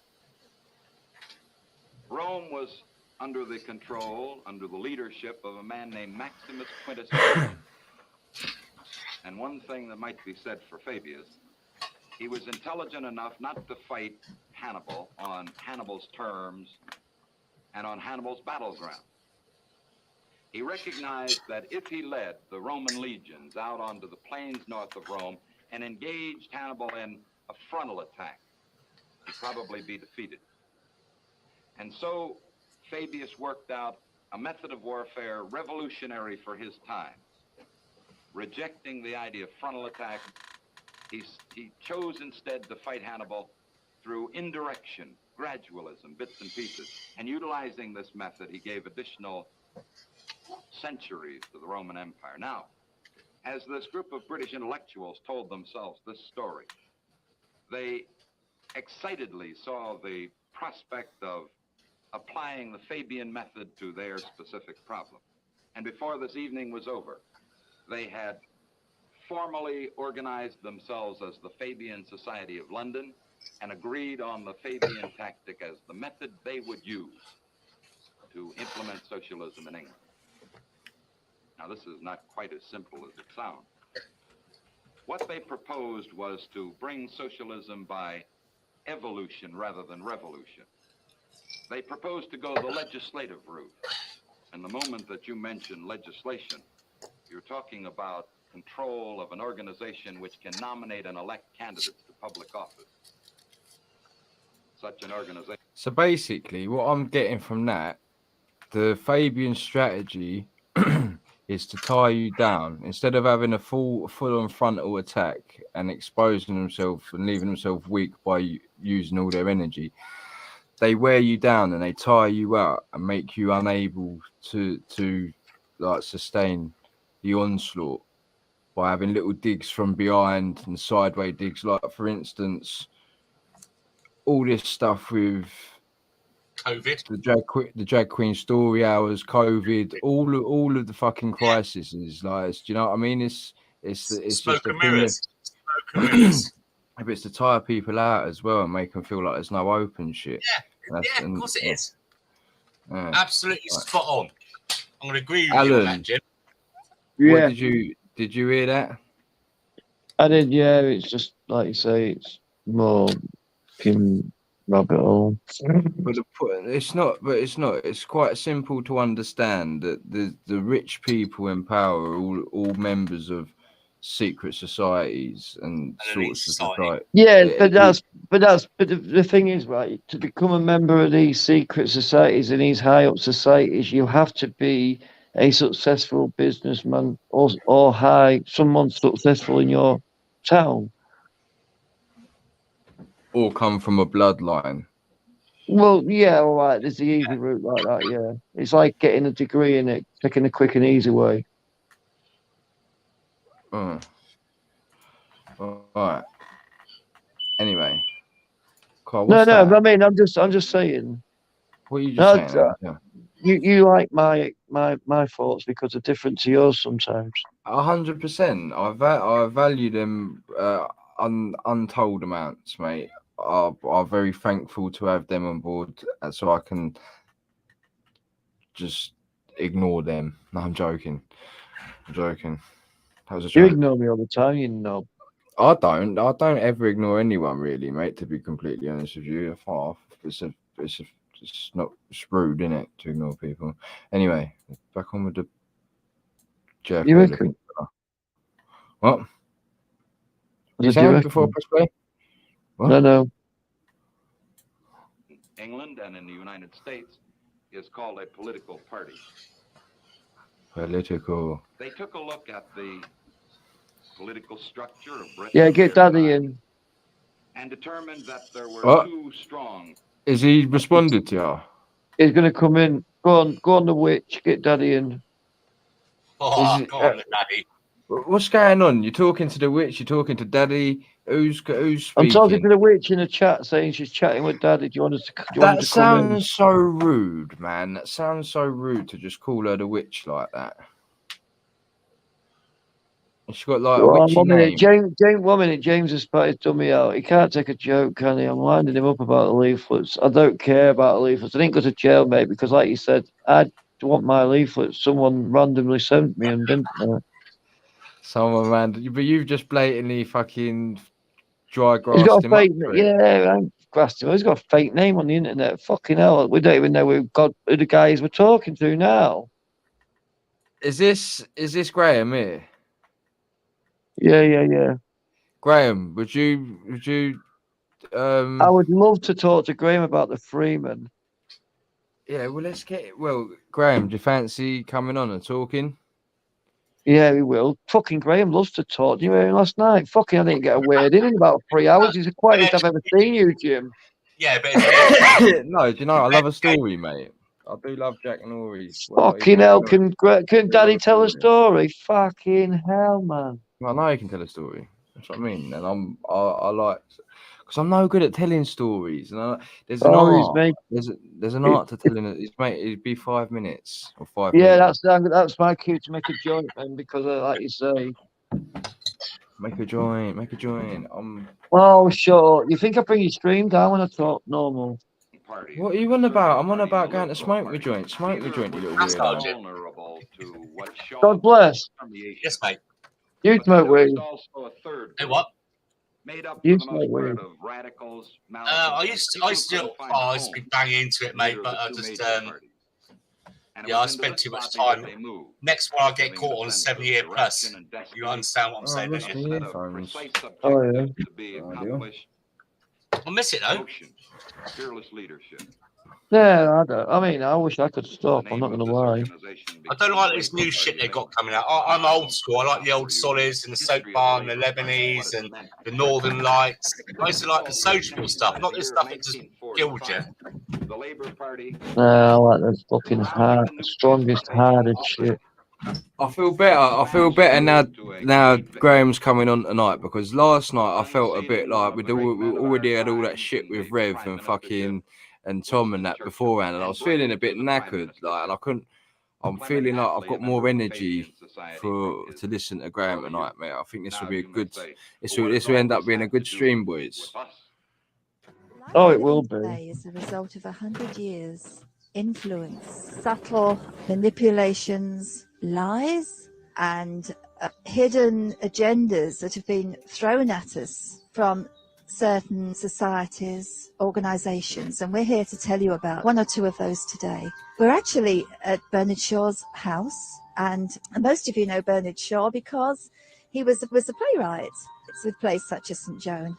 S14: Rome was under the control, under the leadership of a man named Maximus Quintus Fabian. And one thing that might be said for Fabius, he was intelligent enough not to fight Hannibal on Hannibal's terms and on Hannibal's battleground. He recognized that if he led the Roman legions out onto the plains north of Rome and engaged Hannibal in a frontal attack, he'd probably be defeated. And so Fabius worked out a method of warfare revolutionary for his time. Rejecting the idea of frontal attack, he chose instead to fight Hannibal through indirection, gradualism, bits and pieces. And utilizing this method, he gave additional centuries to the Roman Empire. Now, as this group of British intellectuals told themselves this story, they excitedly saw the prospect of applying the Fabian method to their specific problem. And before this evening was over, they had formally organized themselves as the Fabian Society of London and agreed on the Fabian tactic as the method they would use to implement socialism in England. Now, this is not quite as simple as it sounds. What they proposed was to bring socialism by evolution rather than revolution. They proposed to go the legislative route. And the moment that you mention legislation, you're talking about control of an organization which can nominate and elect candidates to public office. Such an organization.
S2: So basically, what I'm getting from that, the Fabian strategy is to tie you down. Instead of having a full-on frontal attack and exposing themselves and leaving themselves weak by using all their energy, they wear you down and they tire you out and make you unable to like sustain the onslaught. by having little digs from behind and sideways digs. Like, for instance, all this stuff with
S8: COVID,
S2: the drag queen story hours, COVID, all of the fucking crises. Like, do you know what I mean? It's
S8: smoke
S2: just a
S8: and
S2: thing.
S8: mirrors. Smoke and mirrors.
S2: If it's to tire people out as well and make them feel like there's no open shit.
S8: Yeah, of course it is.
S2: Yeah.
S8: Absolutely spot on. I'm going to agree with
S2: Alan,
S8: you on that, Jim.
S2: What did you hear that?
S3: I did, yeah. It's just like you say, it's more fucking rabbit hole.
S2: But it's not. It's quite simple to understand that the rich people in power are all members of secret societies and sorts of society.
S3: Yeah, but the thing is, right, to become a member of these secret societies and these high up societies, you have to be a successful businessman or someone successful in your town.
S2: Or come from a bloodline.
S3: Well, yeah, all right. There's the easy route like that. Yeah, it's like getting a degree in it, taking a quick and easy way.
S2: All right. Anyway, Carl,
S3: No,
S2: what's
S3: no.
S2: that?
S3: I mean, I'm just saying.
S2: What are you just saying? Yeah.
S3: You like my thoughts because they're different to yours sometimes.
S2: 100%. I value them untold amounts, mate. Are very thankful to have them on board, so I can just ignore them. No, I'm joking. That was a joke.
S3: You ignore me all the time, you know.
S2: I don't ever ignore anyone, really, mate. To be completely honest with you, it's rude, isn't it, to ignore people? Anyway, back on with the Jeff.
S3: You reckon?
S2: What?
S3: What
S2: You
S3: did you
S2: saying
S3: reckon?
S2: before I press play? What?
S3: No.
S14: England and in the United States is called a political party.
S2: Political.
S14: They took a look at the political structure of Britain.
S3: Yeah, get Daddy in.
S14: And determined that there were
S2: What?
S14: two strong.
S2: Is he responded to you?
S3: He's going to come in. Go on, the witch. Get Daddy in.
S8: Oh, go on, Daddy.
S2: What's going on? You're talking to the witch. You're talking to Daddy. Who's speaking?
S3: I'm talking to the witch in the chat, saying she's chatting with Daddy. Do you want us to?
S2: That sounds so rude, man. That sounds so rude to just call her the witch like that. And she got like a witchy name.
S3: James has put his dummy out. He can't take a joke, can he? I'm winding him up about the leaflets. I don't care about the leaflets. I didn't go to jail, mate, because like you said, I want my leaflets. Someone randomly sent me and didn't.
S2: Someone randomly, but you've just blatantly fucking dry grassed
S3: He's got a
S2: him
S3: fake,
S2: up.
S3: yeah, I grassed him. He's got a fake name on the internet. Fucking hell, we don't even know who the guys we're talking to now.
S2: Is this Graham here?
S3: Yeah.
S2: Graham, would you?
S3: I would love to talk to Graham about the Freeman.
S2: Yeah, well, let's get. Well, Graham, do you fancy coming on and talking?
S3: Yeah, he will. Fucking Graham loves to talk. Did you hear him last night? Fucking, I didn't get a word in about 3 hours. He's the quietest I've ever seen you, Jim.
S8: Yeah, but
S2: no, do you know, I love a story, mate. I do love Jack Norrie's.
S3: Fucking hell, can Daddy tell a story? Fucking hell, man.
S2: I know he can tell a story. That's what I mean. And I like, because I'm no good at telling stories. And there's an art. There's an art to telling it. It'd be 5 minutes or 5 minutes.
S3: Yeah, that's my cue to make a joint, man. Because like you say,
S2: make a joint.
S3: Oh, sure. You think I bring your stream down when I talk normal?
S2: What are you on about? I'm on about going to smoke my joint. Smoke my joint, you little weirdo.
S3: God bless.
S8: Yes, mate.
S3: You smoke weed.
S8: Hey, what?
S14: Made up
S3: You
S14: for the most
S3: smoke
S14: part
S3: weed.
S14: of radicals.
S8: I used to be banging into it, mate, but I just I spent too much time. Next one I get caught on 7 year plus. You understand what I'm saying?
S3: Oh yeah.
S8: I miss it though.
S14: Fearless leadership.
S3: Yeah, I don't. I mean, I wish I could stop. I'm not gonna lie.
S8: I don't like this new shit they got coming out. I'm old school. I like the old solids and the soap bar and the Lebanese and the Northern Lights. I used to like the sociable stuff, not this stuff that just kills you.
S14: The Labour Party.
S3: No, I like the fucking strongest, hardest shit.
S2: I feel better. I feel better now. Now Graham's coming on tonight, because last night I felt a bit like we already had all that shit with Rev and fucking and Tom and that beforehand, and I was feeling a bit knackered. Like, and I couldn't. I'm feeling like I've got more energy to listen to Graham tonight, mate. I think this will be a good. This will end up being a good stream, boys.
S3: Oh, it will be.
S15: As a result of 100 years, influence, subtle manipulations, lies, and hidden agendas that have been thrown at us from certain societies, organizations, and we're here to tell you about one or two of those today. We're actually at Bernard Shaw's house, and most of you know Bernard Shaw because he was a playwright. It's a place such as St. Joan.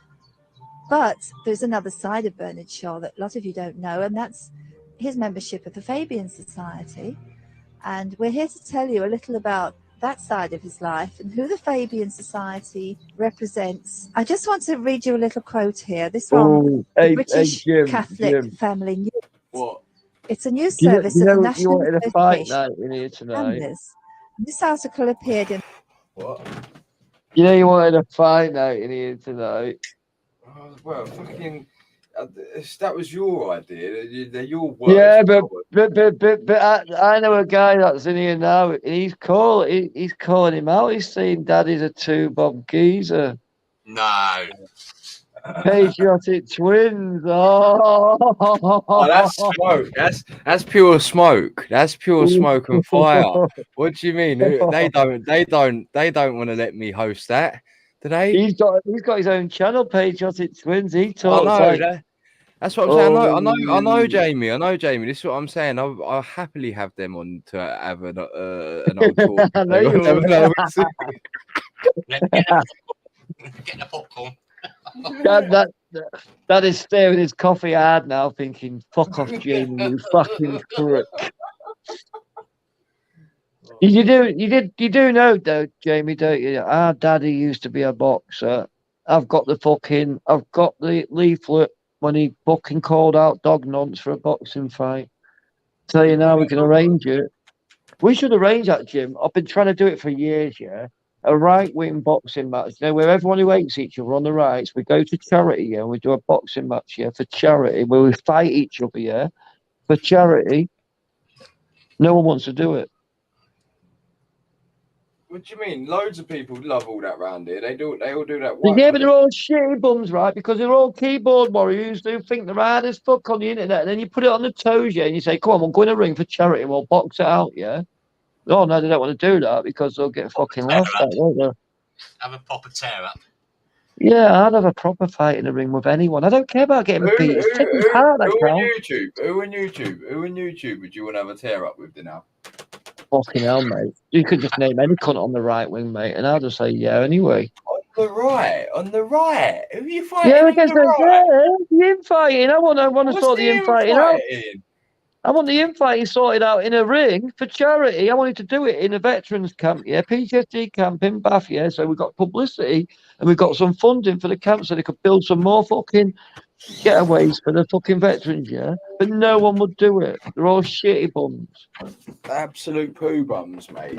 S15: But there's another side of Bernard Shaw that a lot of you don't know, and that's his membership of the Fabian Society. And we're here to tell you a little about that side of his life and who the Fabian Society represents. I just want to read you a little quote here. This from the British Catholic Family News.
S2: What?
S15: It's a news service of the National
S3: You wanted a fight
S15: Association
S3: night in here
S15: of
S3: tonight.
S15: Families. This article appeared in...
S2: What?
S3: You know you wanted a fight night in here tonight.
S2: Oh, well, fucking. That was your idea. They're your words.
S3: Yeah, but I know a guy that's in here now, and he's calling him out. He's saying Daddy's a two-bob geezer.
S8: No.
S3: Patriotic twins. Oh,
S2: that's smoke. That's pure smoke. That's pure smoke and fire. What do you mean? They don't want to let me host that. Do they?
S3: He's got his own channel, Patriotic Twins. He talks
S2: that's what I'm saying. I know, Jamie. I know, Jamie. This is what I'm saying. I'll happily have them on to have an old talk.
S3: I know you will.
S8: Get the popcorn.
S3: That is staring his coffee hard now, thinking, "Fuck off, Jamie, you fucking prick." You do know though, Jamie, don't you? Our daddy used to be a boxer. I've got the leaflet when he fucking called out dog nonce for a boxing fight. Tell you now, we can arrange it. We should arrange that, Jim. I've been trying to do it for years, yeah. A right-wing boxing match, you know, where everyone who hates each other on the rights, we go to charity, yeah, and we do a boxing match, yeah, for charity, where we fight each other, yeah, for charity. No one wants to do it.
S2: What do you mean? Loads of people love all that round here. They all do that.
S3: Yeah, but they're all shitty bums, right? Because they're all keyboard warriors who think they're hard as fuck on the internet. And then you put it on the toes, yeah, and you say, "Come on, we'll go in a ring for charity and we'll box it out," yeah. Oh no, they don't want to do that because they'll get fucking laughed at, won't they?
S8: Have a proper tear up.
S3: Yeah, I'd have a proper fight in the ring with anyone. I don't care about getting beat. It's taking part, that counts.
S2: Who on YouTube would you want to have a tear up with now?
S3: Fucking hell, mate. You could just name any cunt on the right wing, mate, and I'll just say yeah anyway.
S2: On the right. Who are you fighting?
S3: Yeah, because the infighting. I want to sort the infighting out. I want the infighting sorted out in a ring for charity. I wanted to do it in a veterans camp, yeah, PTSD camp in Bath, yeah. So we got publicity and we got some funding for the camp so they could build some more fucking getaways for the fucking veterans, yeah. But no one would do it. They're all shitty bums.
S2: Absolute poo bums, mate.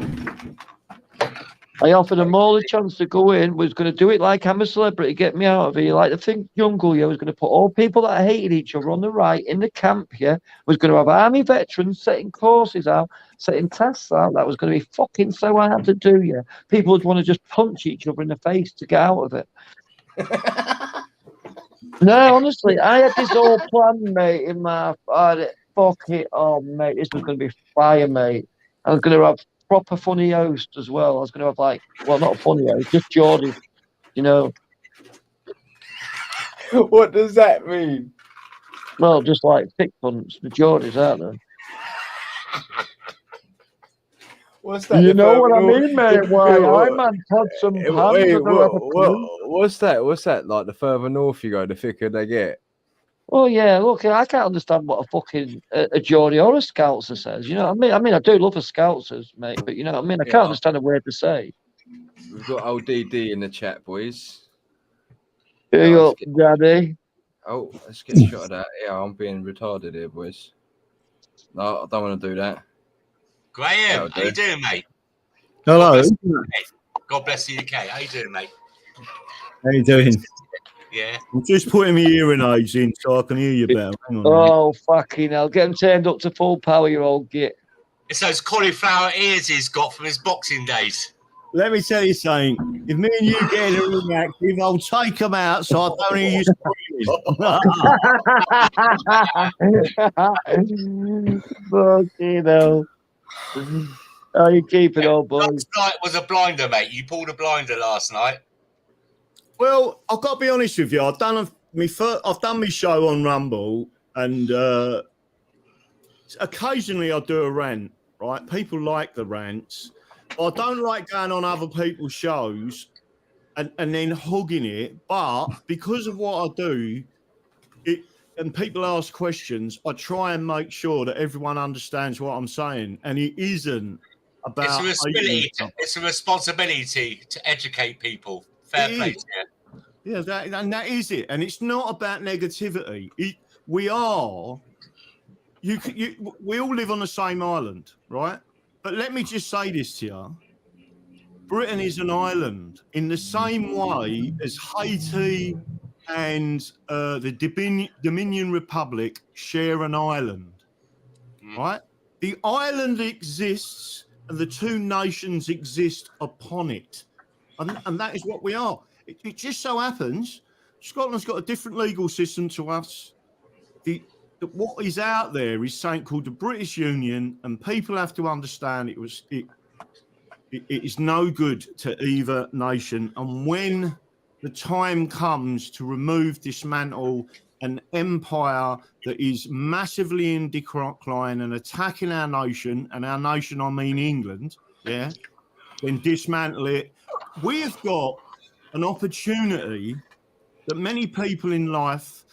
S3: I offered them all a chance to go in. Was going to do it like I'm a celebrity, get me out of here. Like the Think Jungle, yeah, was going to put all people that hated each other on the right in the camp, yeah. Was going to have army veterans setting courses out, setting tests out. That was going to be fucking so hard to do, yeah. People would want to just punch each other in the face to get out of it. No, honestly, I had this all planned, mate, in my... fuck it, oh, mate, this was going to be fire, mate. I was going to have proper funny host as well. I was going to have not a funny host, just Geordie, you know.
S2: What does that mean?
S3: Well, just like thick punts, the Geordies, aren't they?
S2: What's that?
S3: You know what I mean, mate? Why I man had some pants.
S2: What's that? What's that? Like the further north you go, the thicker they get.
S3: Well, yeah, look, I can't understand what a fucking a Geordie or a Scoutser says. You know what I mean? I do love a Scoutser, mate, but you know what I mean? I can't understand a word to say.
S2: We've got old DD in the chat, boys.
S3: Here you up, Daddy.
S2: Oh, let's get a shot of that. Yeah, I'm being retarded here, boys. No, I don't want to do that.
S8: Graham, how you doing, mate?
S16: Hello.
S8: God bless the UK. How you doing, mate?
S16: How you doing?
S8: Yeah.
S16: I'm just putting my hearing aids in so I can hear you better. Hang on.
S3: Oh, fucking hell. Get them turned up to full power, you old git.
S8: It's those cauliflower ears he's got from his boxing days.
S16: Let me tell you something. If me and you get in a ring active, I'll take them out so I don't hear you screaming.
S3: Fucking hell. How you keeping, old boy?
S8: Last night was a blinder, mate. You pulled a blinder last night.
S16: Well, I've got to be honest with you. I've done my show on Rumble, and occasionally I do a rant. Right, people like the rants. I don't like going on other people's shows and then hogging it. But because of what I do, and people ask questions, I try and make sure that everyone understands what I'm saying, and it isn't about.
S8: It's a responsibility to educate people. Fair play to you.
S16: Yeah, that is it, and it's not about negativity. We all live on the same island, right? But let me just say this to you: Britain is an island in the same way as Haiti and the Dominion Republic share an island, right? The island exists, and the two nations exist upon it, and that is what we are. It just so happens Scotland's got a different legal system to us. What is out there is something called the British Union, and people have to understand it is no good to either nation. And when the time comes to dismantle an empire that is massively in decline and attacking our nation, and our nation I mean England, yeah, then dismantle it. We've got an opportunity that many people in life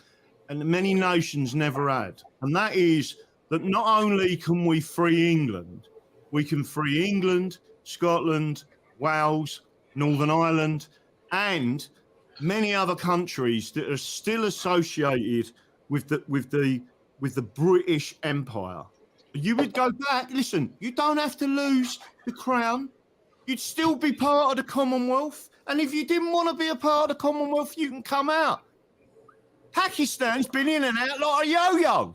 S16: and many nations never had. And that is that not only can we free England, we can free England, Scotland, Wales, Northern Ireland, and many other countries that are still associated with the British Empire. You would go back, listen, you don't have to lose the crown. You'd still be part of the Commonwealth. And if you didn't want to be a part of the Commonwealth, you can come out. Pakistan's been in and out like a yo-yo.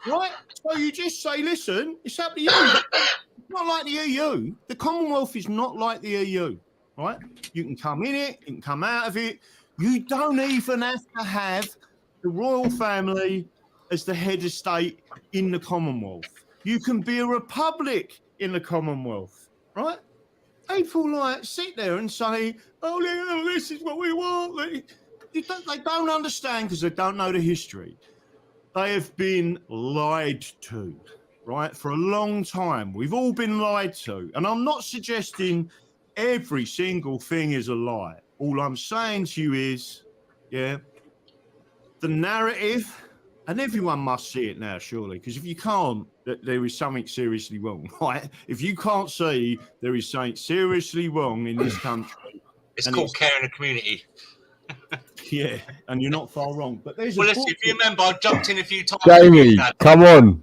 S16: Right? So you just say, listen, it's up to you. It's not like the EU. The Commonwealth is not like the EU. Right? You can come in it, you can come out of it. You don't even have to have the royal family as the head of state in the Commonwealth. You can be a republic in the Commonwealth. Right? People like sit there and say, oh, this is what we want. They don't understand because they don't know the history. They have been lied to, right? For a long time. We've all been lied to. And I'm not suggesting every single thing is a lie. All I'm saying to you is, yeah, the narrative, and everyone must see it now, surely, because if you can't, there is something seriously wrong, right? If you can't see there is something seriously wrong in this country.
S8: It's called caring the community.
S16: Yeah, and you're not far wrong. But there's
S8: listen, if you remember, I jumped in a few times.
S2: Jamie, come on.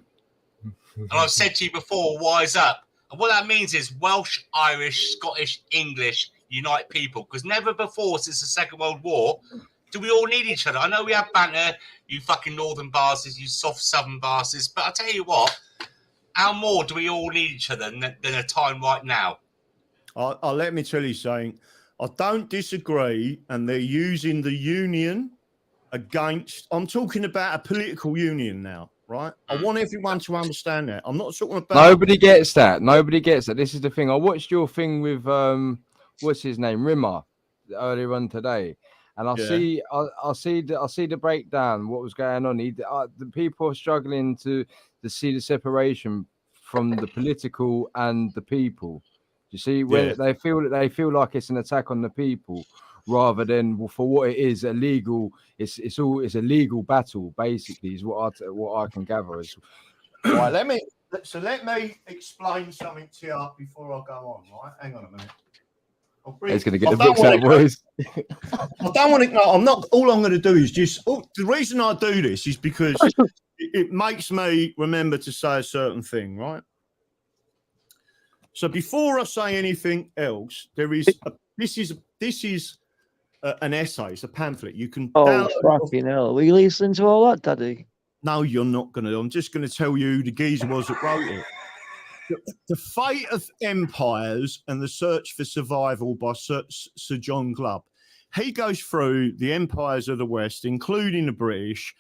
S8: And I've said to you before, wise up. And what that means is Welsh, Irish, Scottish, English unite people. Because never before since the Second World War do we all need each other. I know we have banter, you fucking northern bastards, you soft southern bastards. But I tell you what, how more do we all need each other than a time right now?
S16: I'll let me tell you something. I don't disagree, and they're using the union against. I'm talking about a political union now, right? I want everyone to understand that. I'm not talking about.
S2: Nobody gets that. Nobody gets that. This is the thing. I watched your thing with what's his name, Rimmer, earlier on today, and I see the breakdown. What was going on? The people are struggling to see the separation from the political and the people. You see, when they feel like it's an attack on the people, rather than for what it is, a legal. It's a legal battle, basically, is what I can gather.
S16: Right, let me explain something to you before I go on. Right, hang on a minute.
S2: He's going to get the books out, boys.
S16: I don't want to. No, I'm not. All I'm going to do is just. The reason I do this is because it makes me remember to say a certain thing, right? So before I say anything else, this is an essay. It's a pamphlet. You can
S3: Oh,
S16: download it off.
S3: fucking hell. Were you listening to all that, Daddy?
S16: No, you're not going to. I'm just going to tell you who the geezer was that wrote it. The Fate of Empires and the Search for Survival by Sir John Glubb. He goes through the empires of the West, including the British.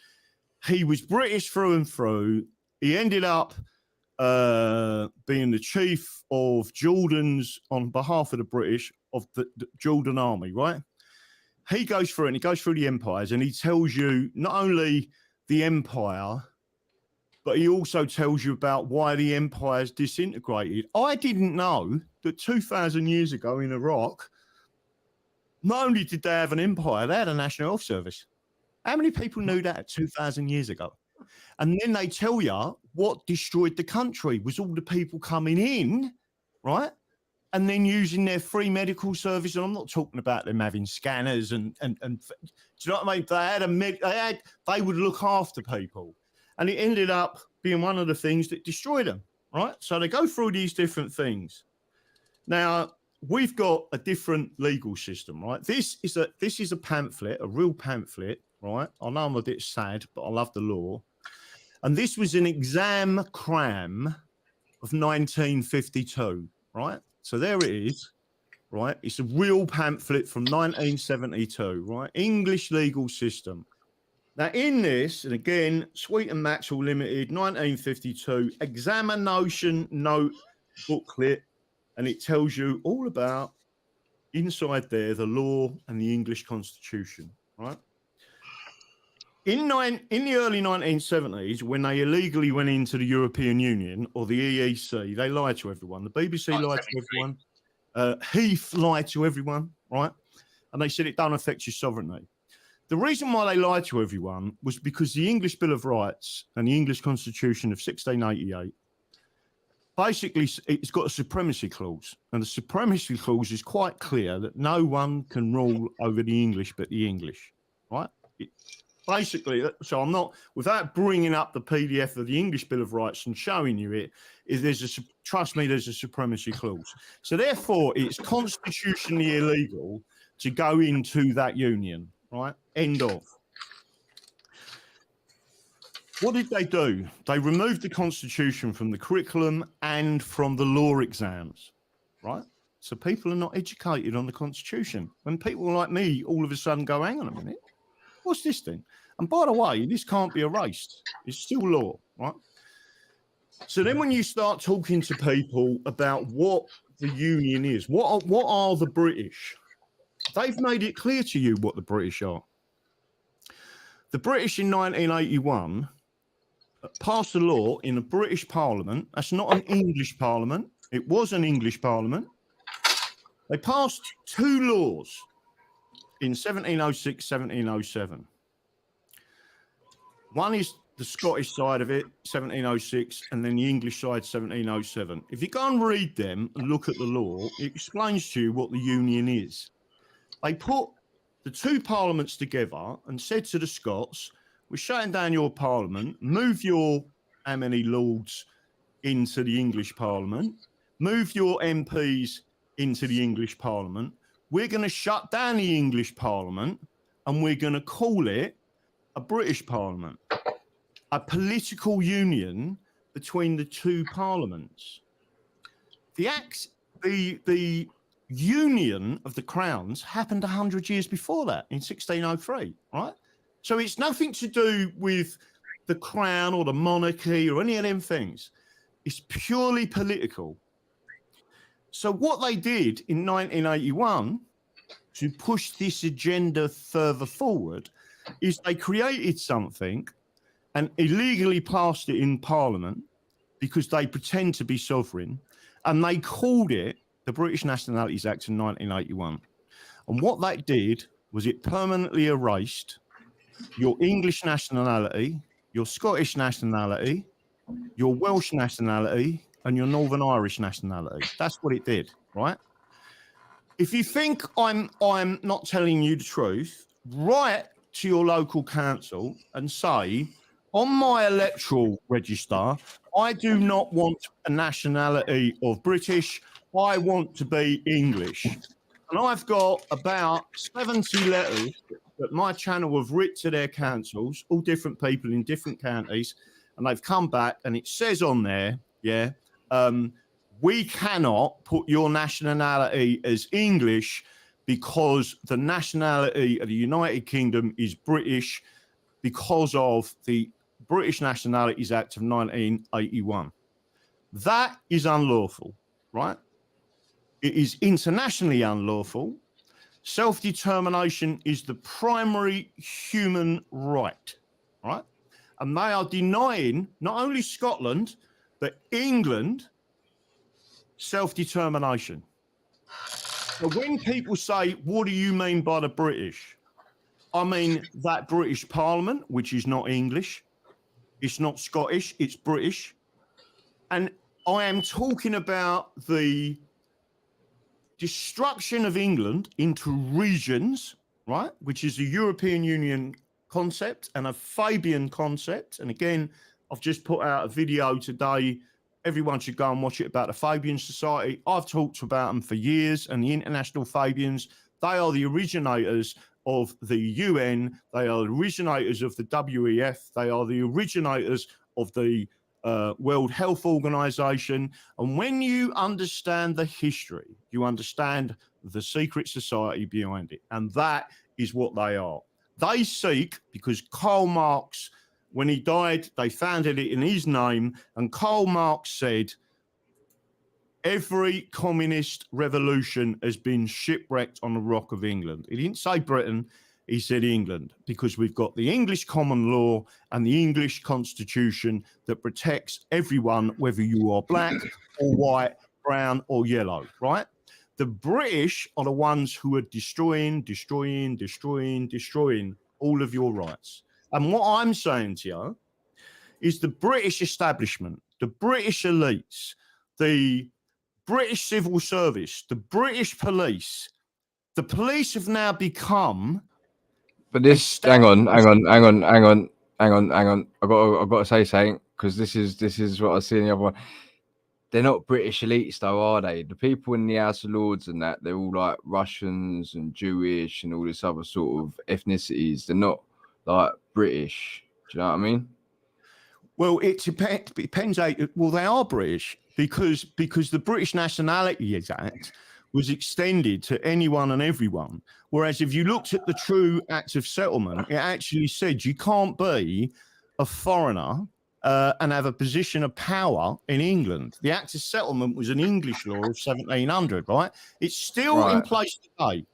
S16: He was British through and through. He ended up being the chief of Jordan's, on behalf of the British, of the Jordan army, right? He goes through and he goes through the empires, and he tells you not only the empire, but he also tells you about why the empire's disintegrated. I didn't know that 2,000 years ago in Iraq, not only did they have an empire, they had a national health service. How many people knew that 2,000 years ago? And then they tell you what destroyed the country was all the people coming in, right? And then using their free medical service. And I'm not talking about them having scanners and do you know what I mean? They would look after people. And it ended up being one of the things that destroyed them, right? So they go through these different things. Now, we've got a different legal system, right? This is a pamphlet, a real pamphlet, right? I know I'm a bit sad, but I love the law. And this was an exam cram of 1952, right? So there it is, right? It's a real pamphlet from 1972, right? English legal system. Now, in this, and again, Sweet and Maxwell Limited, 1952, examination note booklet, and it tells you all about, inside there, the law and the English Constitution, right? In the early 1970s, when they illegally went into the European Union or the EEC, they lied to everyone. The BBC lied to everyone. Heath lied to everyone, right? And they said it don't affect your sovereignty. The reason why they lied to everyone was because the English Bill of Rights and the English Constitution of 1688, basically, it's got a supremacy clause. And the supremacy clause is quite clear that no one can rule over the English but the English, right? Basically, so I'm not, without bringing up the PDF of the English Bill of Rights and showing you it, trust me, there's a supremacy clause. So therefore, it's constitutionally illegal to go into that union, right? End of. What did they do? They removed the Constitution from the curriculum and from the law exams, right? So people are not educated on the Constitution. When people like me all of a sudden go, hang on a minute, what's this thing? And by the way, this can't be erased. It's still law, right? So then when you start talking to people about what the union is, what are the British? They've made it clear to you what the British are. The British in 1981 passed a law in a British Parliament. That's not an English Parliament. It was an English Parliament. They passed two laws in 1706, 1707. One is the Scottish side of it, 1706, and then the English side, 1707. If you go and read them and look at the law, it explains to you what the union is. They put the two parliaments together and said to the Scots, we're shutting down your parliament, move your how many lords into the English parliament, move your MPs into the English parliament. We're going to shut down the English parliament and we're going to call it a British parliament, a political union between the two parliaments. The union of the crowns happened 100 years before that, in 1603, right? So it's nothing to do with the crown or the monarchy or any of them things. It's purely political. So what they did in 1981 to push this agenda further forward is they created something and illegally passed it in Parliament because they pretend to be sovereign, and they called it the British Nationalities Act in 1981. And what that did was it permanently erased your English nationality, your Scottish nationality, your Welsh nationality, and your Northern Irish nationality. That's what it did, right? If you think I'm not telling you the truth, write to your local council and say, on my electoral register, I do not want a nationality of British. I want to be English. And I've got about 70 letters that my channel have written to their councils, all different people in different counties, and they've come back and it says on there, we cannot put your nationality as English because the nationality of the United Kingdom is British because of the British Nationalities Act of 1981. That is unlawful, right? It is internationally unlawful. Self-determination is the primary human right, right? And they are denying not only Scotland, but England self-determination. So when people say, what do you mean by the British? I mean that British Parliament, which is not English. It's not Scottish, it's British. And I am talking about the destruction of England into regions, right, which is a European Union concept and a Fabian concept. And again, I've just put out a video today. Everyone should go and watch it about the Fabian Society. I've talked about them for years, and the International Fabians, they are the originators of the UN. They are the originators of the WEF. They are the originators of the World Health Organization. And when you understand the history, you understand the secret society behind it. And that is what they are. They seek, because Karl Marx, when he died, they founded it in his name. And Karl Marx said, every communist revolution has been shipwrecked on the rock of England. He didn't say Britain, he said England, because we've got the English common law and the English constitution that protects everyone, whether you are black or white, brown or yellow, right? The British are the ones who are destroying all of your rights. And what I'm saying to you is the British establishment, the British elites, the British civil service, the British police, the police have now become.
S2: But this, hang on. I got to say something, because this is what I see in the other one. They're not British elites, though, are they? The people in the House of Lords and that, they're all like Russians and Jewish and all this other sort of ethnicities. They're not like British. Do you know what I mean?
S16: Well, it depends. Well, they are British because the British Nationality Act was extended to anyone and everyone. Whereas if you looked at the true Act of Settlement, it actually said you can't be a foreigner and have a position of power in England. The Act of Settlement was an English law of 1700, right? It's still in place today.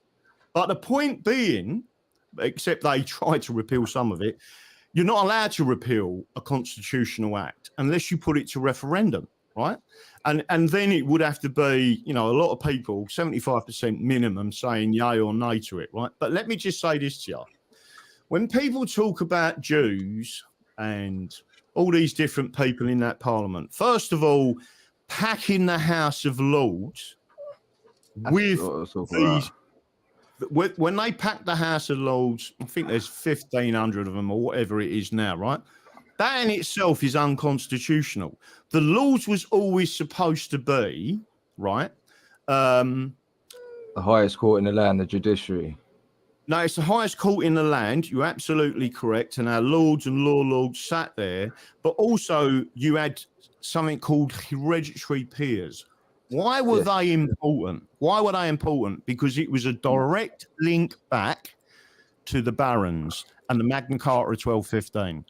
S16: But the point being, except they tried to repeal some of it, you're not allowed to repeal a constitutional act unless you put it to referendum, right? And then it would have to be, a lot of people, 75% minimum, saying yay or nay to it, right? But let me just say this to you. When people talk about Jews and all these different people in that parliament, first of all, packing the House of Lords with these... When they packed the House of Lords, I think there's 1,500 of them or whatever it is now, right? That in itself is unconstitutional. The Lords was always supposed to be, right?
S2: The highest court in the land, the judiciary.
S16: No, it's the highest court in the land. You're absolutely correct. And our lords and law lords sat there. But also you had something called hereditary peers. Why were they important? Why were they important? Because it was a direct link back to the barons and the Magna Carta of 1215.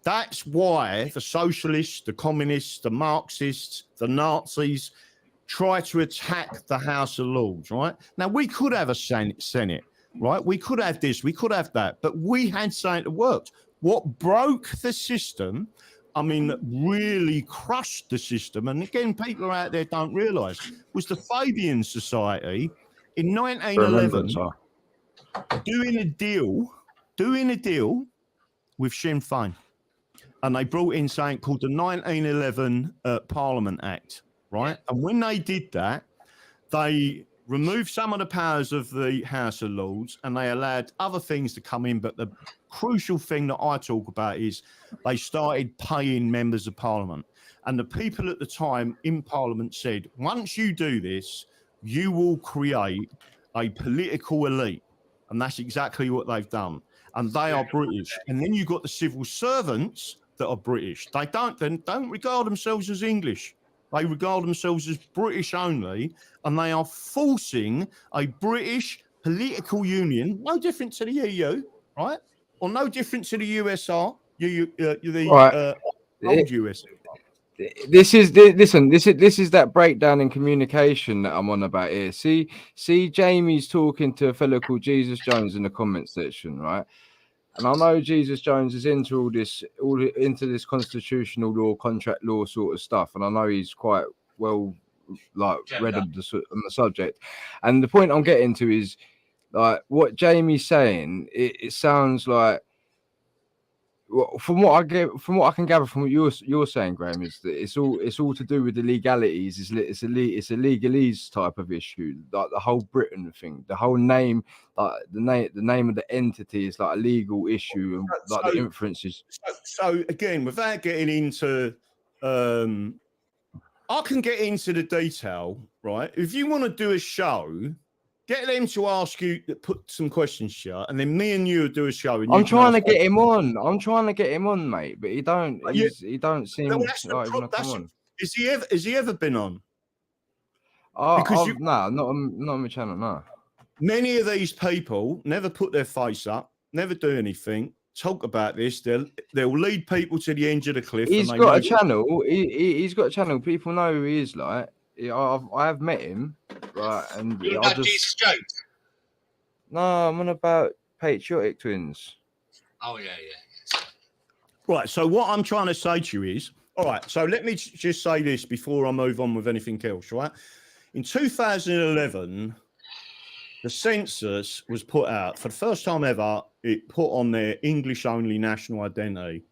S16: That's why the socialists, the communists, the Marxists, the Nazis try to attack the House of Lords, right? Now, we could have a Senate, right? We could have this, we could have that, but we had something that worked. What broke the system, really crushed the system, and again, people out there don't realise, was the Fabian Society in 1911 doing a deal with Sinn Féin. And they brought in something called the 1911 Parliament Act, right? And when they did that, they removed some of the powers of the House of Lords, and they allowed other things to come in. But the crucial thing that I talk about is they started paying members of Parliament. And the people at the time in Parliament said, once you do this, you will create a political elite. And that's exactly what they've done. And they are British. And then you've got the civil servants that are British. They don't regard themselves as English. They regard themselves as British only, and they are forcing a British political union, no different to the EU, right? Or no different to the USR,
S2: Right.
S16: old USR.
S2: This is that breakdown in communication that I'm on about here. See, Jamie's talking to a fellow called Jesus Jones in the comment section, right? And I know Jesus Jones is into into this constitutional law, contract law sort of stuff, and I know he's quite well read on the subject. And the point I'm getting to is like what Jamie's saying. It sounds like, from what I can gather from what you're saying, Graham, is that it's all to do with the legalities. It's a legalese type of issue, like the whole Britain thing, the whole name, like the name of the entity is like a legal issue, and like the inferences.
S16: So again, without getting into, I can get into the detail, right? If you want to do a show, get them to ask you, put some questions here, and then me and you do a show. And
S2: I'm trying to get him on. I'm trying to get him on, mate, but he don't. He don't seem like he want to come on.
S16: Has he ever been on?
S2: Because not on my channel, no.
S16: Many of these people never put their face up, never do anything, talk about this. They'll lead people to the edge of the cliff.
S2: He's got a channel. He's got a channel. People know who he is. Like, I have met him, right? And
S8: You're about Jesus Jones?
S2: No, I'm on about Patriotic Twins.
S8: Oh yeah.
S16: Right. So what I'm trying to say to you is, all right. So let me just say this before I move on with anything else. Right. In 2011, the census was put out for the first time ever. It put on their English-only national identity.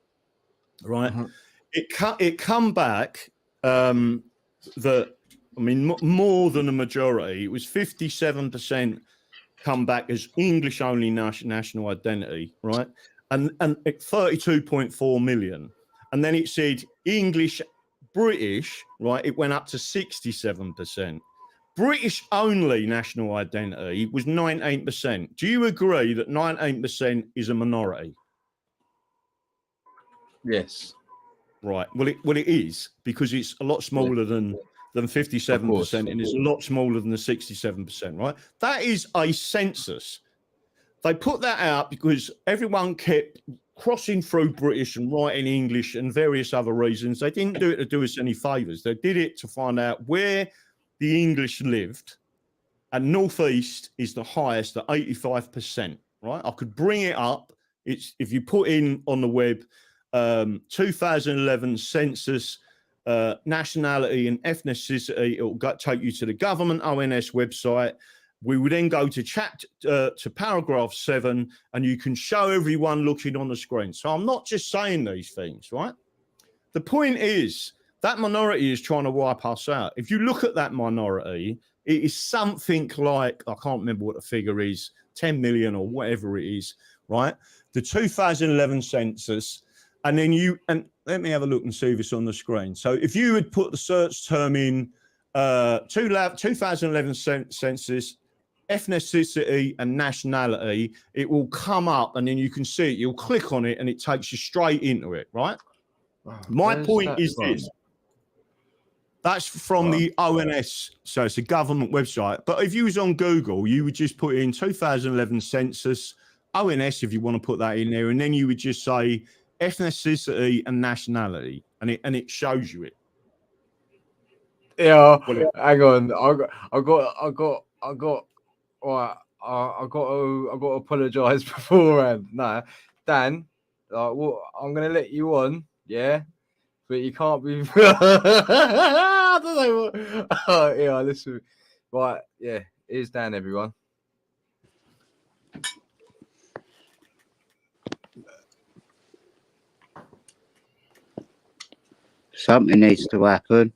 S16: Right. Mm-hmm. It come back more than a majority. It was 57% come back as English-only national identity, right? And 32.4 million. And then it said English, British, right? It went up to 67%. British-only national identity was 19%. Do you agree that 19% is a minority?
S2: Yes.
S16: Right. Well, it is, because it's a lot smaller than 57%, and it's a lot smaller than the 67%, right? That is a census. They put that out because everyone kept crossing through British and writing English and various other reasons. They didn't do it to do us any favours. They did it to find out where the English lived, and Northeast is the highest at 85%, right? I could bring it up. It's if you put in on the web 2011 census, nationality and ethnicity, it will take you to the government ONS website. We would then go to paragraph 7, and you can show everyone looking on the screen. So I'm not just saying these things, right? The point is that minority is trying to wipe us out. If you look at that minority, it is something like, I can't remember what the figure is, 10 million or whatever it is, right? The 2011 census. And then let me have a look and see if it's on the screen. So if you would put the search term in 2011 census, ethnicity and nationality, it will come up, and then you can see it. You'll click on it and it takes you straight into it, right? My point is this. That's from the ONS, so it's a government website. But if you was on Google, you would just put in 2011 census, ONS, if you want to put that in there, and then you would just say ethnicity and nationality, and it shows you it.
S2: Yeah, hang on. I got. Right, I got to apologise beforehand. No, Dan, I'm gonna let you on, yeah, but you can't be. I don't know what. Yeah, listen. Right, yeah. Here's Dan, everyone.
S17: Something needs to happen.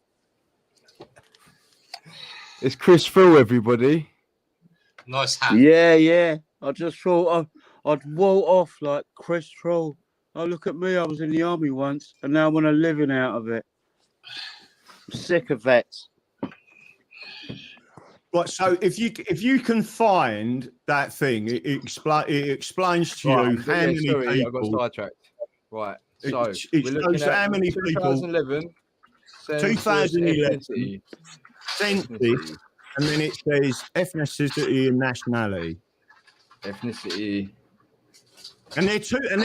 S2: It's Chris Phil, everybody.
S8: Nice hat.
S17: Yeah. I just thought I'd walk off like Chris Troll. Oh, look at me. I was in the army once, and now I want a living out of it. I'm sick of vets.
S16: Right, so if you can find that thing, it explains to you how many
S2: sorry, I got
S16: people.
S2: sidetracked. Right, so
S16: it
S2: we're looking
S16: shows
S2: at
S16: how many people.
S2: 2011.
S16: 2011
S2: ethnicity.
S16: census, and then it says ethnicity and nationality.
S2: Ethnicity.
S16: And they're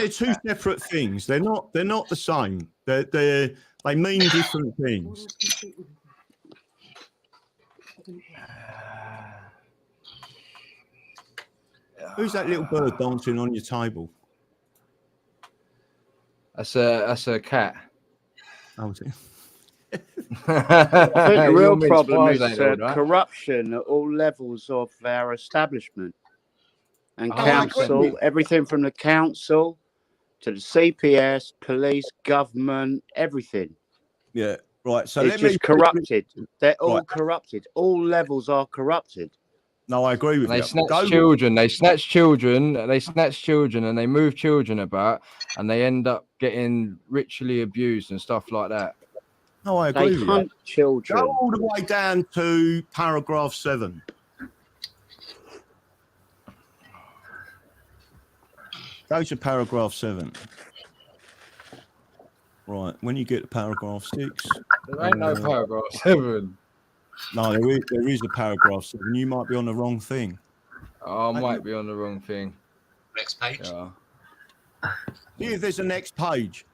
S16: two separate things. They're not the same. They mean different things. Who's that little bird dancing on your table?
S2: That's a cat.
S16: Oh, is it?
S17: I think the real problem is
S2: right?
S17: corruption at all levels of our establishment and
S2: Oh,
S17: council. Everything from the council to the CPS, police, government, everything.
S16: Yeah, right. So
S17: it's just corrupted. They're all corrupted. All levels are corrupted.
S16: No, I agree with
S2: you.
S16: you.
S2: They snatch children. They snatch children. They snatch children, and they move children about, and they end up getting ritually abused and stuff like that.
S16: No, I agree
S17: They
S16: with
S17: hunt
S16: you.
S17: children.
S16: Go all the way down to paragraph 7. Go to paragraph 7. Right, when you get to paragraph 6.
S2: There ain't no paragraph 7.
S16: No, there is a paragraph 7. You might be on the wrong thing.
S2: Oh, I might be on the wrong thing.
S8: Next page.
S2: Yeah.
S16: See if there's a next page.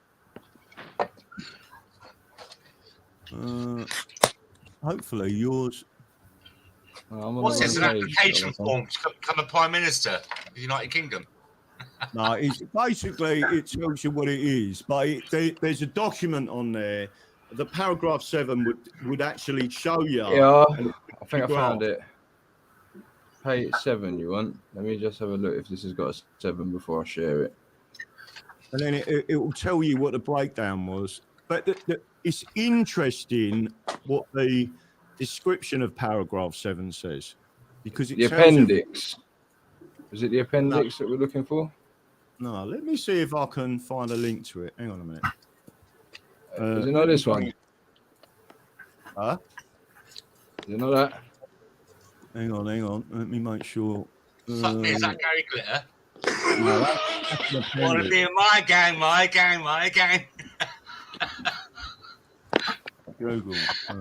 S16: Hopefully yours.
S8: What's this, an application form to become a Prime Minister of the United Kingdom?
S16: No, it's basically it tells you what it is, but there's a document on there. The paragraph 7 would actually show you.
S2: Yeah, I think I found it. Page 7, you want? Let me just have a look if this has got a 7 before I share it.
S16: And then it will tell you what the breakdown was. But it's interesting what the description of paragraph 7 says, because it
S2: the
S16: tells
S2: appendix.
S16: You...
S2: Is it the appendix that we're looking for?
S16: No, let me see if I can find a link to it. Hang on a minute.
S2: Is it not this one?
S16: Huh?
S2: Is it not that?
S16: Hang on. Let me make sure.
S8: Fuck me, is that Gary Glitter?
S16: No, that's
S8: Want to be in my gang.
S16: Google.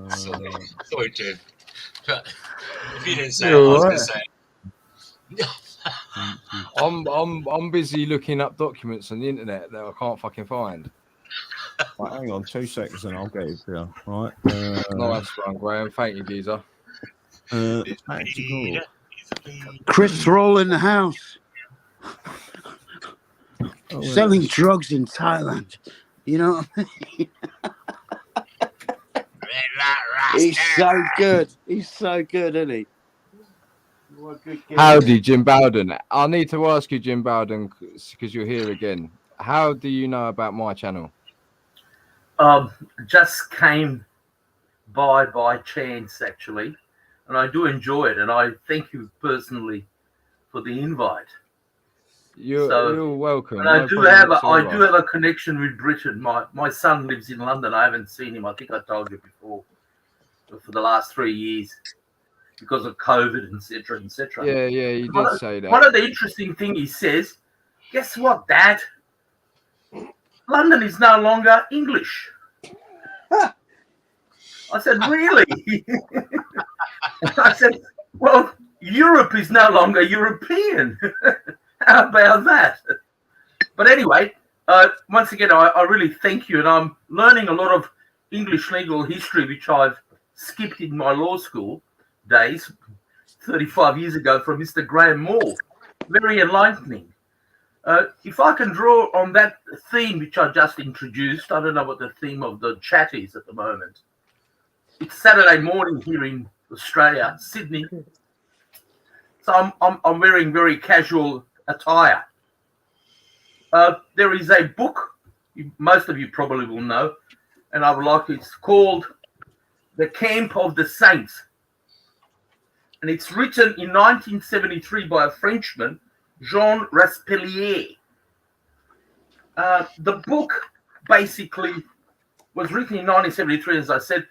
S8: Sorry, Jim. But if you didn't say it, I was going to say it.
S2: I'm busy looking up documents on the internet that I can't fucking find.
S16: Right, hang on 2 seconds and I'll get it here. Right.
S2: Nice one, Graham. Thank you, geezer.
S16: Tactical.
S17: Chris Roll in the house. Selling drugs in Thailand. You know what I mean? He's so good. He's so good, isn't he?
S2: Howdy, Jim Bowden. I need to ask you, Jim Bowden, because you're here again. How do you know about my channel?
S18: Just came by chance, actually, and I do enjoy it, and I thank you personally for the invite.
S2: You're welcome.
S18: And I do have a connection with Britain. My son lives in London. I haven't seen him. I think I told you before, for the last 3 years because of COVID, etc., etc.
S2: Yeah, you did say that.
S18: One of the interesting things he says, guess what, Dad? London is no longer English. I said, really? I said, well, Europe is no longer European. How about that? But anyway, once again, I really thank you. And I'm learning a lot of English legal history, which I've skipped in my law school days 35 years ago from Mr. Graham Moore. Very enlightening. If I can draw on that theme which I just introduced, I don't know what the theme of the chat is at the moment. It's Saturday morning here in Australia, Sydney. So I'm wearing very casual attire. There is a book, most of you probably will know, and I would like it's called The Camp of the Saints and it's written in 1973 by a Frenchman, Jean Raspelier. The book basically was written in 1973, as I said,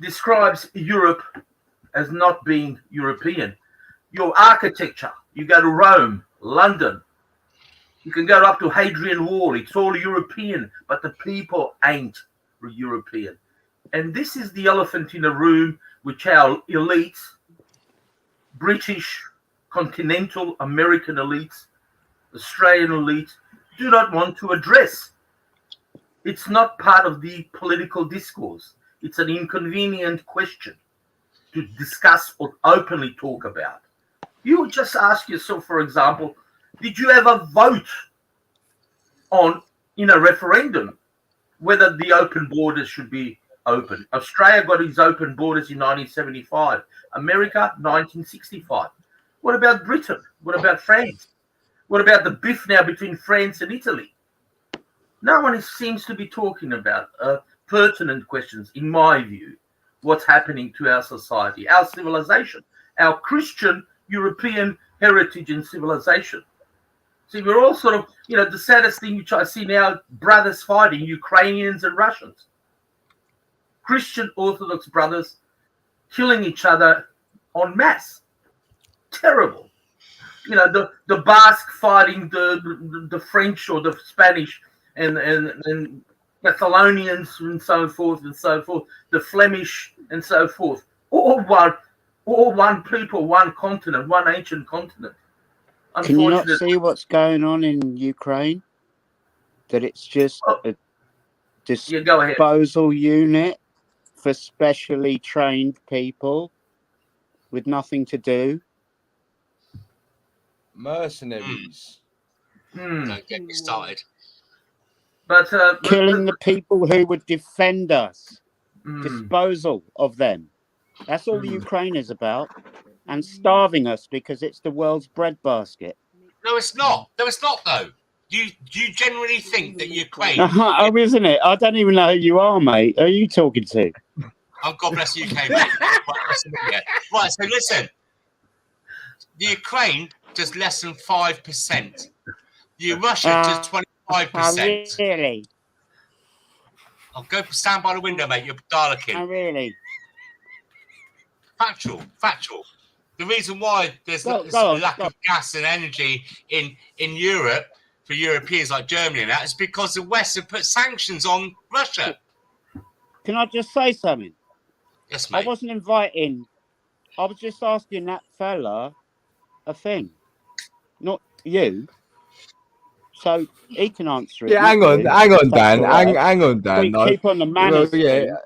S18: describes Europe as not being European. Your architecture, you go to Rome, London, you can go up to Hadrian Wall, it's all European, but the people ain't European. And this is the elephant in the room, which our elites, British, continental, American elites, Australian elites, do not want to address. It's not part of the political discourse. It's an inconvenient question to discuss or openly talk about. You just ask yourself, for example, did you ever vote on, in a referendum, whether the open borders should be open? Australia got its open borders in 1975. America, 1965. What about Britain? What about France? What about the beef now between France and Italy? No one seems to be talking about pertinent questions, in my view, what's happening to our society, our civilization, our Christian European heritage and civilization. See, we're all sort of, the saddest thing which I see now, brothers fighting, Ukrainians and Russians. Christian Orthodox brothers killing each other en masse. Terrible. The Basque fighting the French or the Spanish and Catalonians and so forth and so forth, the Flemish and so forth. All one people, one continent, one ancient continent.
S17: Can you not see what's going on in Ukraine? That it's just a disposal unit for specially trained people with nothing to do.
S2: Mercenaries.
S8: Don't get me started.
S18: But
S17: killing the people who would defend us. Disposal of them. That's all the Ukraine is about. And starving us because it's the world's breadbasket.
S8: No, it's not. No, it's not, though. You generally think that Ukraine...
S17: Oh, isn't it? I don't even know who you are, mate. Who are you talking to?
S8: Oh, God bless the UK, mate. Right, so listen. The Ukraine does less than 5%. Russia does 25%.
S17: Really?
S8: I'll go stand by the window, mate. You're Dalek.
S17: Oh, really?
S8: Factual. The reason why there's a lack of gas and energy in Europe for Europeans like Germany and that is because the West have put sanctions on Russia.
S17: Can I just say something?
S8: Yes, mate.
S17: I wasn't inviting. I was just asking that fella a thing, not you. So he can answer it.
S2: Yeah, hang on, Dan. Hang on, Dan.
S17: Keep on the manners.
S2: Yeah.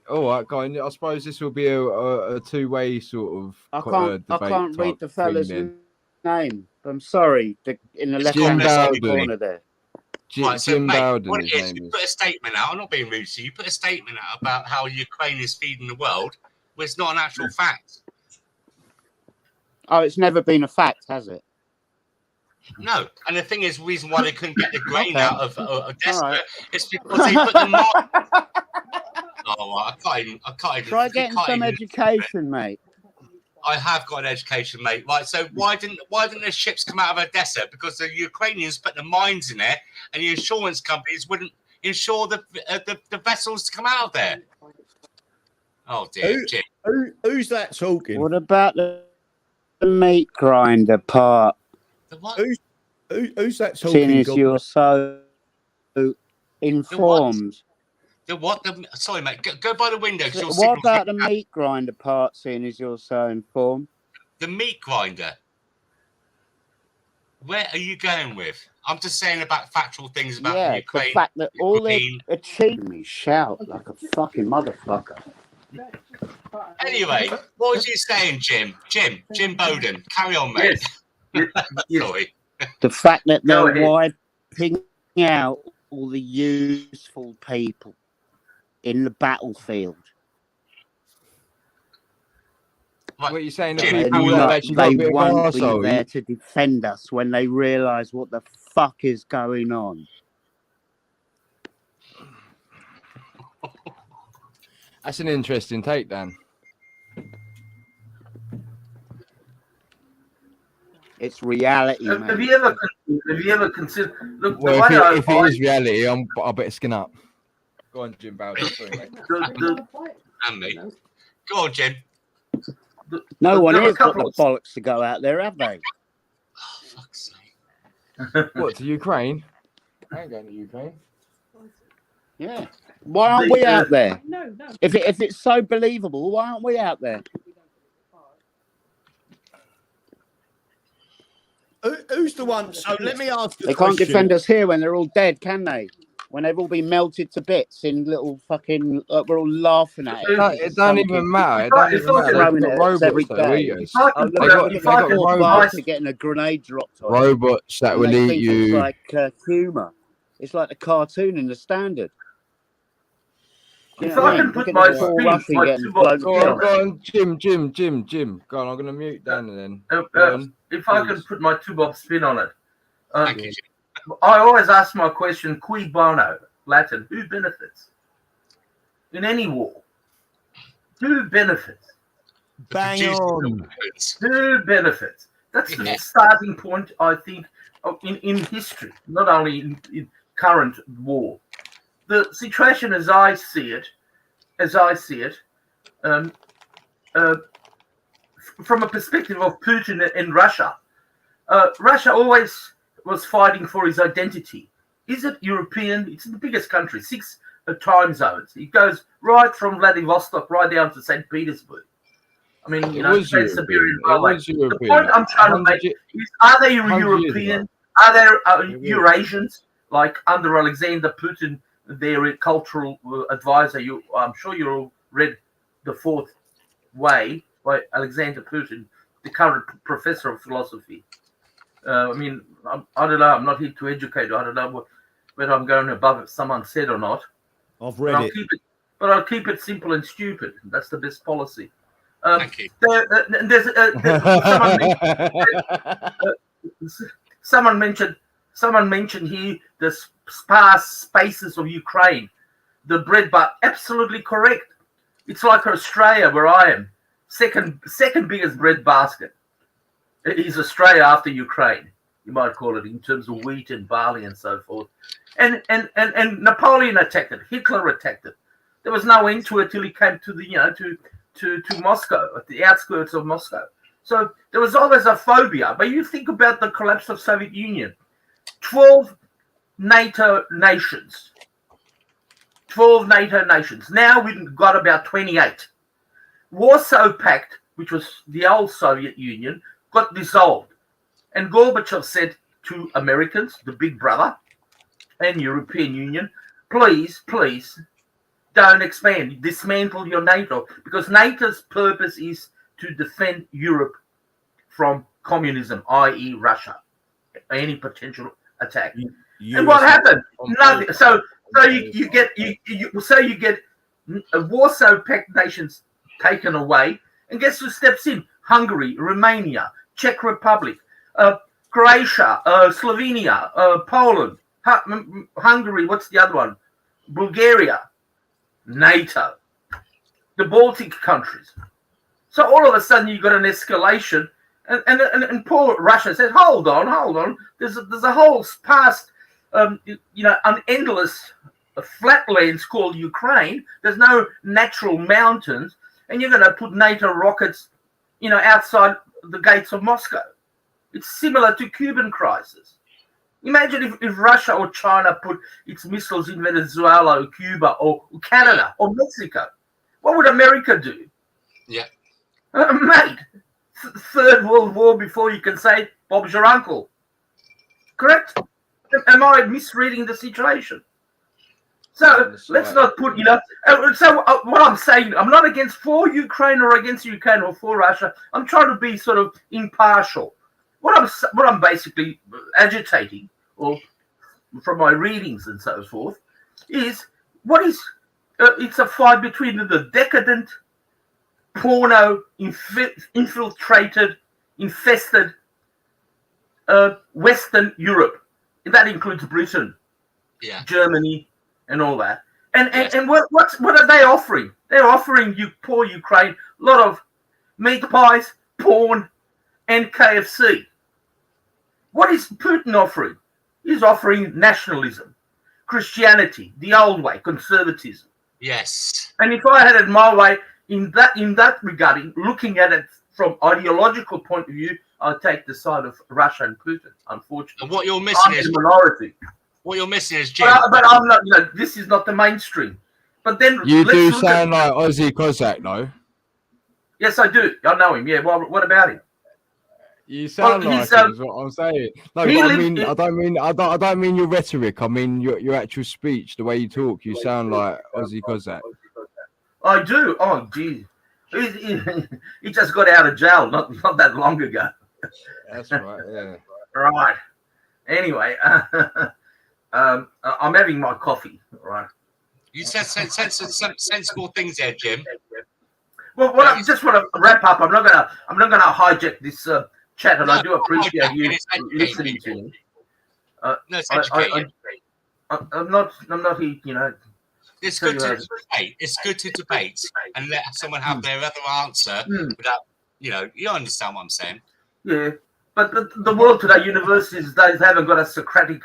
S2: All right, go on. I suppose this will be a two-way sort of debate.
S17: I can't read the fella's name. I'm sorry. In the left-hand corner there.
S8: Right, so,
S2: Jim
S8: mate,
S2: Bowden,
S8: what it is, you put a statement out. I'm not being rude to you. You put a statement out about how Ukraine is feeding the world, but it's not an actual fact.
S17: Oh, it's never been a fact, has it?
S8: No, and the thing is, the reason why they couldn't get the grain out of Odessa is because they put them on. Oh, I can't even.
S17: Try getting some education, mate.
S8: I have got an education, mate. Right, so why didn't the ships come out of Odessa? Because the Ukrainians put the mines in there, and the insurance companies wouldn't insure the vessels to come out of there. Oh dear, Jim.
S12: Who's that talking?
S17: What about the meat grinder part?
S12: Who's that talking?
S17: Seeing as you're so informed.
S8: The what? Sorry, mate. Go by the window.
S17: What about the meat grinder part, seeing as you're so informed?
S8: The meat grinder? Where are you going with? I'm just saying about factual things about the Ukraine.
S17: The fact that all they achieved me shout like a fucking motherfucker.
S8: Anyway, what was you saying, Jim? Jim Bowden. Carry on, mate.
S18: Yes.
S8: Sorry.
S17: The fact that they're wiping out all the useful people in the battlefield.
S2: What are you saying?
S17: They won't be there to defend us when they realise what the fuck is going on.
S2: That's an interesting take, Dan.
S17: It's reality,
S18: Have
S17: mate.
S18: you ever considered? Look,
S2: Well,
S18: the way
S2: if it is reality, I better skin up. Go on, Jim Bowser. Sorry, mate.
S8: And me. Go on, Jim.
S17: No one
S18: there were a
S17: here's got
S18: couple
S17: the
S18: of-
S17: bollocks to go out there, have they?
S8: Fuck's sake.
S2: What, to Ukraine? I ain't going to Ukraine.
S17: Yeah. Why aren't we out there? No. If it's so believable, why aren't we out there?
S16: Who's the one? So let me ask you.
S17: They can't defend us here when they're all dead, can they? When they've all been melted to bits in little fucking. We're all laughing at it.
S2: It don't even matter. It don't even matter.
S17: Throwing
S2: They've
S17: it
S2: got
S17: at us every
S2: robots that will
S17: day.
S2: eat us.
S17: Oh, look,
S2: They
S17: look
S2: got
S17: at the fourth
S2: robots.
S17: bastard getting a grenade dropped on him.
S2: Robots that
S17: And
S2: will
S17: they
S2: eat
S17: think
S2: you.
S17: It's like humour. It's like the cartoon in the Standard.
S18: If
S17: You know what
S18: I
S17: mean?
S18: can put
S17: Look at
S18: my
S17: this poor
S18: spin,
S17: Russian
S18: my
S17: getting
S18: two
S17: blown
S2: Go
S17: to
S2: on, go on, Jim. Go on, I'm gonna mute Dan and then.
S18: if I can put my two bob spin on it,
S8: Thank you, Jim.
S18: I always ask my question: Cui bono? Latin. Who benefits in any war? Who benefits?
S16: Bang on.
S18: Who benefits? That's the starting point, I think, in history, not only in current war. The situation, as I see it, from a perspective of Putin and Russia, Russia always was fighting for his identity. Is it European? It's the biggest country, 6 time zones. It goes right from Vladivostok right down to St. Petersburg. I mean, you know, Trans-Siberian Railway. The point I'm trying to make is: are they European? Are there Eurasians, like under Alexander Putin, their cultural advisor? I'm sure you all read The Fourth Way by Alexander Putin, the current professor of philosophy. I mean, I don't know. I'm not here to educate. I don't know whether I'm going above if someone said or not.
S16: I've read it.
S18: But I'll keep it simple and stupid. That's the best policy.
S8: Thank you.
S18: Someone mentioned here the sparse spaces of Ukraine, the breadbasket. Absolutely correct. It's like Australia, where I am. Second biggest breadbasket is Australia after Ukraine. You might call it, in terms of wheat and barley and so forth. And Napoleon attacked it. Hitler attacked it. There was no end to it till he came to the to Moscow, at the outskirts of Moscow. So there was always a phobia. But you think about the collapse of Soviet Union. 12 NATO nations. 12 NATO nations. Now we've got about 28. Warsaw Pact, which was the old Soviet Union, got dissolved. And Gorbachev said to Americans, the big brother, and European Union, please, don't expand. Dismantle your NATO. Because NATO's purpose is to defend Europe from communism, i.e. Russia, any potential attack. And what happened? Nothing. So you get Warsaw Pact nations taken away, and guess who steps in? Hungary, Romania, Czech Republic, Croatia, Slovenia, Poland, Hungary. What's the other one? Bulgaria, NATO, the Baltic countries. So all of a sudden you got an escalation, and poor Russia says, hold on. There's a whole past, an endless flatlands called Ukraine. There's no natural mountains, and you're going to put NATO rockets, outside the gates of Moscow. It's similar to Cuban crisis. Imagine if Russia or China put its missiles in Venezuela or Cuba or Canada or Mexico. What would America do?
S8: Yeah.
S18: Mate, Third World War before you can say Bob's your uncle. Correct? Am I misreading the situation? So let's not put, what I'm saying, I'm not for Ukraine or against Ukraine or for Russia. I'm trying to be sort of impartial. What I'm basically agitating, or from my readings and so forth, is it's a fight between the decadent, porno, infiltrated, infested Western Europe. And that includes Britain, Germany, and all that. And what are they offering? They're offering you poor Ukraine a lot of meat pies, porn, and KFC. What is Putin offering? He's offering nationalism, Christianity, the old way, conservatism.
S8: Yes.
S18: And if I had it my way in that regarding, looking at it from ideological point of view, I'd take the side of Russia and Putin. Unfortunately,
S8: And what you're missing
S18: I'm
S8: is
S18: in the minority.
S8: What you're missing is Jim.
S18: But I'm not. You know, this is not the mainstream. But then
S2: You
S18: let's
S2: do
S18: look
S2: sound like Ozzy Cossack, though.
S18: Yes, I do. I know him. Yeah. Well, what about him?
S2: You sound
S18: Well,
S2: like
S18: he's,
S2: him, is what I'm saying. No, but
S18: he
S2: I
S18: lived
S2: mean,
S18: in-
S2: I don't mean your rhetoric. I mean your actual speech, the way you talk. You sound like Ozzy Cossack.
S18: I do. Oh, geez. He just got out of jail not that long ago.
S2: That's right. Yeah.
S18: Right. Anyway, I'm having my coffee. Right.
S8: You said some sensible things there, Jim.
S18: Well, what I just want to wrap up. I'm not gonna hijack this chat, and I do appreciate you listening to me.
S8: No, it's educating.
S18: I'm not here, you know.
S8: It's good to debate. It's good to debate and let someone have their other answer without, you understand what I'm saying.
S18: Yeah, but the world today, universities today haven't got a Socratic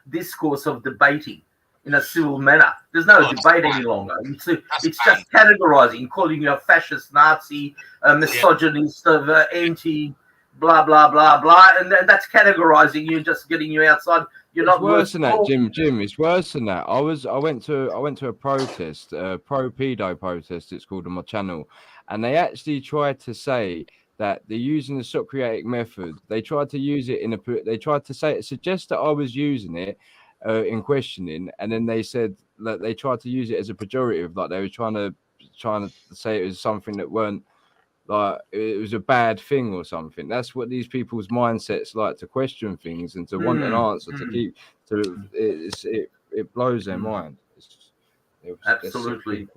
S18: discourse of debating in a civil manner. There's no debate any longer. It's just categorizing, calling you a fascist, Nazi, a misogynist, anti, blah blah blah blah, and that's categorizing you, just getting you outside. You're not
S2: worse than that, Jim. It's worse than that. I went to a protest, pro pedo protest. It's called on my channel, and they actually tried to say that they're using the Socratic method. They tried to use it they tried to suggest that I was using it in questioning, and then they said that they tried to use it as a pejorative, like they were trying to say it was something that weren't, like it was a bad thing or something. That's what these people's mindsets like, to question things and to want an answer, to keep it blows their mind.
S18: Absolutely.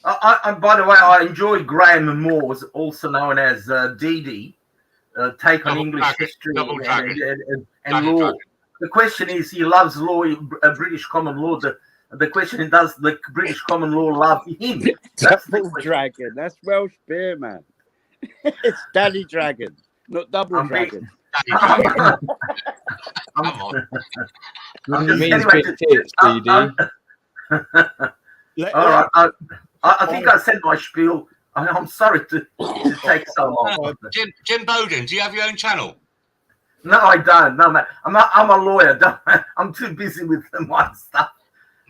S18: By the way, I enjoy Graham Moore's, also known as DD, take on English history and law. The question is, he loves law, British common law. The question is, does the British common law love him? That's
S17: Double Dragon. That's Welsh beer, man. It's Daddy Dragon, not Double Dragon.
S18: I'm just, anyway, all right. I think I said my spiel. I'm sorry to take so long.
S8: Jim Bowden, do you have your own channel?
S18: No, I don't. No, man. I'm a lawyer. I'm too busy with my stuff.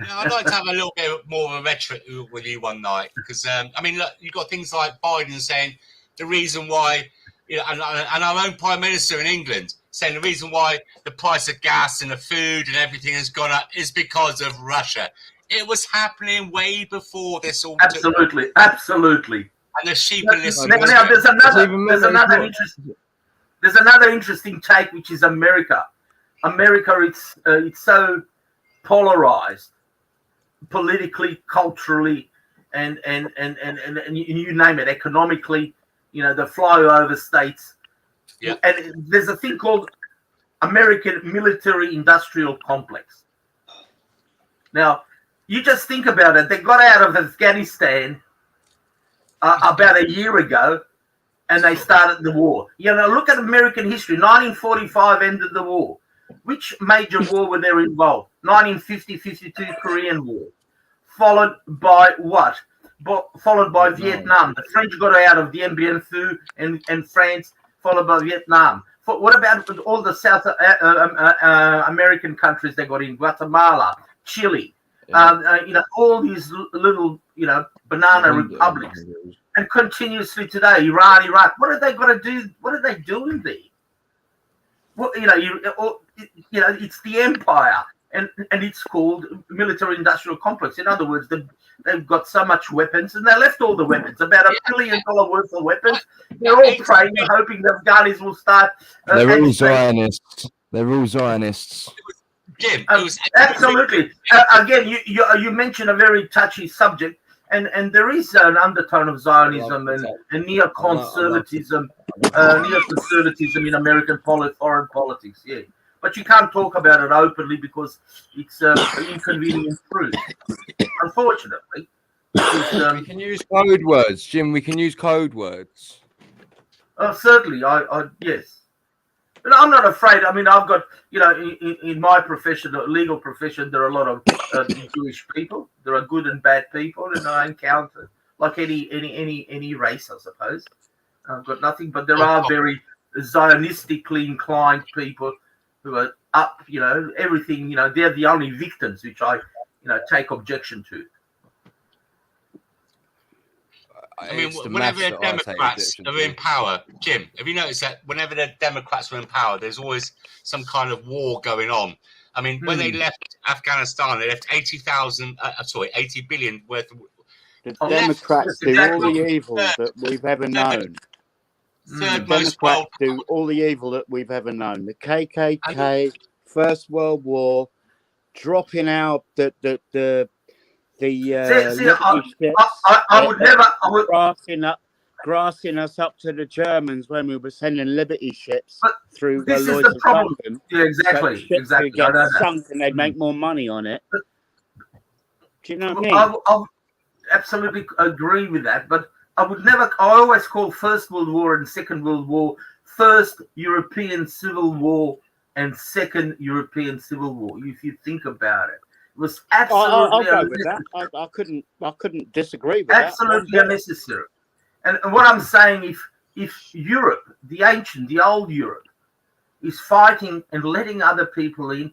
S8: I'd like to have a little bit more of a rhetoric with you one night, because I mean, look, you've got things like Biden saying the reason why, and our own Prime Minister in England saying the reason why the price of gas and the food and everything has gone up is because of Russia. It was happening way before this all.
S18: Absolutely.
S8: And the sheep and
S18: now there's another interesting take, which is America. America, it's so polarized politically, culturally, and you name it, economically. The flyover states.
S8: Yeah.
S18: And there's a thing called American military-industrial complex. Now, you just think about it. They got out of Afghanistan about a year ago, and they started the war. Look at American history. 1945 ended the war. Which major war were they involved? 1950-52 Korean War. Followed by what? Followed by Vietnam. The French got out of Dien Bien Phu and France, followed by Vietnam. What about all the South American countries they got in? Guatemala, Chile, all these little, banana republics. And continuously today, Iran, Iraq. What are they going to do? What are they doing there? Well, it's the empire, and it's called military-industrial complex. In other words, they've got so much weapons, and they left all the weapons, about $1 billion worth of weapons. They're all praying and hoping the Afghanis will start.
S2: They're all Zionists.
S8: Jim,
S18: absolutely. Again, you mentioned a very touchy subject, and there is an undertone of Zionism and neoconservatism, in American foreign politics. Yeah, but you can't talk about it openly because it's an inconvenient truth. Unfortunately,
S2: we can use code words, Jim. We can use code words.
S18: Certainly, yes. And I'm not afraid. I mean, I've got, in my profession, legal profession, there are a lot of Jewish people. There are good and bad people, and I encounter like any race, I suppose. I've got nothing, but there are very Zionistically inclined people who are up, everything. They're the only victims, which I, take objection to.
S8: I mean, whenever the Democrats are in power, Jim, have you noticed that whenever the Democrats were in power, there's always some kind of war going on? I mean, when they left Afghanistan, they left 80 billion worth of.
S17: The Democrats do all the evil that we've ever known. The Democrats do all the evil that we've ever known. The KKK, First World War, dropping out the
S18: I would never.
S17: Grassing us up to the Germans when we were sending Liberty ships through the
S18: this is
S17: Lloyd's
S18: the
S17: of
S18: problem.
S17: London.
S18: Yeah, exactly.
S17: So ships would get sunk and they'd make more money on it. Do you know what I mean?
S18: I absolutely agree with that, but I would never. I always call First World War and Second World War First European Civil War and Second European Civil War. If you think about it. Was absolutely
S17: I'll go with that. I couldn't disagree with
S18: absolutely unnecessary. And what I'm saying, if Europe, the old Europe, is fighting and letting other people in,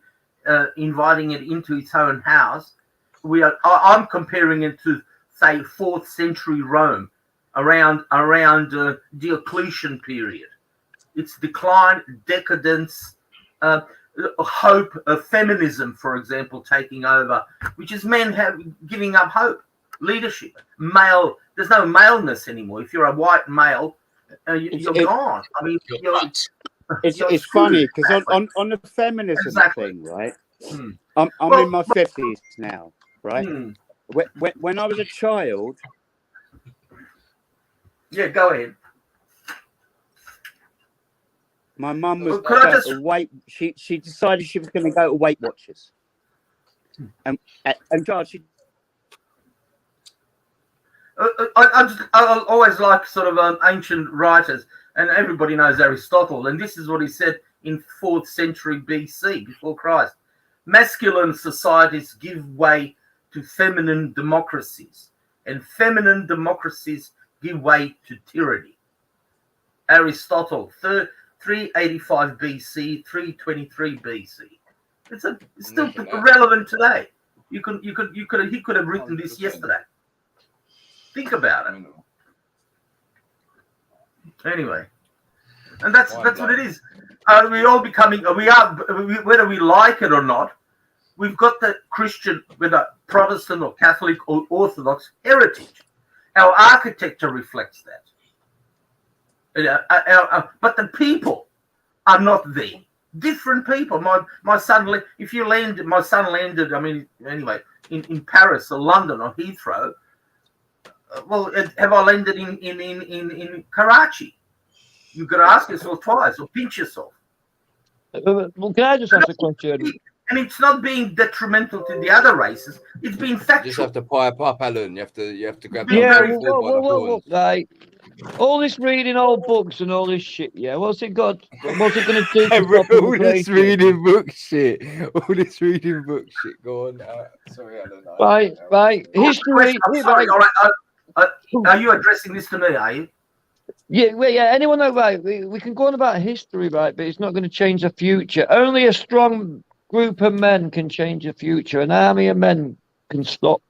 S18: inviting it into its own house, I'm comparing it to, say, 4th century Rome, around Diocletian period. It's decline, decadence. Hope of feminism, for example, taking over, which is men giving up hope, leadership, male. There's no maleness anymore. If you're a white male, you're gone. I mean,
S17: it's funny because on the feminism thing, right? I'm in my 50s now, right? When I was a child.
S18: Yeah, go ahead.
S17: My mum was going to Weight. She decided she was going to go to Weight Watchers, and God, she.
S18: I always like sort of ancient writers, and everybody knows Aristotle, and this is what he said in 4th century BC, before Christ. Masculine societies give way to feminine democracies, and feminine democracies give way to tyranny. Aristotle, 385 BC, 323 BC. It's still relevant today. He could have written this yesterday. Think about it. Anyway, and that's what it is. We all becoming. Whether we like it or not, we've got the Christian, whether Protestant or Catholic or Orthodox heritage. Our architecture reflects that. But the people are not there. Different people. My son, if you landed, my son landed. I mean, anyway, in Paris or London or Heathrow. Well, have I landed in Karachi? You've got to ask yourself twice or pinch yourself.
S3: Well, can I just ask a question?
S18: And it's not being detrimental to the other races. It's being factual.
S2: You just have to pipe up, Alan. You have to grab.
S3: Yeah, right. All this reading old books and all this shit. Yeah, what's it got? What's it going to do?
S2: All this reading book shit. All this reading book shit. Go on. Sorry, Alan.
S3: Right. History.
S18: Sorry, all right. Are you addressing this to me? Are you?
S3: Yeah, well, yeah. Anyone know, right? We can go on about history, right? But it's not going to change the future. Only a strong group of men can change the future. An army of men can stop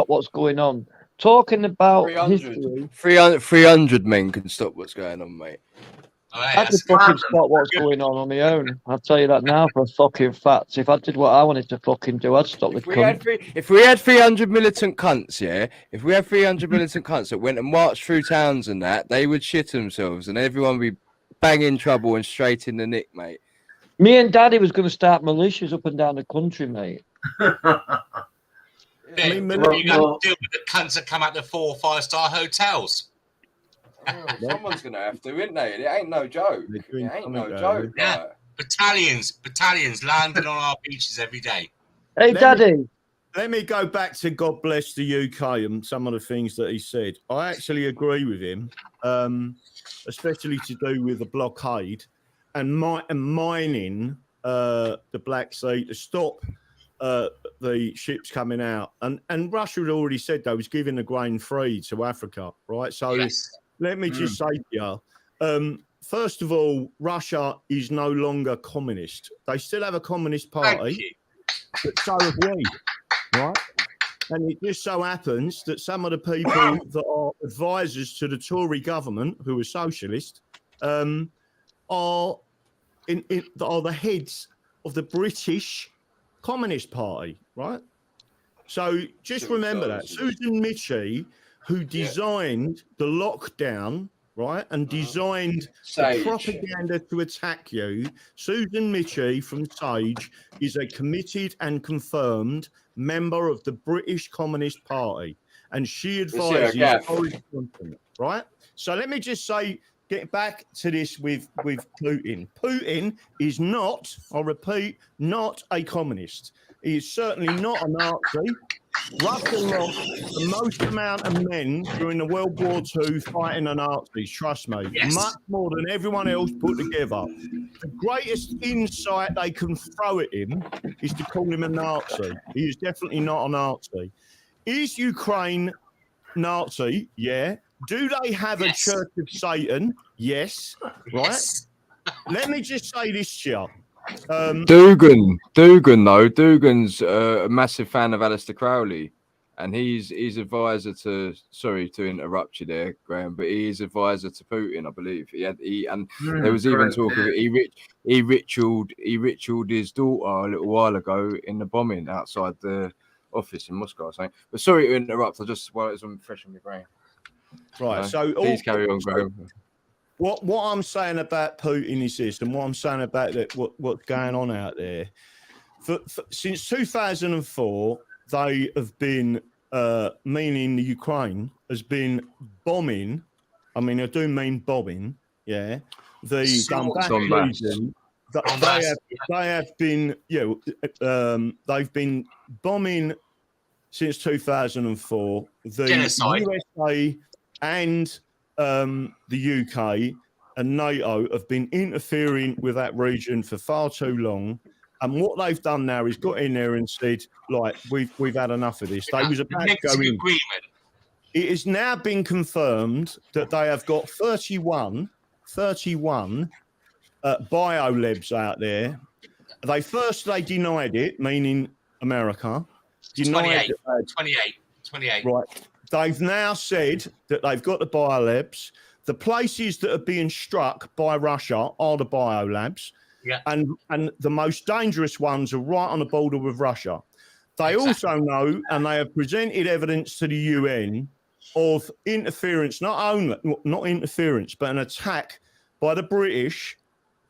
S3: what's going on. Talking about
S2: 300 men can stop what's going on, mate.
S3: I could fucking stop what's going on my own. I'll tell you that now for a fucking fact. If I did what I wanted to fucking do, I'd stop the cunt.
S2: If we had 300 militant cunts, yeah, if we had 300 militant cunts that went and marched through towns and that, they would shit themselves and everyone would be banging trouble and straight in the nick, mate.
S3: Me and Daddy was going to start militias up and down the country, mate.
S8: Yeah, you got to deal with the cunts that come out the 4- or 5-star hotels.
S2: Well, someone's going to have to, isn't they? It ain't no joke. It ain't no joke.
S8: Yeah. Battalions landing on our beaches every day.
S3: Hey, Daddy.
S16: Let me go back to God bless the UK and some of the things that he said. I actually agree with him, especially to do with the blockade. mining the Black Sea to stop the ships coming out. And Russia had already said they was giving the grain free to Africa, right? So let me just say to you, first of all, Russia is no longer communist. They still have a communist party, but so have we, right? And it just so happens that some of the people that are advisors to the Tory government, who are socialist, are the heads of the British Communist Party, right? So just remember that. Susan Michie, who designed the lockdown, right, and designed the propaganda to attack you, Susan Michie from Sage is a committed and confirmed member of the British Communist Party, and she advises Boris Johnson, right? So let me just say, get back to this with Putin. Putin is not, I repeat, not a communist. He is certainly not a Nazi. Russia lost the most amount of men during the World War II fighting the Nazis, trust me. Much more than everyone else put together. The greatest insight they can throw at him is to call him a Nazi. He is definitely not a Nazi. Is Ukraine Nazi? Yeah. Do they have a Church of Satan? Yes. Right? Let me just say this, Chia.
S2: Dugan, though. Dugan's a massive fan of Aleister Crowley, and he's advisor to. Sorry to interrupt you there, Graham, but he is advisor to Putin, I believe. There was even talk of it. He ritualed his daughter a little while ago in the bombing outside the office in Moscow. Or something. But sorry to interrupt. I just it's fresh on my brain.
S16: Right. So
S2: please carry on, Graham.
S16: What I'm saying about Putin is this, and what I'm saying about what's going on out there. Since 2004, they have been, meaning the Ukraine, has been bombing. I mean, I do mean bombing, yeah. The Donbass region. They have been, they've been bombing since 2004. The
S8: Genocide.
S16: USA and the UK and NATO have been interfering with that region for far too long, and what they've done now is got in there and said, like, we've had enough of this. They was about to go in. It has now been confirmed that they have got 31 biolabs out there. They denied it, meaning America. Denied
S8: 28.
S16: Right. They've now said that they've got the biolabs. The places that are being struck by Russia are the biolabs.
S8: Yeah.
S16: And the most dangerous ones are right on the border with Russia. They also know, and they have presented evidence to the UN of interference, not interference, but an attack by the British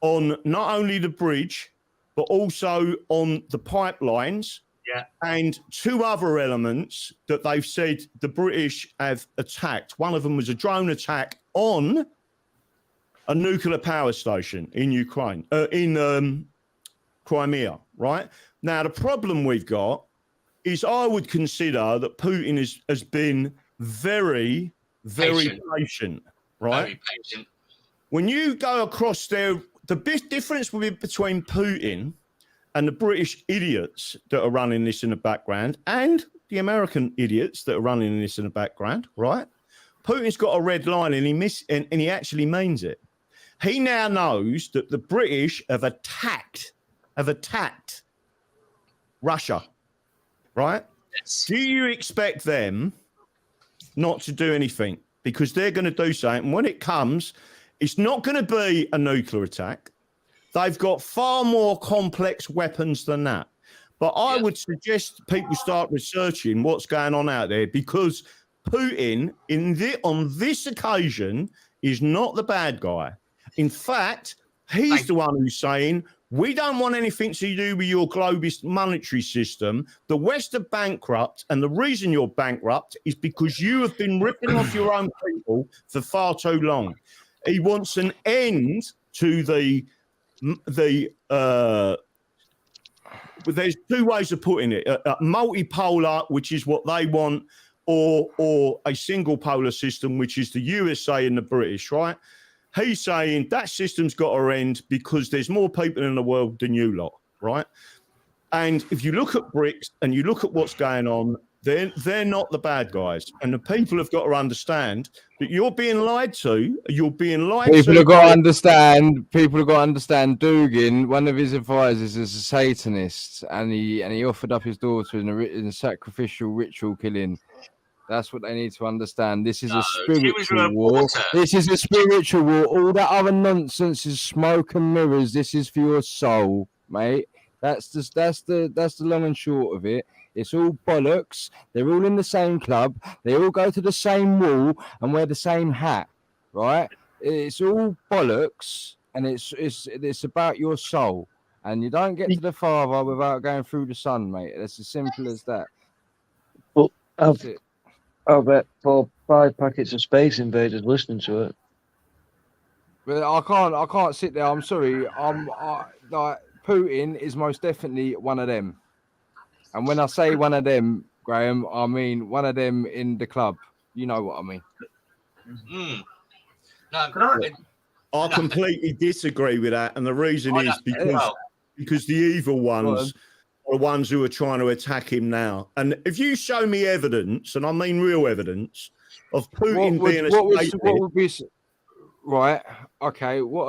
S16: on not only the bridge, but also on the pipelines.
S8: Yeah.
S16: And two other elements that they've said the British have attacked. One of them was a drone attack on a nuclear power station in Ukraine, in Crimea, right? Now, the problem we've got is I would consider that Putin has been very, very patient, right?
S8: Very patient.
S16: When you go across there, the big difference between Putin and the British idiots that are running this in the background and the American idiots that are running this in the background, right? Putin's got a red line and he actually means it. He now knows that the British have attacked Russia, right? Yes. Do you expect them not to do anything? Because they're going to do something. And when it comes, it's not going to be a nuclear attack. They've got far more complex weapons than that. But I would suggest people start researching what's going on out there, because Putin, on this occasion, is not the bad guy. In fact, he's the one who's saying, we don't want anything to do with your globist monetary system. The West are bankrupt, and the reason you're bankrupt is because you have been ripping off your own people for far too long. He wants an end to there's two ways of putting it: multipolar, which is what they want, or a single polar system, which is the USA and the British, right? He's saying that system's got to end because there's more people in the world than you lot, right? And if you look at BRICS and you look at what's going on, they're not the bad guys. And the people have got to understand that you're being lied to. You're being lied
S2: People
S16: to.
S2: have got to understand. People have got to understand. Dugin, one of his advisors, is a Satanist, and he offered up his daughter in a sacrificial ritual killing. That's what they need to understand. This is a spiritual war. This is a spiritual war. All that other nonsense is smoke and mirrors. This is for your soul, mate. That's the long and short of it. It's all bollocks. They're all in the same club. They all go to the same wall and wear the same hat, right? It's all bollocks, and it's about your soul. And you don't get to the Father without going through the Son, mate. It's as simple as that.
S3: But I'll bet 5 packets of Space Invaders listening to it.
S2: But I can't sit there. I'm sorry. Like Putin is most definitely one of them. And when I say one of them, Graham, I mean one of them in the club. You know what I mean.
S16: I completely disagree with that, and the reason is because the evil ones are the ones who are trying to attack him now. And if you show me evidence, and I mean real evidence, of Putin being
S2: what would be right? Okay. What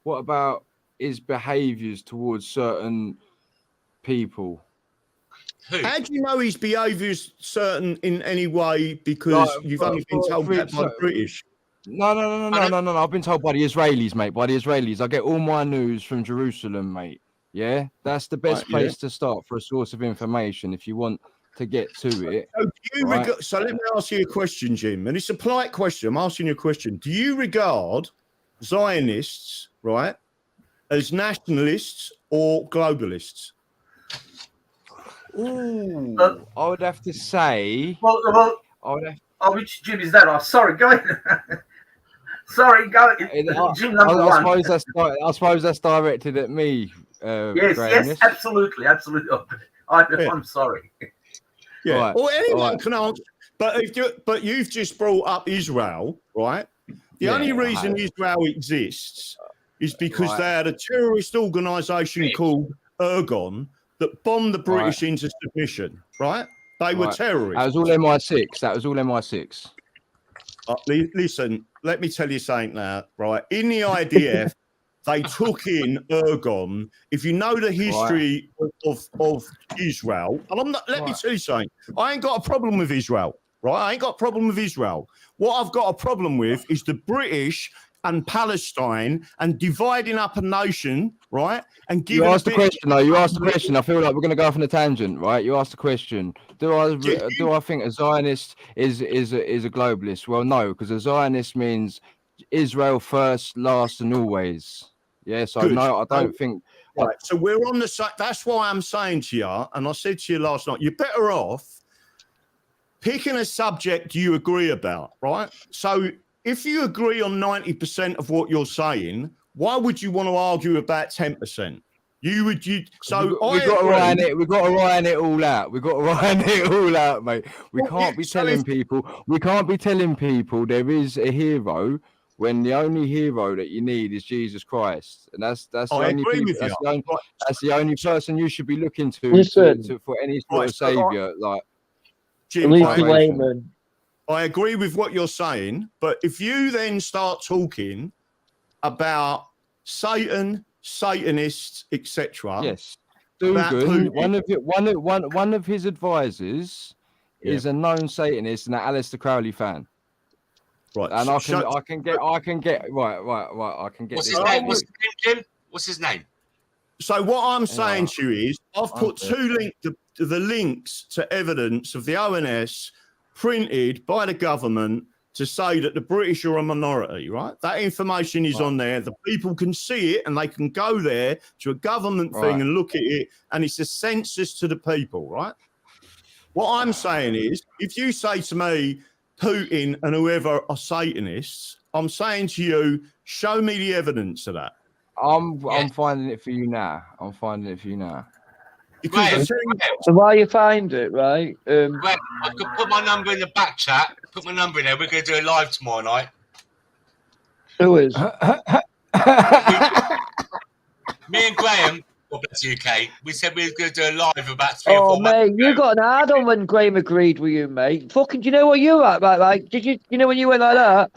S2: about his behaviours towards certain people?
S16: How do you know his behaviour's certain in any way? Because you've only been told that by the British.
S2: No. I've been told by the Israelis, mate. By the Israelis. I get all my news from Jerusalem, mate. Yeah, that's the best place to start for a source of information if you want to get to it.
S16: So let me ask you a question, Jim, and it's a polite question. I'm asking you a question. Do you regard Zionists, right, as nationalists or globalists?
S2: Ooh, I would have to say.
S18: Which Jim is that? Oh, sorry, go ahead. Sorry, go. Jim number one.
S2: I suppose that's directed at me.
S18: Yes, absolutely. I'm sorry.
S16: Yeah.
S2: Right.
S16: Or anyone can answer. But you've just brought up Israel, right? The only reason Israel exists is because they had a terrorist organisation called Ergon that bombed the British into submission, right? They were terrorists.
S2: That was all MI6.
S16: Listen, let me tell you something now, right? In the IDF, they took in Ergon. If you know the history of Israel, and let me tell you something, I ain't got a problem with Israel, right? I ain't got a problem with Israel. What I've got a problem with is the British and Palestine and dividing up a nation, right? And giving
S2: you asked the question, though. You asked the question. I feel like we're going to go off on a tangent, right? You asked the question. Do I think a Zionist is a globalist? Well, no, because a Zionist means Israel first, last, and always. Yeah, so no, I don't think.
S16: Right, so we're on the side. That's why I'm saying to you, and I said to you last night, you're better off picking a subject you agree about, right? So if you agree on 90% of what you're saying, why would you want to argue about 10%? We've got to iron
S2: it all out. We've got to iron it all out, mate. We can't be telling people there is a hero when the only hero that you need is Jesus Christ, and that's the only person you should be looking to for any sort of savior. Like,
S16: Jim, I agree with what you're saying, but if you then start talking about Satan, Satanists, etc.,
S2: yes, Dugan, one of his advisors is a known Satanist and an Aleister Crowley fan.
S16: Right,
S2: and I can get.
S8: What's his name? What's his name, Jim? What's his name?
S16: So what I'm saying to you is, I've put the links to evidence of the ONS printed by the government to say that the British are a minority, right? That information is on there. The people can see it and they can go there to a government thing and look at it, and it's a census to the people, right? What I'm saying is, if you say to me, Putin and whoever are Satanists, I'm saying to you, show me the evidence of that.
S2: I'm finding it for you now.
S16: Because
S3: so while you find it, right?
S8: I could put my number in the back chat. Put my number in there. We're going to do a live tomorrow night.
S3: Who is?
S8: Me and Graham, God bless the UK, we said we were going to do a live about 3 or 4 months.
S3: Mate, you got an hard on when Graham agreed with you, mate. Fucking, do you know what you at, right? Like, did you know when you went like that?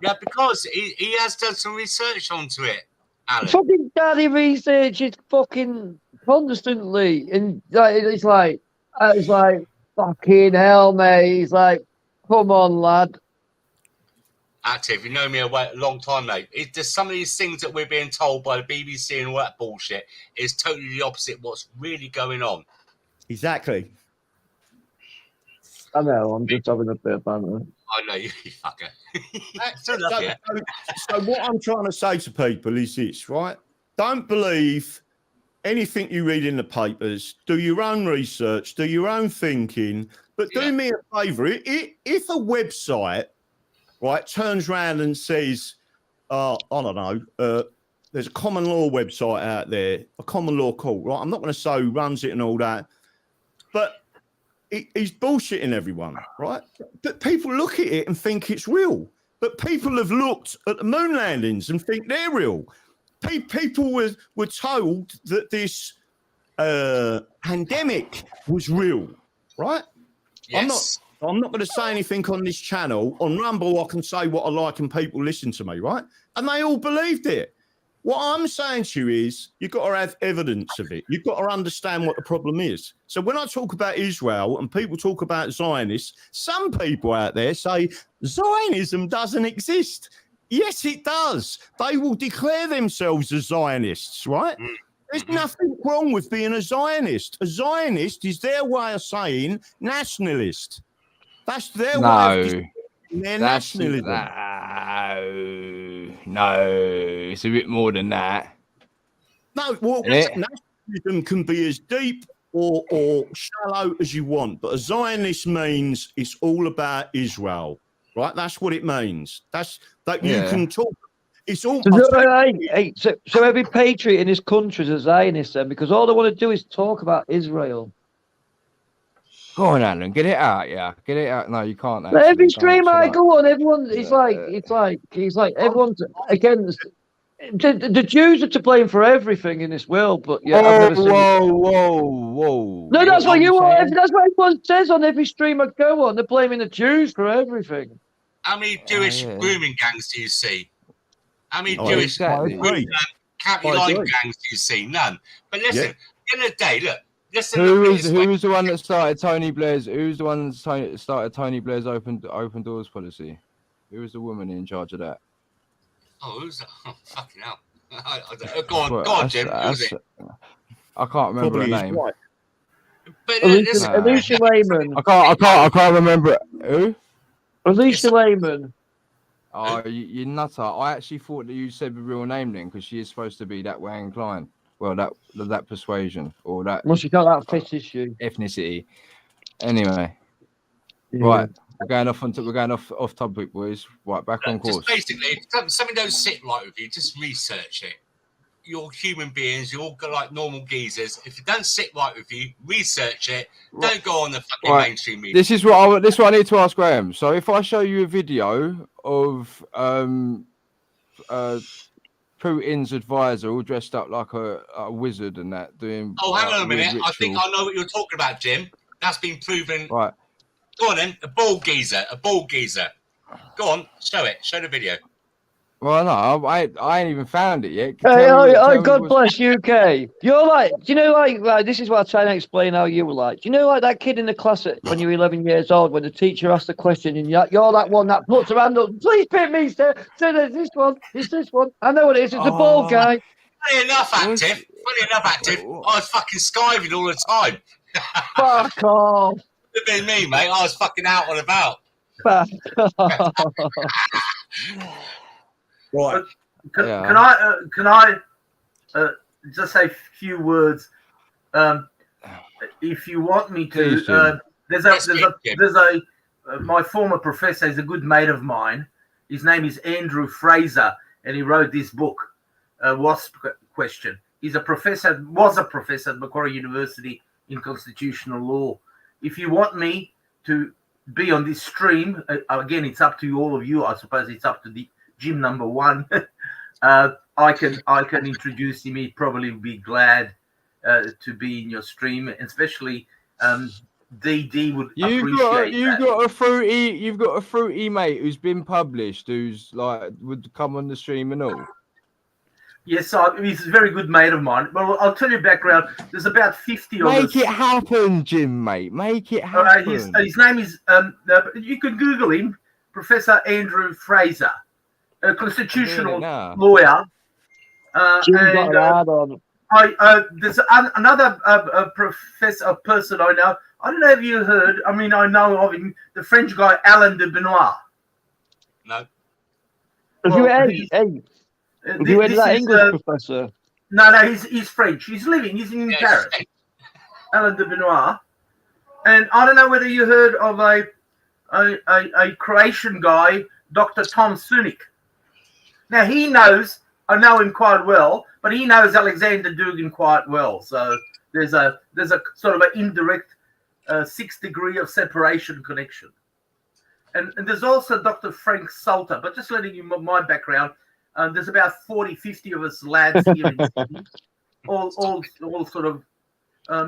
S8: Yeah, because he has done some research onto it, Alan.
S3: Fucking daddy researches fucking constantly, and it's like fucking hell, mate. He's like, come on, lad.
S8: Active, you know me a long time, mate. There's some of these things that we're being told by the BBC and all that bullshit is totally the opposite. What's really going on?
S16: Exactly.
S3: I know. I'm just having a bit of banter.
S8: I know you fucker.
S16: So what I'm trying to say to people is this, right? Don't believe anything you read in the papers. Do your own research. Do your own thinking. But do me a favour. If a website, right, turns around and says, I don't know, there's a common law website out there, a common law court, right? I'm not going to say who runs it and all that, but he's bullshitting everyone, right? But people look at it and think it's real. But people have looked at the moon landings and think they're real. People were told that this pandemic was real, right?
S8: Yes.
S16: I'm not going to say anything on this channel. On Rumble, I can say what I like and people listen to me, right? And they all believed it. What I'm saying to you is you've got to have evidence of it. You've got to understand what the problem is. So when I talk about Israel and people talk about Zionists, some people out there say Zionism doesn't exist. Yes, it does. They will declare themselves as Zionists, right? There's nothing wrong with being a Zionist. A Zionist is their way of saying nationalist. That's their way of describing their nationalism.
S2: No, it's a bit more than that.
S16: No, well, nationalism can be as deep or shallow as you want, but a Zionist means it's all about Israel, right? That's what it means. That's that you can talk. It's all.
S3: So every patriot in this country is a Zionist then, because all they want to do is talk about Israel.
S2: Go on, Alan, get it out, yeah. Get it out. No, you can't.
S3: Every stream I go on, everyone, it's like everyone's against. The Jews are to blame for everything in this world, but yeah, I've never seen.
S2: Whoa!
S3: No, that's what you want. That's what everyone says on every stream I go on. They're blaming the Jews for everything.
S8: How many Jewish grooming gangs do you see? How many Jewish
S2: exactly.
S8: county line gangs do you see? None. But listen, at the end of the day, look.
S2: Who was the one that started Tony Blair's? Who's the one that started Tony Blair's open doors policy? Who was the woman in charge of that?
S8: Oh, who's that? Oh, fucking hell! Go on, Jim. Who's it?
S2: I can't remember her name.
S8: But
S3: Alicia Layman.
S2: I can't remember it. Who?
S3: Alicia Layman.
S2: Oh, you nutter! I actually thought that you said the real name then, because she is supposed to be that way inclined. Well, that persuasion or that.
S3: Well, she got that fetish
S2: ethnicity. Anyway, right, we're going off topic, boys. Right, back on course.
S8: Just basically, if something don't sit right with you, just research it. You're human beings. You're all like normal geezers. If it don't sit right with you, research it. Don't go on the fucking mainstream media.
S2: This is what I need to ask Graham. So if I show you a video of Putin's advisor all dressed up like a wizard and that doing.
S8: Oh, hang on a minute. I think I know what you're talking about, Jim. That's been proven.
S2: Right.
S8: Go on then. A bald geezer. Go on. Show it. Show the video.
S2: Well, no, I ain't even found it yet.
S3: God bless UK. You're like, do you know, like this is what I'm trying to explain how you were like. Do you know, like that kid in the class when you were 11 years old, when the teacher asked a question and you're that one that puts her hand up, please pick me, sir. So there's this one, it's this one. I know what it is, it's the bald guy.
S8: Funny enough, Active. I was fucking skiving all the time.
S3: Fuck off.
S8: It'd been me, mate. I was fucking out and about.
S3: Fuck off.
S16: Right.
S18: Can I just say a few words? If you want me to, my former professor is a good mate of mine. His name is Andrew Fraser, and he wrote this book, Wasp Question. Was a professor at Macquarie University in constitutional law. If you want me to be on this stream, again, it's up to all of you. I suppose it's up to the Jim number 1. I can introduce him. He'd probably be glad to be in your stream, especially DD would appreciate
S2: you've
S18: that.
S2: got a fruity mate who's been published, who's like would come on the stream and all.
S18: Yes, he's a very good mate of mine. Well, I'll tell you background. There's about 50 of us.
S2: Make it happen, Jim, mate. Make it happen.
S18: His name is, you can Google him, Professor Andrew Fraser, a constitutional lawyer.
S3: Got an ad on.
S18: There's another person I know. I don't know if you heard. I mean, I know of him. The French guy Alain de Benoit.
S8: No.
S3: Have you heard of that English professor?
S18: No, he's French. He's in Paris. Alain de Benoit. And I don't know whether you heard of a Croatian guy, Dr. Tom Sunic. Now I know him quite well, but he knows Alexander Dugin quite well. So there's a sort of an indirect 6 degree of separation connection. And there's also Dr. Frank Salter, but just letting you know my background, there's about 40, 50 of us lads here in Sydney, all sort of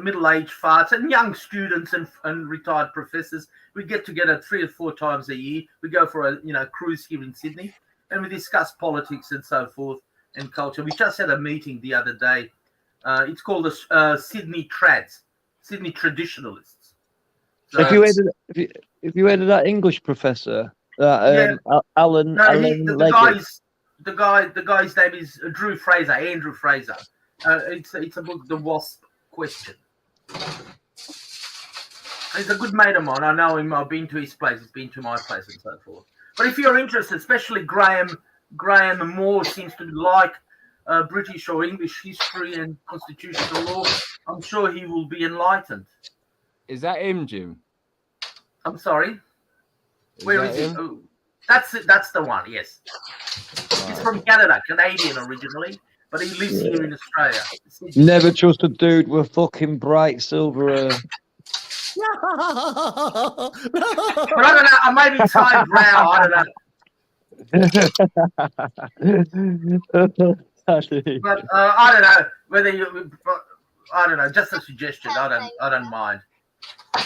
S18: middle-aged farts and young students and retired professors. We get together 3 or 4 times a year. We go for a cruise here in Sydney, and we discuss politics and so forth and culture. We just had a meeting the other day. It's called the Sydney Trads, Sydney Traditionalists. So,
S3: If you heard of that English professor, that Alan
S18: the guy's name is Andrew Fraser. It's a book, The Wasp Question. He's a good mate of mine. I know him. I've been to his place. He's been to my place and so forth. But if you're interested, especially Graham Moore seems to like British or English history and constitutional law, I'm sure he will be enlightened.
S2: Is that him, Jim?
S18: I'm sorry. Where is he? Oh, that's it. That's the one. Yes. He's from Canada, Canadian originally, but he lives here in Australia.
S3: Never trust a dude with fucking bright silver hair.
S18: But I don't know. I may be Ty Brown. I don't know. But I don't know whether you. I don't know. Just a suggestion. I don't mind.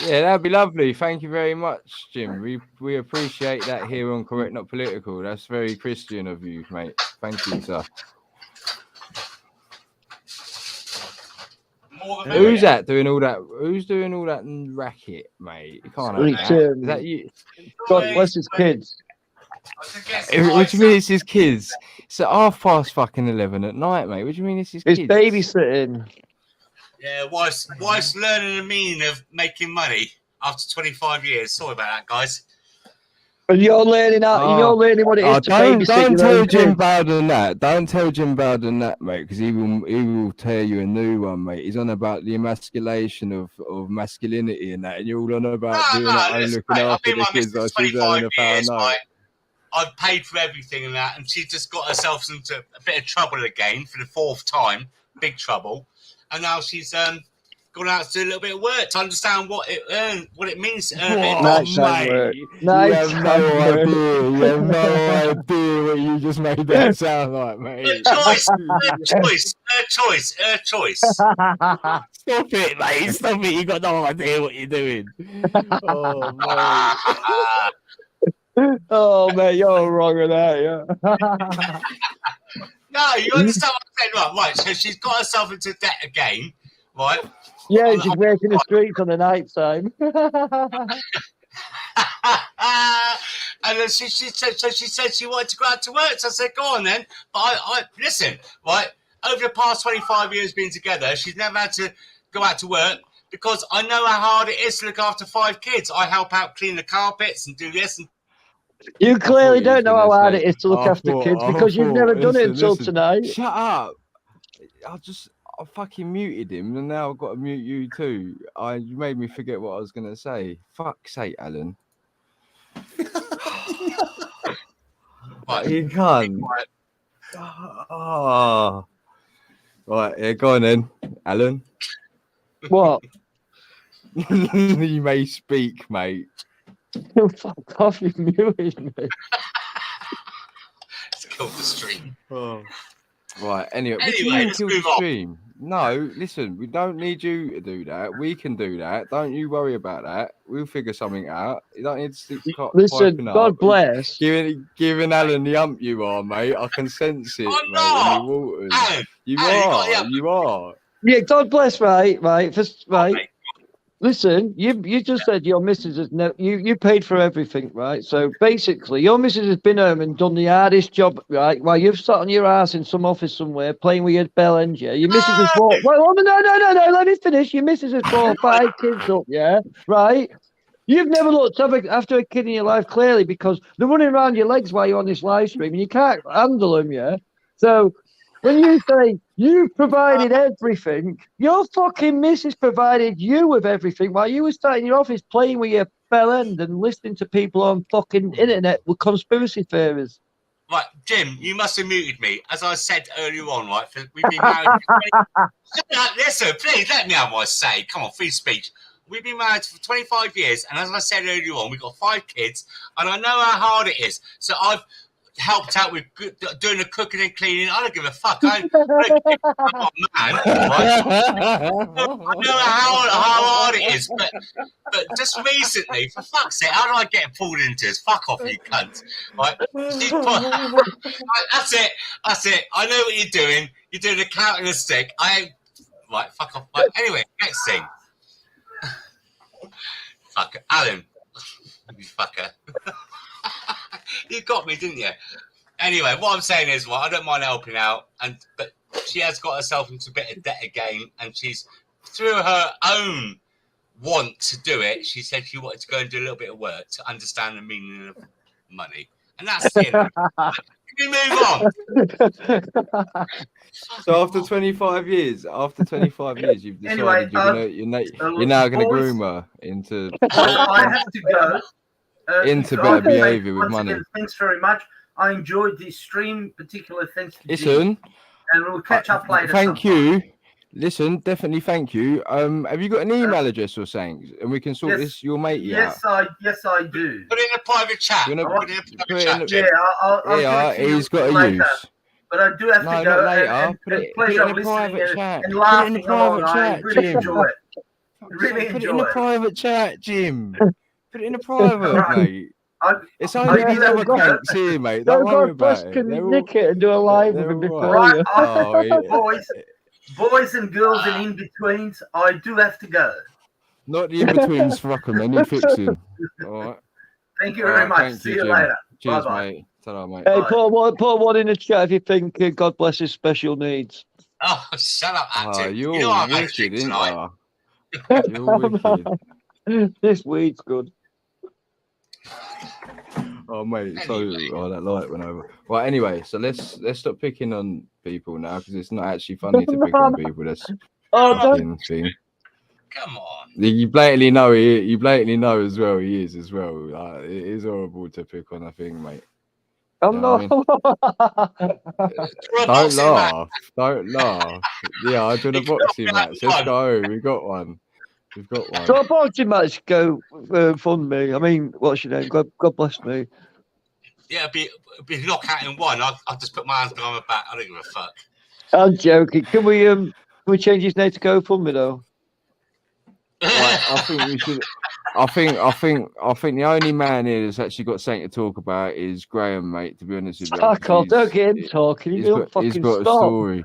S2: Yeah, that'd be lovely. Thank you very much, Jim. We appreciate that here on Correct Not Political. That's very Christian of you, mate. Thank you, sir. Who's that doing all that? Who's doing all that racket, mate? You can't have that. Is that you?
S3: God bless his kids.
S2: What do you mean it's his kids? It's at 11:30 at night, mate. What do you mean it's his kids?
S3: It's babysitting.
S8: Yeah, wife's learning the meaning of making money after 25 years. Sorry about that, guys.
S3: But you're learning what it is to babysit.
S2: Don't tell Jim Bowden that. Don't tell Jim Bowden that, mate, because he will tear you a new one, mate. He's on about the emasculation of masculinity and that, and you're all on about doing that and looking after the kids like she's earning £1 a night.
S8: I've paid for everything and that, and she's just got herself into a bit of trouble again for the 4th time, big trouble. And now she's gone out to do a little bit of work to understand what it means to earn a bit of money.
S2: You have no idea what you just made that sound like, mate.
S8: Her choice.
S2: Stop it, mate. Stop it. You got no idea what you're doing. Oh, mate.
S3: Oh, mate, you're wrong with that, yeah.
S8: No, you understand what I'm saying, right? So she's got herself into debt again, right?
S3: Yeah, she's working the streets on the night time.
S8: And then she said she wanted to go out to work. So I said, go on then. But I listen, right? Over the past 25 years being together, she's never had to go out to work because I know how hard it is to look after 5 kids. I help out clean the carpets and do this and
S3: you clearly don't know how hard it is to look after kids because you've never done it until tonight.
S2: Shut up. I fucking muted him and now I've got to mute you too. You made me forget what I was going to say. Fuck's sake, Alan. You can't. Oh. Right, yeah, go on then, Alan.
S3: What?
S2: You may speak, mate.
S3: Fuck off, you muted me.
S8: killed the stream.
S2: Oh. Right. Anyway, what do you
S8: Anyway,
S2: mean
S8: let's
S2: kill the
S8: move on.
S2: stream? No, listen, we don't need you to do that. We can do that. Don't you worry about that. We'll figure something out. You don't need to stick
S3: Listen,
S2: piping
S3: God
S2: up.
S3: bless.
S2: Giving Alan the ump you are, mate. I can sense it,
S8: I'm
S2: mate, in
S8: not.
S2: your waters.
S8: Alan,
S2: You
S8: Alan, you got the
S2: are.
S8: ump.
S2: You are.
S3: Yeah, God bless, mate. First,
S8: Oh,
S3: mate.
S8: mate.
S3: Listen, you just said your missus has you paid for everything, right? So basically, your missus has been home and done the hardest job, right? While you've sat on your ass in some office somewhere playing with your bell end, yeah. Your missus has brought. Well, no. Let me finish. Your missus has brought 5 kids up, yeah, right? You've never looked after a kid in your life, clearly, because they're running around your legs while you're on this live stream, and you can't handle them, yeah. So when you say you provided everything, your fucking missus provided you with everything while you were sat in your office playing with your bell end and listening to people on fucking internet with conspiracy theories.
S8: Right, Jim, you must have muted me. As I said earlier on, right, we've been married listen, please let me have my say. Come on, free speech. We've been married for 25 years, and as I said earlier on, we've got 5 kids, and I know how hard it is. So I've helped out with doing the cooking and cleaning. I don't give a fuck. I'm a man, right? I know how hard it is, but just recently, for fuck's sake, how do I get pulled into this? Fuck off, you cunt. Right? That's it. I know what you're doing. You're doing a carrot and a stick. Right, fuck off. Right, anyway, next thing. Fucker. Alan. You fucker. You got me, didn't you? Anyway, what I'm saying is, well, I don't mind helping out, but she has got herself into a bit of debt again, and she's, through her own want to do it, she said she wanted to go and do a little bit of work to understand the meaning of money. And that's the end. Can we move on?
S2: So after 25 years, you've decided you're now going to groom her into
S18: I have to go.
S2: into better behaviour with
S18: once
S2: money.
S18: Again, thanks very much. I enjoyed this stream, particularly thanks to
S2: Listen,
S18: Jim, and we'll catch up later.
S2: Thank you. Listen, definitely thank you. Have you got an email address or something, and we can sort this your matey out?
S18: Yes, I do.
S8: Put it in a private chat.
S18: I'll
S2: he's got a
S18: later.
S2: use.
S18: But I do have to go.
S2: Not later.
S18: And
S2: Put it
S18: pleasure
S2: in a
S18: listening
S2: private chat.
S18: and
S2: Put it in a
S18: laughing
S2: private
S18: along.
S2: chat,
S18: I really
S2: Jim.
S18: enjoy it. Really
S2: Put it
S18: enjoy
S2: in a
S18: it.
S2: private chat, Jim. Put it in a private,
S18: Right.
S2: mate. It's only these other cunts here, mate. Don't worry about it.
S3: Can nick it and do a live with him before you.
S18: Boys and girls and in-betweens, I do have to go.
S2: Not the in-betweens, fuck them. They need fixing. All right.
S18: Thank you very much.
S2: Thank
S18: See
S2: you,
S18: you
S2: Jim.
S18: later.
S2: Cheers,
S18: Bye-bye.
S2: mate. Ta-ra, mate.
S3: Hey, put one in the chat if you think God bless his special needs.
S8: Oh, shut up, active.
S2: You're
S8: You know I'm
S2: wicked,
S8: acting
S2: ain't
S8: tonight.
S2: you? You're wicked.
S3: This weed's good.
S2: Oh mate, that light went over. Right, anyway, so let's stop picking on people now because it's not actually funny to pick on people. That's fucking thing.
S8: Come on.
S2: You blatantly know you blatantly know as well. He is as well. It is horrible to pick on a thing, mate.
S3: I'm not.
S2: Don't laugh. Don't laugh. Yeah, I did a boxing match. Let's go. We got one. We've got one.
S3: So a boxing match go fund me. I mean, what's your name? God bless me.
S8: Yeah, it'd be knockout in one. I'll just put my hands behind my back. I don't give a fuck.
S3: I'm joking. Can we change his name to GoFundMe though?
S2: Right, I think we should. I think the only man here that's actually got something to talk about is Graham, mate. To be honest with you,
S3: Don't get him talking. He's got
S2: a story.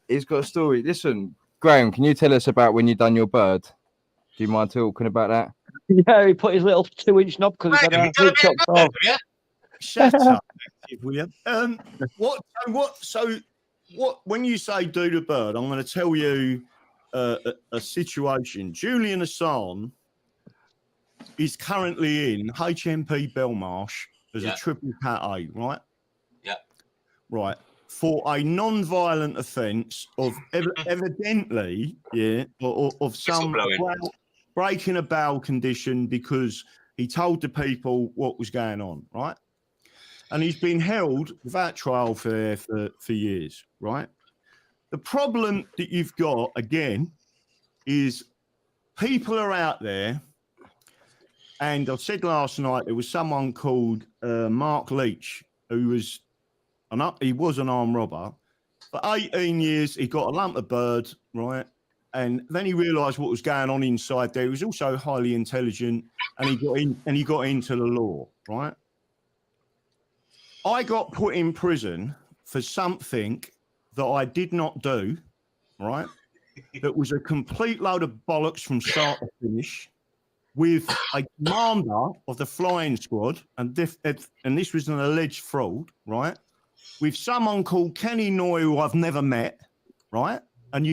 S2: He's got a story. Listen, Graham, can you tell us about when you done your bird? Do you mind talking about that?
S3: Yeah, he put his little 2-inch knob because he got a chopped off.
S16: Shut up, William. What? When you say do the bird, I'm going to tell you a situation. Julian Assange is currently in HMP Belmarsh as a triple cat A, right?
S8: Yeah.
S16: Right. For a non-violent offence of evidently, of some breaking a bail condition because he told the people what was going on, right? And he's been held without trial for years, right? The problem that you've got, again, is people are out there, and I said last night there was someone called Mark Leach who was he was an armed robber. For 18 years, he got a lump of bird, right? And then he realised what was going on inside there. He was also highly intelligent, and he got into the law, right? I got put in prison for something that I did not do, right? That was a complete load of bollocks from start to finish, with a commander of the flying squad, and this was an alleged fraud, right? With someone called Kenny Noy, who I've never met, right? And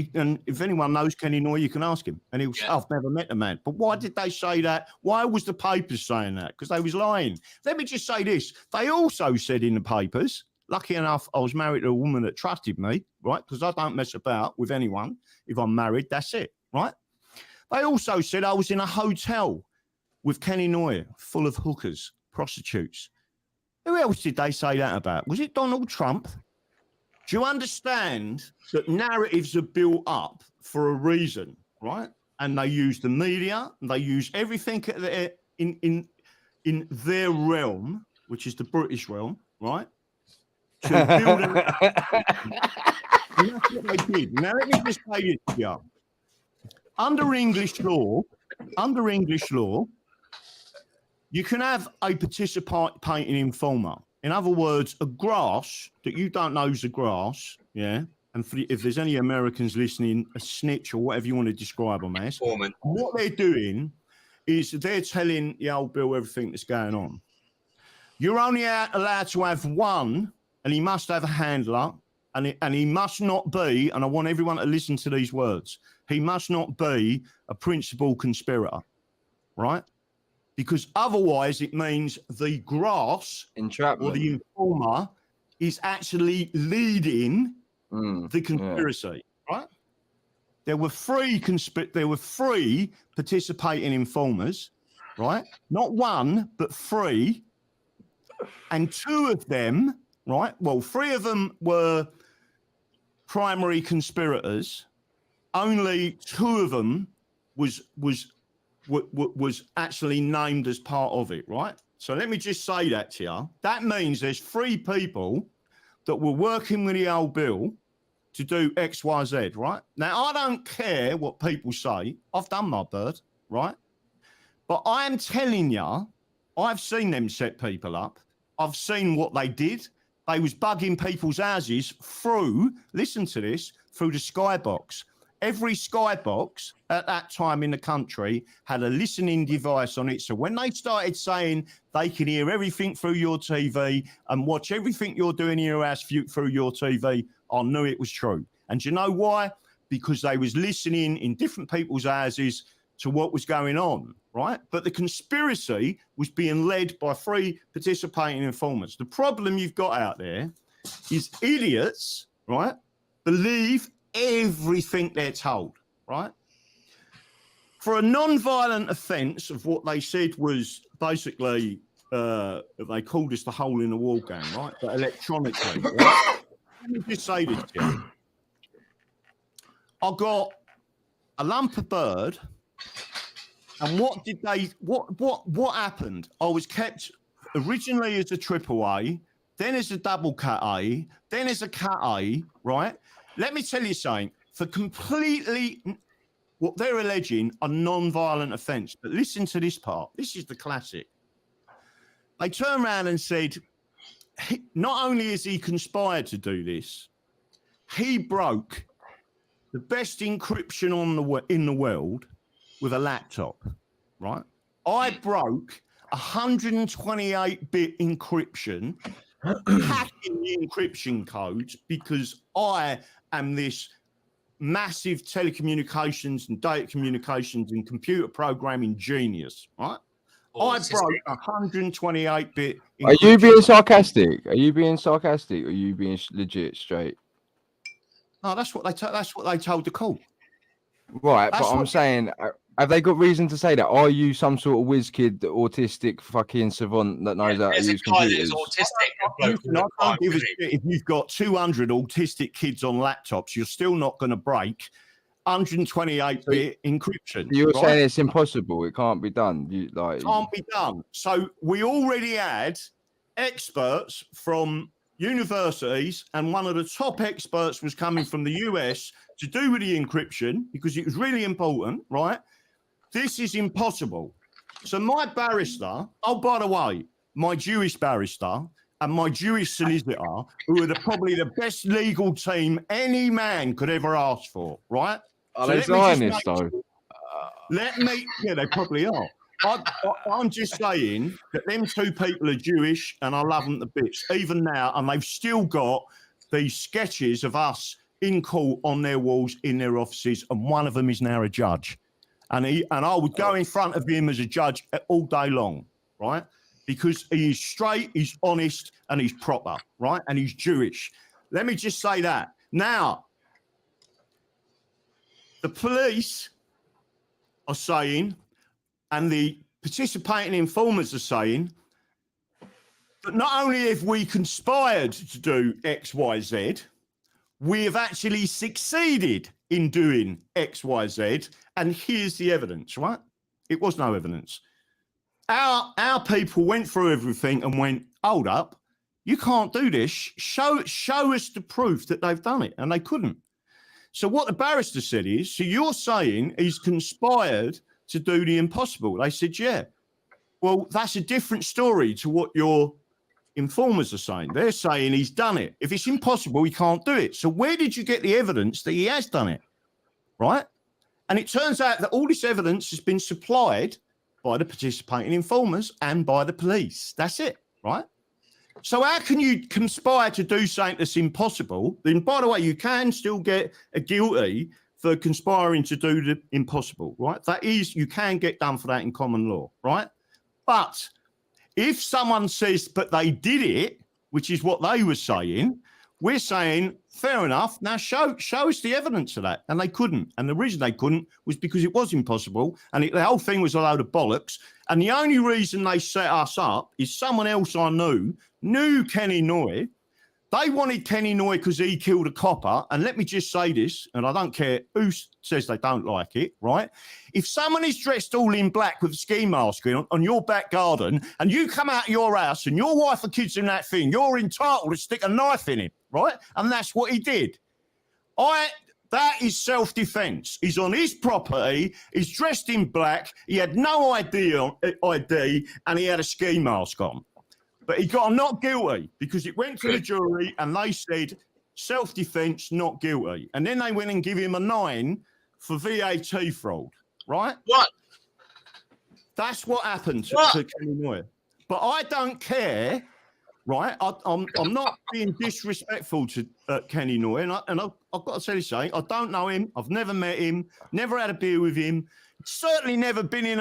S16: if anyone knows Kenny Noy, you can ask him. And he'll say, I've never met the man. But why did they say that? Why was the papers saying that? Because they was lying. Let me just say this. They also said in the papers, lucky enough, I was married to a woman that trusted me, right? Because I don't mess about with anyone. If I'm married, that's it, right? They also said I was in a hotel with Kenny Noy, full of hookers, prostitutes. Who else did they say that about? Was it Donald Trump? Do you understand that narratives are built up for a reason, right? And they use the media, and they use everything in their realm, which is the British realm, right? To build and that's what they did. Now, let me just say this here. Under English law, you can have a participating informer. In other words, a grass that you don't know is a grass, yeah? And if there's any Americans listening, a snitch or whatever you want to describe them as, what they're doing is they're telling the old Bill everything that's going on. You're only allowed to have one, and he must have a handler, and he must not be, and I want everyone to listen to these words, he must not be a principal conspirator, right? Because otherwise it means the grass or the informer is actually leading the conspiracy, right? There were three participating informers, right? Not one, but three. And two of them, right? Well, three of them were primary conspirators. Only two of them was actually named as part of it, right? So let me just say that to you. That means there's three people that were working with the old Bill to do X, Y, Z, right? Now, I don't care what people say. I've done my bird, right? But I am telling you, I've seen them set people up. I've seen what they did. They was bugging people's houses through, listen to this, through the skybox. Every skybox at that time in the country had a listening device on it. So when they started saying they can hear everything through your TV and watch everything you're doing in your house through your TV, I knew it was true. And do you know why? Because they was listening in different people's houses to what was going on, right? But the conspiracy was being led by three participating informers. The problem you've got out there is idiots, right, believe everything they're told, right? For a non-violent offence of what they said was basically, they called us the hole in the wall gang, right? But electronically, right? Let me just say this to you. I got a lump of bird, and what happened? I was kept originally as a triple A, then as a double cat A, then as a cat A, right? Let me tell you something, for completely what they're alleging a non-violent offence. But listen to this part. This is the classic. They turned around and said, not only has he conspired to do this, he broke the best encryption in the world with a laptop, right? I broke 128-bit encryption, hacking the encryption codes because I am this massive telecommunications and data communications and computer programming genius, right? I broke 128-bit.
S2: Are you being sarcastic? Are you being sarcastic? Or are you being legit, straight?
S16: No, that's what they told the court.
S2: Right, but I'm saying, have they got reason to say that? Are you some sort of whiz kid, autistic fucking savant that knows how to use computers?
S16: I don't give a shit if you've got 200 autistic kids on laptops, you're still not going to break 128-bit encryption.
S2: You're
S16: right?
S2: saying it's impossible. It can't be done.
S16: It can't be done. So we already had experts from universities, and one of the top experts was coming from the US to do with the encryption because it was really important, right? This is impossible. So my barrister, oh, by the way, my Jewish barrister and my Jewish solicitor, who are probably the best legal team any man could ever ask for, right?
S2: Are
S16: So
S2: they
S16: let me just
S2: Zionists, though?
S16: yeah, they probably are. I'm just saying that them two people are Jewish and I love them to bits, even now, and they've still got these sketches of us in court on their walls in their offices, and one of them is now a judge. And I would go in front of him as a judge all day long, right? Because he is straight, he's honest, and he's proper, right? And he's Jewish. Let me just say that. Now, the police are saying, and the participating informers are saying, that not only have we conspired to do X, Y, Z, we have actually succeeded in doing X, Y, Z, and here's the evidence, right? It was no evidence. Our people went through everything and went, hold up, you can't do this. Show us the proof that they've done it, and they couldn't. So what the barrister said is, so you're saying he's conspired to do the impossible? They said, yeah. Well, that's a different story to what your informers are saying. They're saying he's done it. If it's impossible, he can't do it. So where did you get the evidence that he has done it, right? And it turns out that all this evidence has been supplied by the participating informers and by the police. That's it, right? So how can you conspire to do something that's impossible? Then, by the way, you can still get a guilty for conspiring to do the impossible, right? That is, you can get done for that in common law, right? But if someone says, but they did it, which is what they were saying, we're saying, fair enough, now show us the evidence of that. And they couldn't. And the reason they couldn't was because it was impossible. And the whole thing was a load of bollocks. And the only reason they set us up is someone else I knew Kenny Noy. They wanted Kenny Noy because he killed a copper. And let me just say this, and I don't care who says they don't like it, right? If someone is dressed all in black with a ski mask on your back garden, and you come out of your house and your wife and kids in that thing, you're entitled to stick a knife in him, right? And that's what he did. That is self-defense. He's on his property, he's dressed in black, he had no ID, and he had a ski mask on. But he got not guilty because it went to the jury and they said self-defense, not guilty. And then they went and give him a 9 for VAT fraud, right?
S8: What?
S16: That's what happened to Kenny Noy. But I don't care, right? I'm not being disrespectful to Kenny Noy. And I've got to tell you something. I don't know him. I've never met him, never had a beer with him. Certainly never been in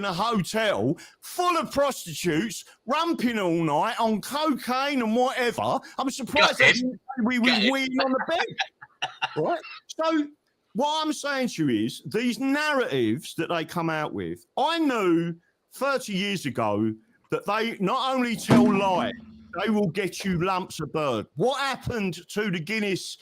S16: a hotel full of prostitutes, rumping all night on cocaine and whatever. I'm surprised we were weeing on the bed. Right? So what I'm saying to you is these narratives that they come out with, I knew 30 years ago that they not only tell lies, they will get you lumps of bird. What happened to the Guinness,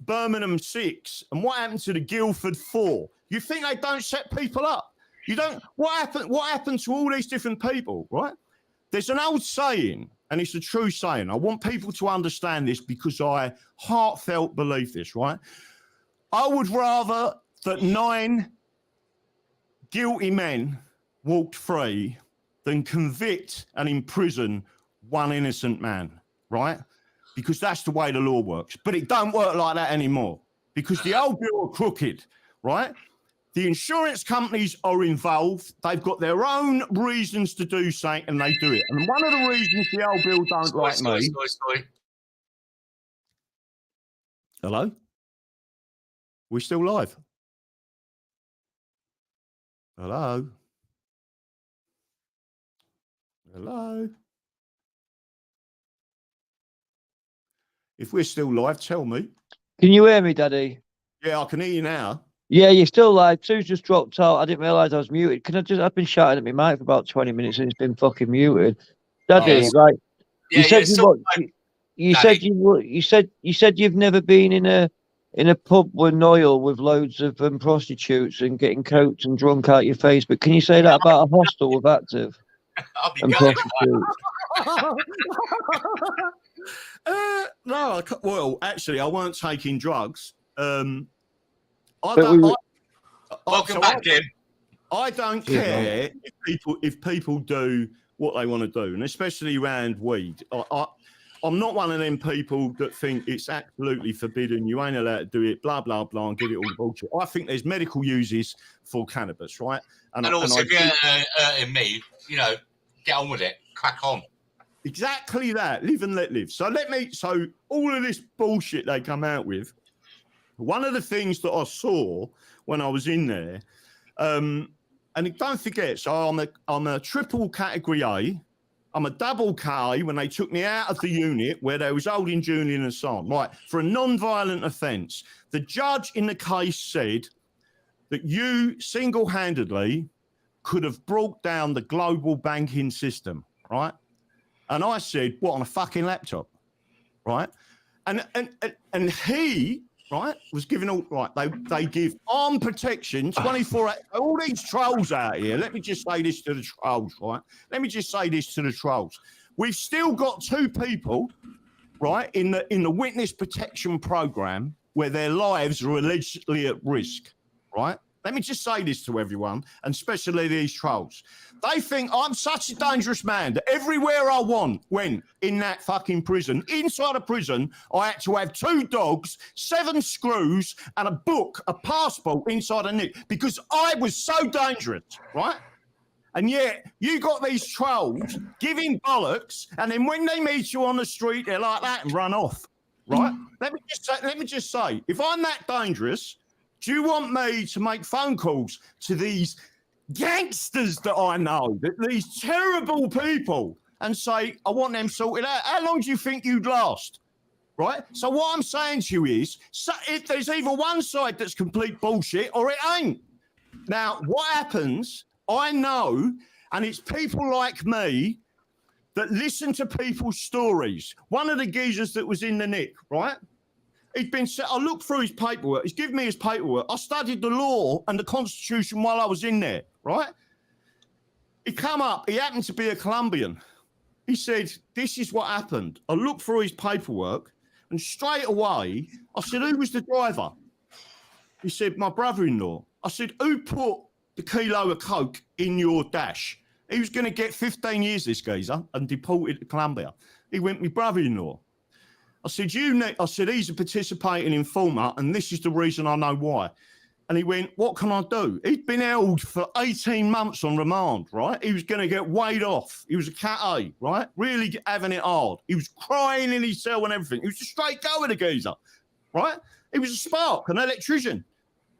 S16: Birmingham 6, and what happened to the Guildford 4? You think they don't set people up? You don't. What happened to all these different people, right? There's an old saying, and it's a true saying. I want people to understand this because I heartfelt believe this, right? I would rather that 9 guilty men walked free than convict and imprison 1 innocent man, right? Because that's the way the law works. But it don't work like that anymore because the old bill are crooked, right? The insurance companies are involved. They've got their own reasons to do something, and they do it. And one of the reasons the old bill don't like me... Hello? We're still live. Hello? Hello? If we're still live, tell me.
S3: Can you hear me, Daddy?
S16: Yeah, I can hear you now.
S3: Yeah, you're still live. Sue's just dropped out. I didn't realise I was muted. I've been shouting at my mic for about 20 minutes and it's been fucking muted. Daddy, right? You said you've never been in a pub with Noyle with loads of prostitutes and getting coked and drunk out your face. But can you say that about a hostel with Active?
S8: I'll be
S3: and
S8: gutted.
S3: prostitutes.
S16: No, well, actually, I weren't taking drugs.
S8: Welcome back, Jim.
S16: I don't care if people do what they want to do, and especially around weed. I'm not one of them people that think it's absolutely forbidden. You ain't allowed to do it, blah, blah, blah, and give it all the bullshit. I think there's medical uses for cannabis, right?
S8: And also, if you're hurting me, you know, get on with it. Crack on.
S16: Exactly that. Live and let live. So all of this bullshit they come out with, one of the things that I saw when I was in there, and don't forget, so I'm a triple category A. I'm a double K when they took me out of the unit where they was holding Julian and Assange, right, for a non-violent offence. The judge in the case said that you single-handedly could have brought down the global banking system, right? And I said, what, on a fucking laptop, right? And he, right, was giving all, right, they give armed protection 24 hours. All these trolls out here, let me just say this to the trolls, right? Let me just say this to the trolls. We've still got 2 people, right, in the witness protection program where their lives are allegedly at risk, right? Let me just say this to everyone, and especially these trolls. They think I'm such a dangerous man that everywhere I went in that fucking prison, inside a prison, I had to have 2 dogs, 7 screws, and a book, a passport inside a nick, because I was so dangerous, right? And yet, you got these trolls giving bollocks, and then when they meet you on the street, they're like that and run off, right? Let me just say, if I'm that dangerous, do you want me to make phone calls to these gangsters that I know, these terrible people, and say, I want them sorted out? How long do you think you'd last? Right? So what I'm saying to you is, if there's either one side that's complete bullshit or it ain't. Now, what happens, I know, and it's people like me that listen to people's stories. One of the geezers that was in the nick, right? He'd been set. I looked through his paperwork. He's given me his paperwork. I studied the law and the Constitution while I was in there, right? He come up. He happened to be a Colombian. He said, this is what happened. I looked through his paperwork, and straight away, I said, who was the driver? He said, my brother-in-law. I said, who put the kilo of coke in your dash? He was going to get 15 years, this geezer, and deported to Colombia. He went, my brother-in-law. I said, he's a participating informer, and this is the reason I know why. And he went, what can I do? He'd been held for 18 months on remand, right? He was going to get weighed off. He was a cat A, right? Really having it hard. He was crying in his cell and everything. He was a straight go with a geezer, right? He was a spark, an electrician.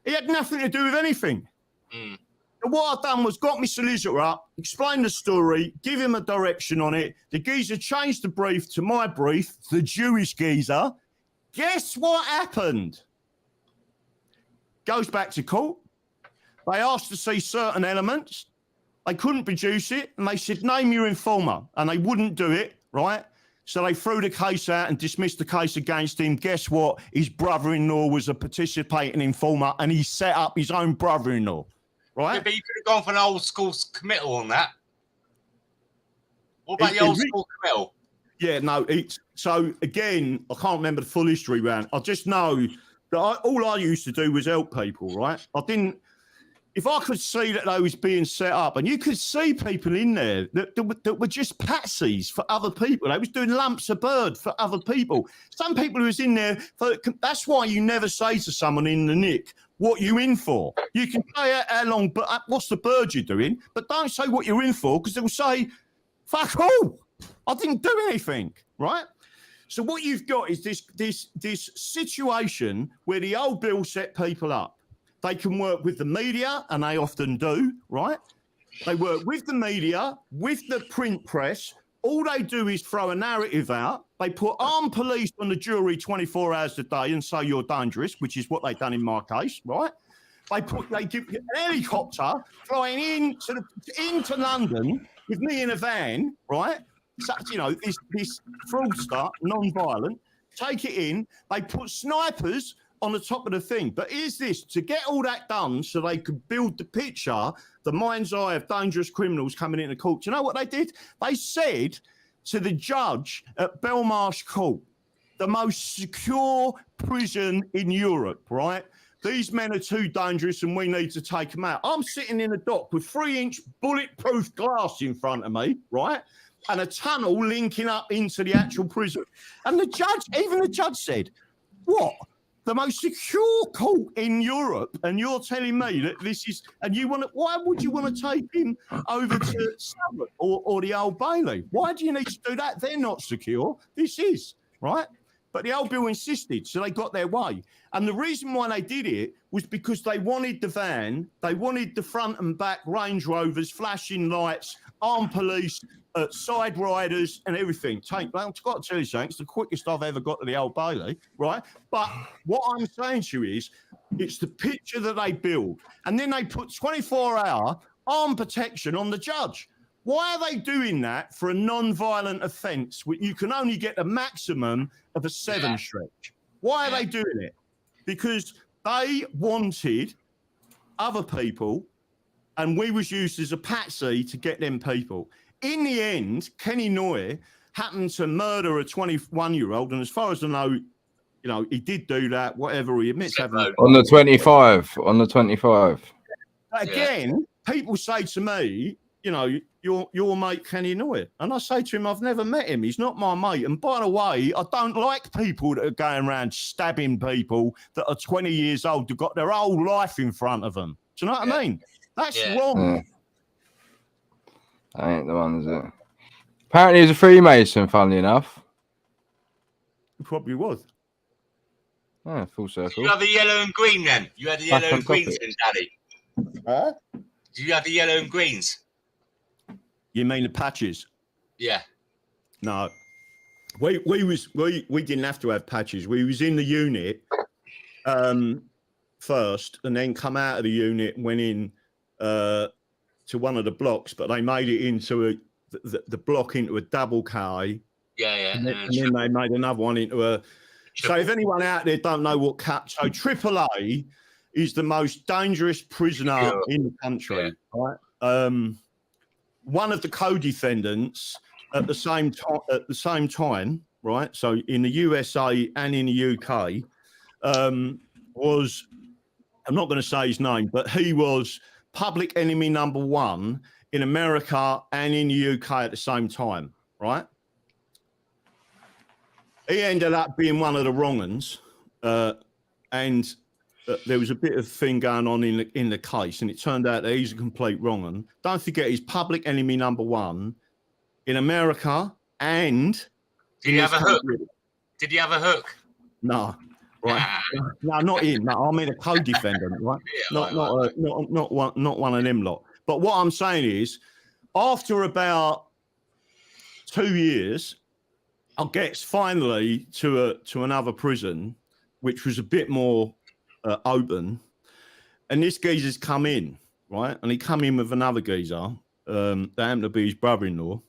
S16: He had nothing to do with anything. And what I've done was got my solicitor up, explained the story, give him a direction on it. The geezer changed the brief to my brief, the Jewish geezer. Guess what happened? Goes back to court. They asked to see certain elements. They couldn't produce it, and they said, name your informer. And they wouldn't do it, right? So they threw the case out and dismissed the case against him. Guess what? His brother-in-law was a participating informer, and he set up his own brother-in-law. Right?
S8: Yeah, but you could have gone for an old school committal on that. What about the old school committal?
S16: Yeah, no. So again, I can't remember the full history round. I just know that all I used to do was help people. Right? I didn't. If I could see that they was being set up, and you could see people in there that were just patsies for other people. They was doing lumps of bird for other people. Some people who was in there. That's why you never say to someone in the nick, what you in for. You can say how long, but what's the bird you're doing, but don't say what you're in for, because they'll say, fuck all, I didn't do anything, right? So what you've got is this situation where the old bill set people up. They can work with the media, and they often do, right? They work with the media, with the print press. All they do is throw a narrative out. They put armed police on the jury 24 hours a day and say you're dangerous, which is what they've done in my case, right? They give an helicopter flying into London with me in a van, right? So, you know, this fraudster, non-violent, take it in. They put snipers on the top of the thing. But here's this, to get all that done so they could build the picture, the mind's eye of dangerous criminals coming into court. Do you know what they did? They said to the judge at Belmarsh Court, the most secure prison in Europe, right? These men are too dangerous and we need to take them out. I'm sitting in a dock with 3-inch bulletproof glass in front of me, right? And a tunnel linking up into the actual prison. And the judge, even the judge said, what? The most secure court in Europe, and you're telling me that this is, and you want to, why would you want to take him over to Southwark or the Old Bailey? Why do you need to do that? They're not secure. This is, right? But the old bill insisted, so they got their way. And the reason why they did it was because they wanted the van, they wanted the front and back Range Rovers, flashing lights, armed police, side riders and everything. I've got to tell you something, it's the quickest I've ever got to the Old Bailey, right? But what I'm saying to you is, it's the picture that they build. And then they put 24-hour armed protection on the judge. Why are they doing that for a non-violent offence where you can only get a maximum of a 7 stretch? Why are they doing it? Because they wanted other people and we was used as a patsy to get them people. In the end, Kenny Noy happened to murder a 21-year-old, and as far as I know, you know, he did do that, whatever, he admits having...
S2: On the 25.
S16: Again, people say to me, you know, your mate Kenny Noy. And I say to him, I've never met him. He's not my mate. And by the way, I don't like people that are going around stabbing people that are 20 years old, who've got their whole life in front of them. Do you know what I mean? That's wrong.
S2: That ain't the one, is it? Apparently he's a Freemason, funnily enough.
S16: He probably was.
S2: Oh, full circle.
S8: You have the yellow and green then? You had the yellow and greens then, Daddy?
S16: Huh?
S8: Do you have the yellow and greens?
S16: You mean the patches?
S8: Yeah.
S16: No. We didn't have to have patches. We was in the unit first and then come out of the unit and went in to one of the blocks, but they made it into the block into a double K.
S8: Yeah.
S16: And then they made another one into a... So if anyone out there don't know what so AAA is the most dangerous prisoner in the country, right? One of the co-defendants at the same time, right? So in the USA and in the UK, was, I'm not going to say his name, but he was public enemy number 1 in America and in the UK at the same time, right? He ended up being one of the wrong uns, and there was a bit of thing going on in the case, and it turned out that he's a complete wrong un. Don't forget, he's public enemy number 1 in America and...
S8: Did he have a hook? Did he have a hook?
S16: No, right? No, not him. No, I mean a co-defendant, right? Not one of them lot. But what I'm saying is, after about 2 years, I gets finally to another prison, which was a bit more open, and this geezer's come in, right? And he come in with another geezer, that happened to be his brother-in-law,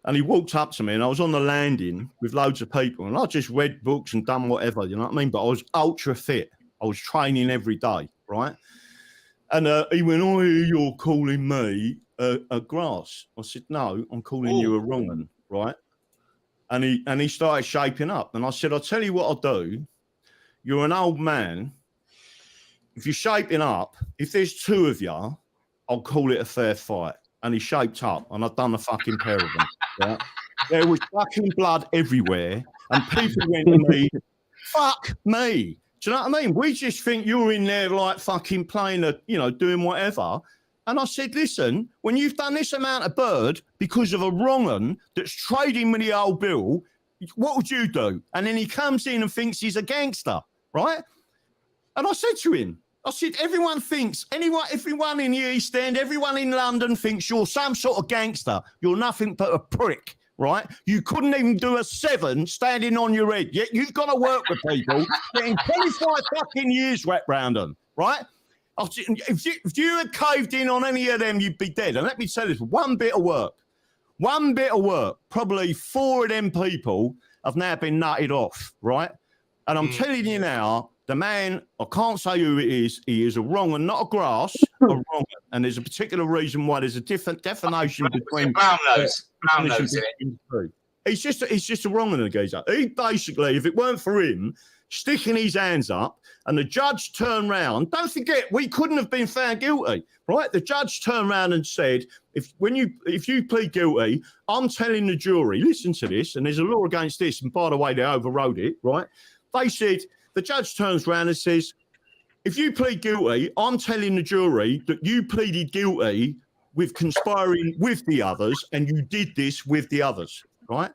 S16: and he walked up to me, and I was on the landing with loads of people, and I just read books and done whatever, you know what I mean? But I was ultra fit. I was training every day, right? And he went, "Oh, you're calling me a grass." I said, "No, I'm calling you a wrong one," right? And he started shaping up. And I said, "I'll tell you what I'll do. You're an old man. If you're shaping up, if there's 2 of you, I'll call it a fair fight." And he shaped up, and I've done a fucking pair of them. Right? There was fucking blood everywhere, and people went to me, "Fuck me." Do you know what I mean? We just think you're in there like fucking playing doing whatever. And I said, "Listen, when you've done this amount of bird because of a wrong un that's trading with the old bill, what would you do?" And then he comes in and thinks he's a gangster, right? And I said to him, everyone in the East End, everyone in London thinks you're some sort of gangster. You're nothing but a prick, right? You couldn't even do a 7 standing on your head. Yet you've got to work with people getting 25 fucking years wrapped around them, right? If you had caved in on any of them, you'd be dead. And let me tell you this, one bit of work, probably 4 of them people have now been nutted off, right? And I'm telling you now, The man, I can't say who it is. He is a wrong and not a grass, a wrong. And there's a particular reason why there's a different definition between
S8: brown nose. Brown nose in it.
S16: He's just a wrong and a geezer. He basically, if it weren't for him sticking his hands up and the judge turned round, don't forget, we couldn't have been found guilty, right? The judge turned round and said, if you plead guilty, I'm telling the jury, listen to this, and there's a law against this, and by the way, they overrode it, right? They said, the judge turns around and says, if you plead guilty, I'm telling the jury that you pleaded guilty with conspiring with the others, and you did this with the others, right?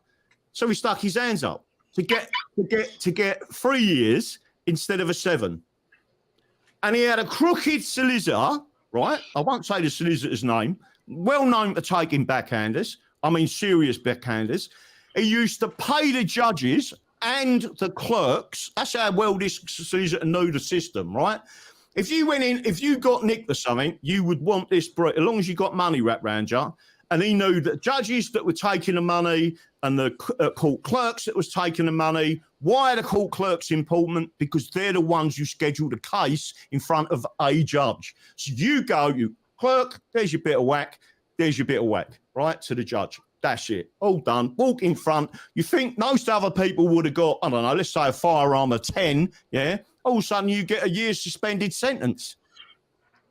S16: So he stuck his hands up to get 3 years instead of a 7. And he had a crooked solicitor, right? I won't say the solicitor's name, well known for taking backhanders. I mean, serious backhanders. He used to pay the judges and the clerks. That's how well this solicitor knew the system, right? If you went in, if you got nicked or something, you would want this, as long as you got money wrapped around you. And he knew that judges that were taking the money and the court clerks that was taking the money. Why are the court clerks important? Because they're the ones who schedule the case in front of a judge. So you go, you clerk, there's your bit of whack, there's your bit of whack, right, to the judge. That's it. All done. Walk in front. You think most other people would have got, I don't know, let's say a firearm of 10, yeah? All of a sudden you get a year's suspended sentence.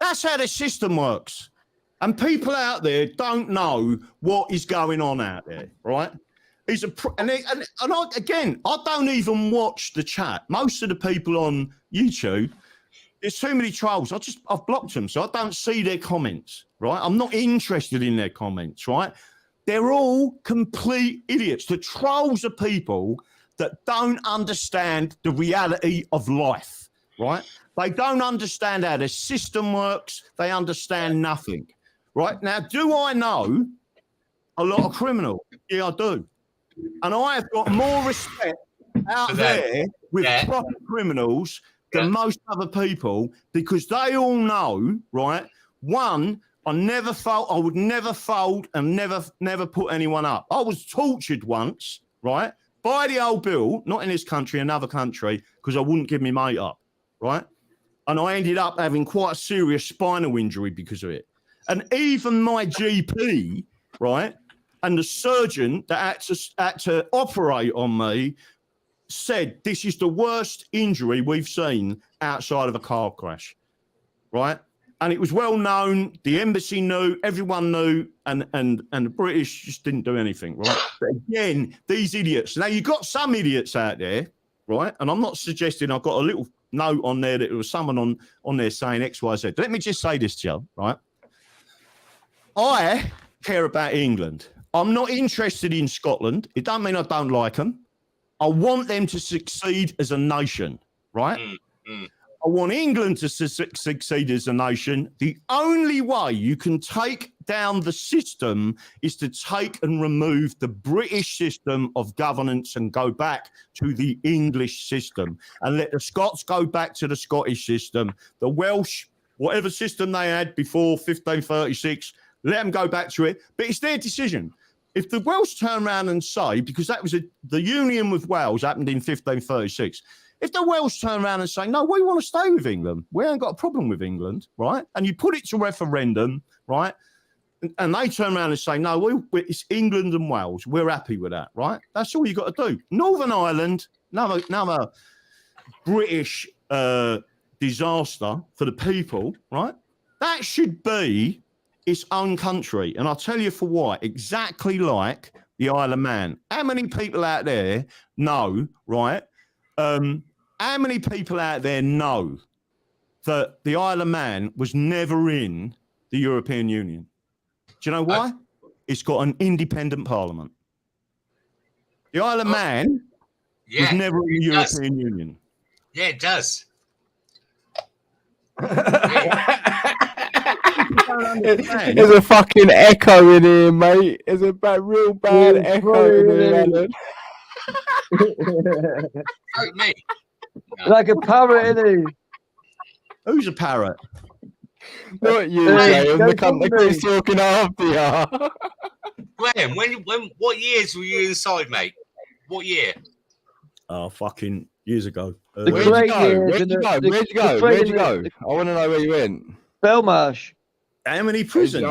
S16: That's how the system works. And people out there don't know what is going on out there, right? I don't even watch the chat. Most of the people on YouTube, there's too many trolls. I've blocked them, so I don't see their comments, right? I'm not interested in their comments, right? They're all complete idiots. The trolls are people that don't understand the reality of life, right? They don't understand how the system works. They understand nothing, right? Now, do I know a lot of criminals? Yeah, I do. And I have got more respect out there with proper criminals than most other people because they all know, right? One, I would never fold and never put anyone up. I was tortured once, right? By the old bill, not in this country, another country, because I wouldn't give me mate up, right? And I ended up having quite a serious spinal injury because of it. And even my GP, right, and the surgeon that had to operate on me said, this is the worst injury we've seen outside of a car crash, right? And it was well known, the embassy knew, everyone knew, and the British just didn't do anything, right? But again, these idiots. Now, you've got some idiots out there, right? And I'm not suggesting, I've got a little note on there that there was someone on there saying X, Y, Z. Let me just say this to you, right? I care about England. I'm not interested in Scotland. It don't mean I don't like them. I want them to succeed as a nation, right? I want England to succeed as a nation. The only way you can take down the system is to take and remove the British system of governance and go back to the English system and let the Scots go back to the Scottish system. The Welsh, whatever system they had before 1536, let them go back to it. But it's their decision. If the Welsh turn around and say, because that was the union with Wales happened in 1536, if the Welsh turn around and say, no, we want to stay with England, we ain't got a problem with England, right? And you put it to referendum, right? And they turn around and say, no, it's England and Wales. We're happy with that, right? That's all you got to do. Northern Ireland, another British disaster for the people, right? That should be its own country. And I'll tell you for why. Exactly like the Isle of Man. How many people out there know, right? How many people out there know that the Isle of Man was never in the European Union? Do you know why? It's got an independent parliament. The Isle of Man was never in the European Union.
S8: Yeah, it does.
S2: There's a fucking echo in here, mate. There's a real bad echo in here, Alan.
S8: Me.
S3: Like a parrot, isn't he?
S16: Who's a parrot?
S2: Not you, Graham. The cunt that keeps talking after you.
S8: Graham, what years were you inside, mate? What year?
S16: Oh, fucking, years ago.
S3: The
S2: Where'd you
S3: great
S2: go?
S3: years
S2: Where'd
S3: and
S2: you go?
S3: the
S2: Where'd you go?
S3: training
S2: Where'd you go?
S3: the
S2: I want to know where you went.
S3: Belmarsh.
S16: How many
S2: Oh,
S16: prisons?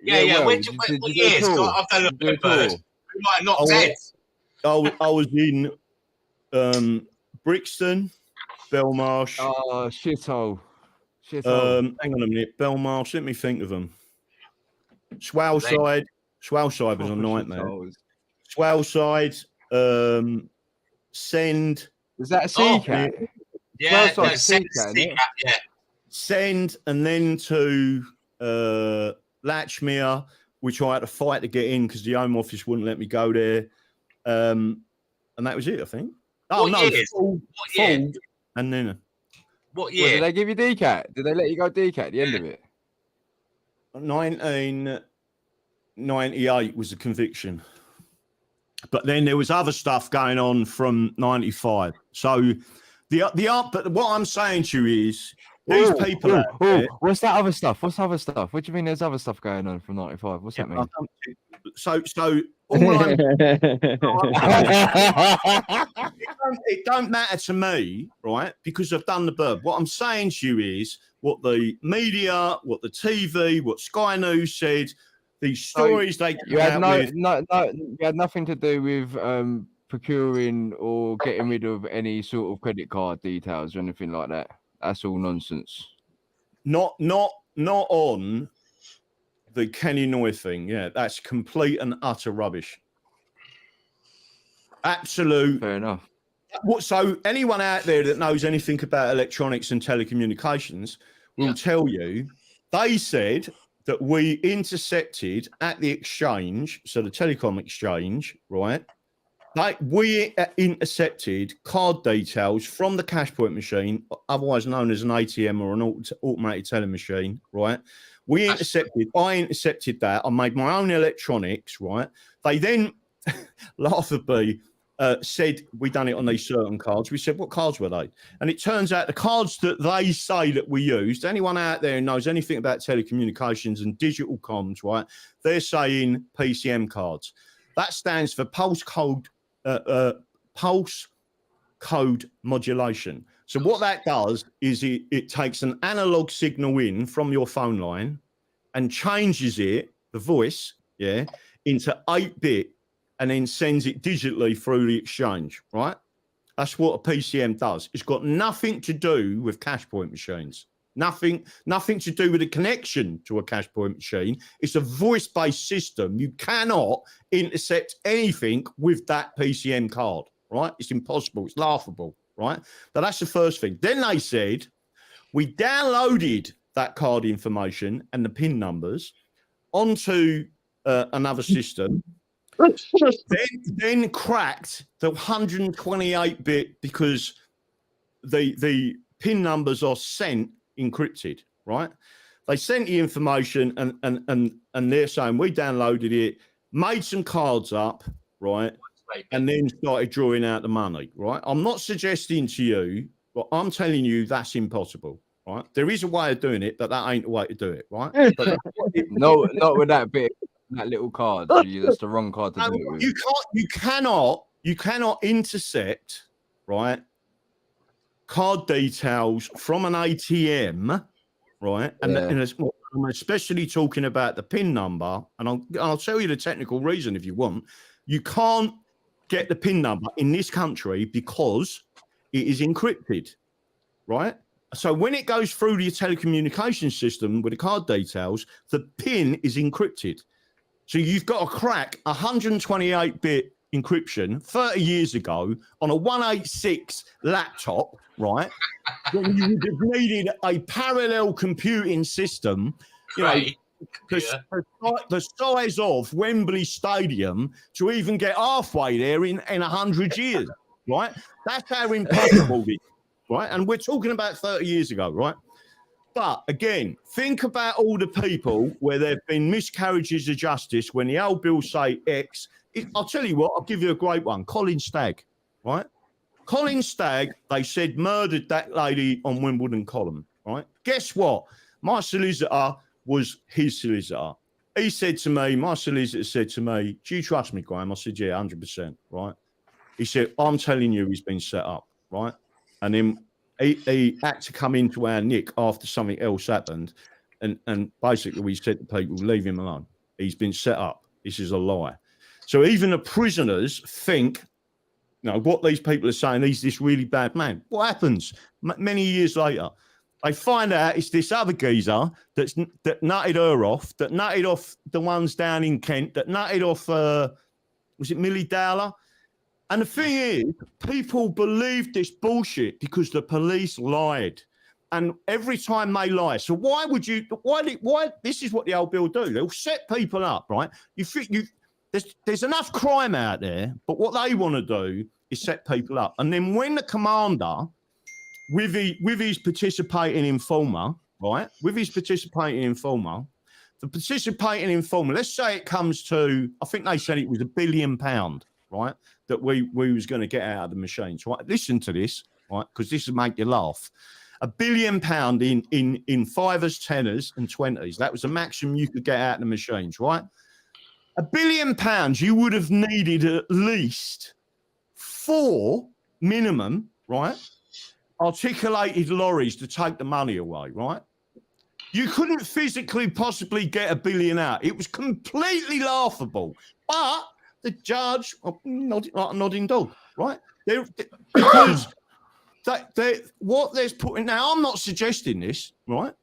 S8: Yeah.
S2: well,
S8: What
S2: did you do a
S8: years?
S2: tour?
S8: I've done a
S2: Did you do a
S8: bird.
S2: tour?
S8: We might not
S16: Oh,
S8: dead.
S16: I was in Brixton, Belmarsh.
S2: Oh, shithole. Shithole.
S16: Hang on a minute. Belmarsh, let me think of them. Swaleside. Swaleside was a
S2: Proper
S16: nightmare.
S2: shitholes.
S16: Swaleside, Send.
S2: Is that a
S8: Oh,
S2: Seacat?
S8: Yeah,
S2: Swaleside's
S8: no,
S2: a
S8: Send
S2: Seacat, isn't it?
S8: yeah.
S16: Send, and then to Latchmere, which I had to fight to get in because the Home Office wouldn't let me go there. And that was it, I think. Oh,
S8: What
S16: no,
S8: years?
S16: Ford, and then
S8: What
S2: Well,
S8: year?
S2: did they give you DCAT? Did they let you go DCAT at the end of it?
S16: 1998 was the conviction. But then there was other stuff going on from 95. So but what I'm saying to you is these people out there,
S2: what's that other stuff? What's other stuff? What do you mean there's other stuff going on from 95? What's that mean?
S16: So all I'm it don't matter to me, right? Because I've done the burb. What I'm saying to you is what the media, what the TV, what Sky News said, these stories they
S2: you had you had nothing to do with procuring or getting rid of any sort of credit card details or anything like that. That's all nonsense.
S16: Not on the Kenny Noy thing. Yeah, that's complete and utter rubbish. Absolute.
S2: Fair enough.
S16: So anyone out there that knows anything about electronics and telecommunications will tell you they said that we intercepted at the exchange, so the telecom exchange, right? We intercepted card details from the cash point machine, otherwise known as an ATM or an automated teller machine, right? I intercepted that. I made my own electronics, right? They then laughably said we done it on these certain cards. We said, what cards were they? And it turns out the cards that they say that we used, anyone out there who knows anything about telecommunications and digital comms, right? They're saying PCM cards. That stands for pulse code modulation. So what that does is it takes an analog signal in from your phone line and changes it, the voice, into 8-bit, and then sends it digitally through the exchange, right? That's what a PCM does. It's got nothing to do with cash point machines. Nothing to do with a connection to a cash point machine. It's a voice-based system. You cannot intercept anything with that PCM card, right? It's impossible. It's laughable, right? But that's the first thing. Then they said we downloaded that card information and the PIN numbers onto another system, then cracked the 128-bit because the PIN numbers are sent encrypted, right? They sent the information and they're saying we downloaded it, made some cards up, right? And then started drawing out the money, right? I'm not suggesting to you, but I'm telling you that's impossible, right? There is a way of doing it, but that ain't the way to do it, right? But
S2: No, not with that bit, that little card. That's the wrong card to do it with.
S16: You cannot intercept, right? Card details from an ATM, right? And I'm especially talking about the PIN number, and I'll tell you the technical reason if you want. You can't get the PIN number in this country because it is encrypted, right? So when it goes through the telecommunications system with the card details, the PIN is encrypted. So you've got to crack 128-bit encryption 30 years ago on a 186 laptop, right? When you would have needed a parallel computing system, you know, the size of Wembley Stadium to even get halfway there in 100 years, right? That's how impossible it is, right? And we're talking about 30 years ago, right? But again, think about all the people where there have been miscarriages of justice when the old bills say X. I'll tell you what, I'll give you a great one. Colin Stagg, right? Colin Stagg, they said murdered that lady on Wimbledon column, right? Guess what? My solicitor was his solicitor. He said to me, my solicitor said to me, do you trust me, Graham? I said, yeah, 100%, right? He said, I'm telling you he's been set up, right? And then he had to come into our nick after something else happened. And basically we said to people, leave him alone. He's been set up. This is a lie. So even the prisoners think, what these people are saying, he's this really bad man. What happens many years later? They find out it's this other geezer that nutted her off, that nutted off the ones down in Kent, that nutted off, was it Millie Dowler? And the thing is, people believe this bullshit because the police lied. And every time they lie. So why this is what the old bill do. They'll set people up, right? There's enough crime out there, but what they want to do is set people up. And then when the commander, with his participating informer, right? With his participating informer, the participating informer, let's say it comes to, I think they said it was £1 billion, right? That we was going to get out of the machines, right? Listen to this, right? Because this will make you laugh. £1 billion in fivers, tenors, and 20s. That was the maximum you could get out of the machines, right? £1 billion, you would have needed at least 4 minimum, right? Articulated lorries to take the money away, right? You couldn't physically possibly get $1 billion out. It was completely laughable. But the judge, nodding dog, right? Because what there's putting now, I'm not suggesting this, right?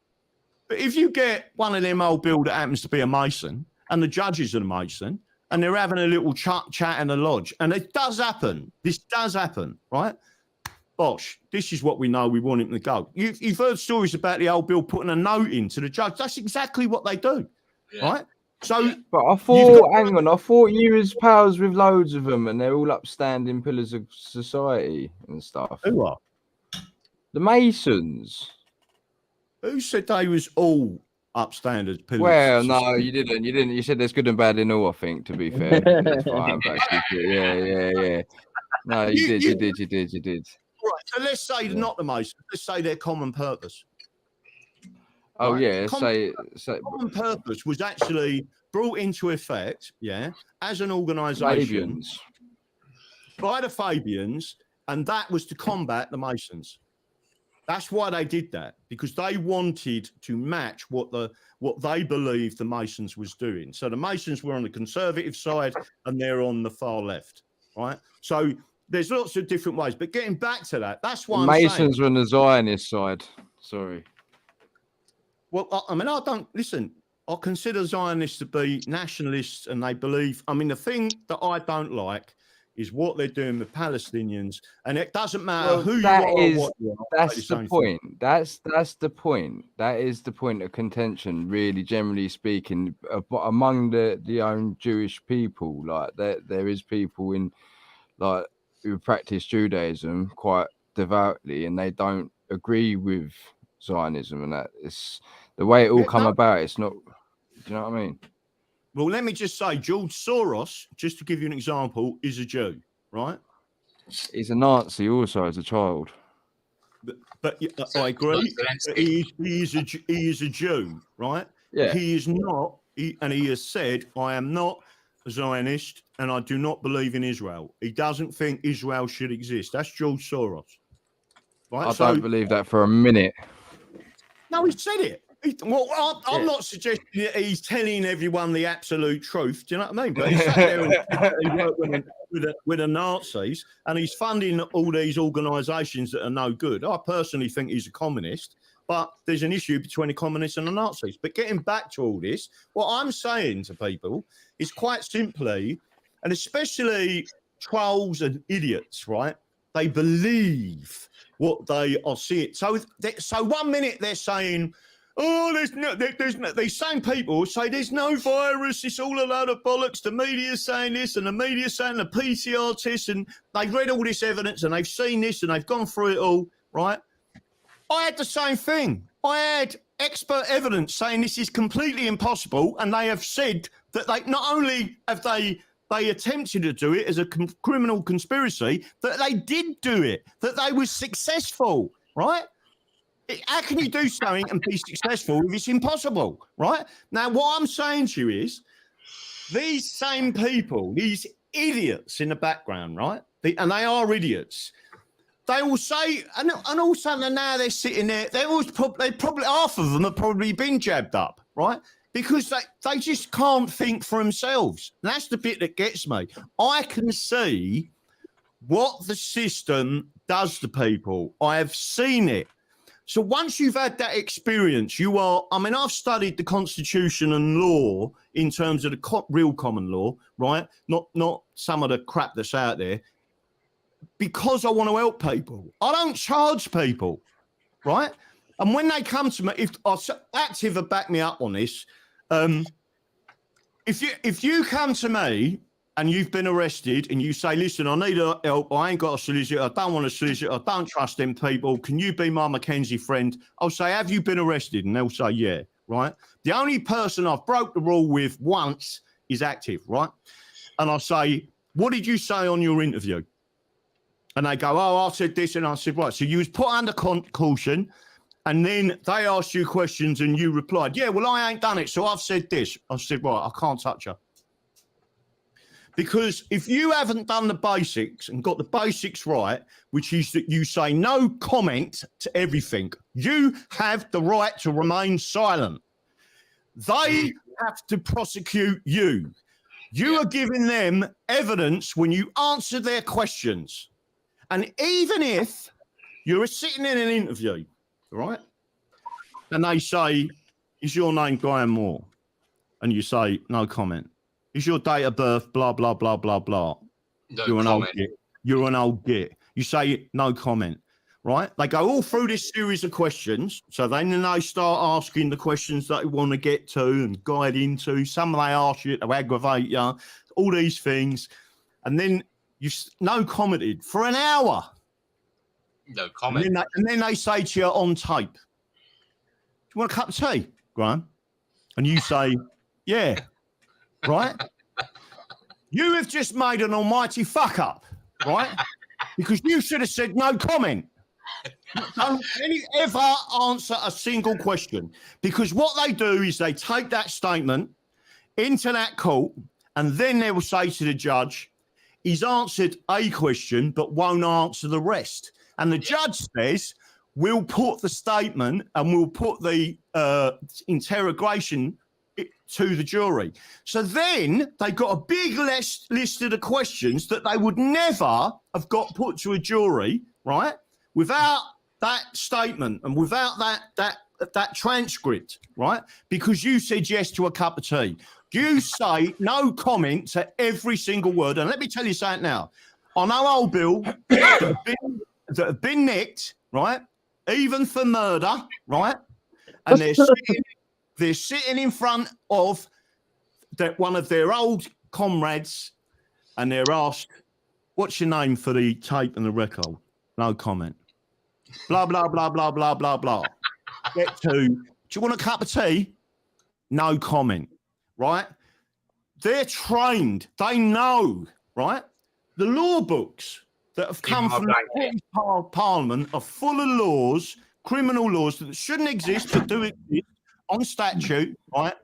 S16: But if you get one of them old bill that happens to be a Mason, and the judges are a Mason, and they're having a little chat in the lodge, and it does happen. This does happen, right? Bosh, this is what we know we want him to go. You've heard stories about the old bill putting a note into the judge. That's exactly what they do, right? So,
S2: but I thought you was powers with loads of them, and they're all upstanding pillars of society and stuff.
S16: Who are?
S2: The Masons.
S16: Who said they was all upstanders pillars?
S2: Well, no, you didn't. You said there's good and bad in all, I think, to be fair. That's fine, yeah. No, you did.
S16: Right, so let's say not the Masons. Let's say they're common purpose.
S2: Oh,
S16: right?
S2: yeah,
S16: common purpose was actually brought into effect, as an organisation by the Fabians, and that was to combat the Masons. That's why they did that, because they wanted to match what they believed the Masons was doing. So the Masons were on the conservative side, and they're on the far left, right? So there's lots of different ways, but getting back to that, that's why
S2: Masons were on the Zionist side. Sorry.
S16: Well, I mean, I consider Zionists to be nationalists, and they believe. I mean, the thing that I don't like is what they're doing with Palestinians, and it doesn't matter who you are or what you are.
S2: That's the point. That's the point. That is the point of contention, really, generally speaking, among the own Jewish people. Like there is people in like who practice Judaism quite devoutly, and they don't agree with Zionism, and that it's the way it all come about. It's not. Do you know what I mean?
S16: Well, let me just say, George Soros, just to give you an example, is a Jew, right?
S2: He's a Nazi also as a child.
S16: But I agree. He is a Jew, right?
S2: Yeah.
S16: He is not, and he has said, I am not a Zionist, and I do not believe in Israel. He doesn't think Israel should exist. That's George Soros. Right?
S2: I don't believe that for a minute.
S16: No, he said it. I'm not suggesting that he's telling everyone the absolute truth. Do you know what I mean? But he sat there and he worked with the Nazis, and he's funding all these organisations that are no good. I personally think he's a communist, but there's an issue between the communists and the Nazis. But getting back to all this, what I'm saying to people is quite simply, and especially trolls and idiots, right? They believe what they are seeing. So 1 minute they're saying, oh, there's no, these same people say there's no virus, it's all a load of bollocks. The media's saying this, and the media's saying the PCR test, and they've read all this evidence, and they've seen this, and they've gone through it all, right? I had the same thing. I had expert evidence saying this is completely impossible, and they have said that they not only have they attempted to do it as a criminal conspiracy, that they did do it, that they were successful, right? How can you do something and be successful if it's impossible, right? Now, what I'm saying to you is these same people, these idiots in the background, right? And they are idiots. they will say, and all of a sudden now they're sitting there. They probably half of them have probably been jabbed up, right? Because they just can't think for themselves. And that's the bit that gets me. I can see what the system does to people. I have seen it. So once you've had that experience, I've studied the Constitution and law in terms of the real common law, right? Not some of the crap that's out there, because I want to help people. I don't charge people, right? And when they come to me, if Active have backed me up on this, if you come to me and you've been arrested and you say, listen, I need help, I ain't got a solicitor, I don't want a solicitor, I don't trust them people, can you be my Mackenzie friend? I'll say, have you been arrested? And they'll say, yeah, right? The only person I've broke the rule with once is Active, right? And I'll say, what did you say on your interview? And they go, oh, I said this, and I said, right, so you was put under caution, and then they asked you questions and you replied, yeah, well, I ain't done it, so I've said this. I said, right, I can't touch her. Because if you haven't done the basics and got the basics right, which is that you say no comment to everything, you have the right to remain silent. They have to prosecute you. You are giving them evidence when you answer their questions. And even if you're sitting in an interview, right, and they say, is your name Graham Moore? And you say, no comment. Is your date of birth, blah, blah, blah, blah, blah.
S8: No
S16: You're an
S8: comment.
S16: old git. You're an old git. You say, no comment, right? They go all through this series of questions. So then they start asking the questions that they want to get to and guide into. Some they ask you to aggravate you, all these things. And then you no commented for an hour.
S8: No comment.
S16: And then they say to you on tape, do you want a cup of tea, Graham? And you say, yeah, right? You have just made an almighty fuck up, right? Because you should have said no comment. Don't ever answer a single question. Because what they do is they take that statement into that court, and then they will say to the judge, he's answered a question but won't answer the rest. And the judge says, we'll put the statement and we'll put the interrogation to the jury. So then they got a big list of the questions that they would never have got put to a jury, right? Without that statement and without that transcript, right? Because you said yes to a cup of tea. You say no comment to every single word. And let me tell you something now. I know old Bill that have been nicked, right? Even for murder, right? And they're sitting in front of one of their old comrades, and they're asked, what's your name for the tape and the record? No comment. Blah, blah, blah, blah, blah, blah, blah. Get to, do you want a cup of tea? No comment, right? They're trained. They know, right? The law books that have come from the Parliament are full of laws, criminal laws that shouldn't exist but do exist on statute, right?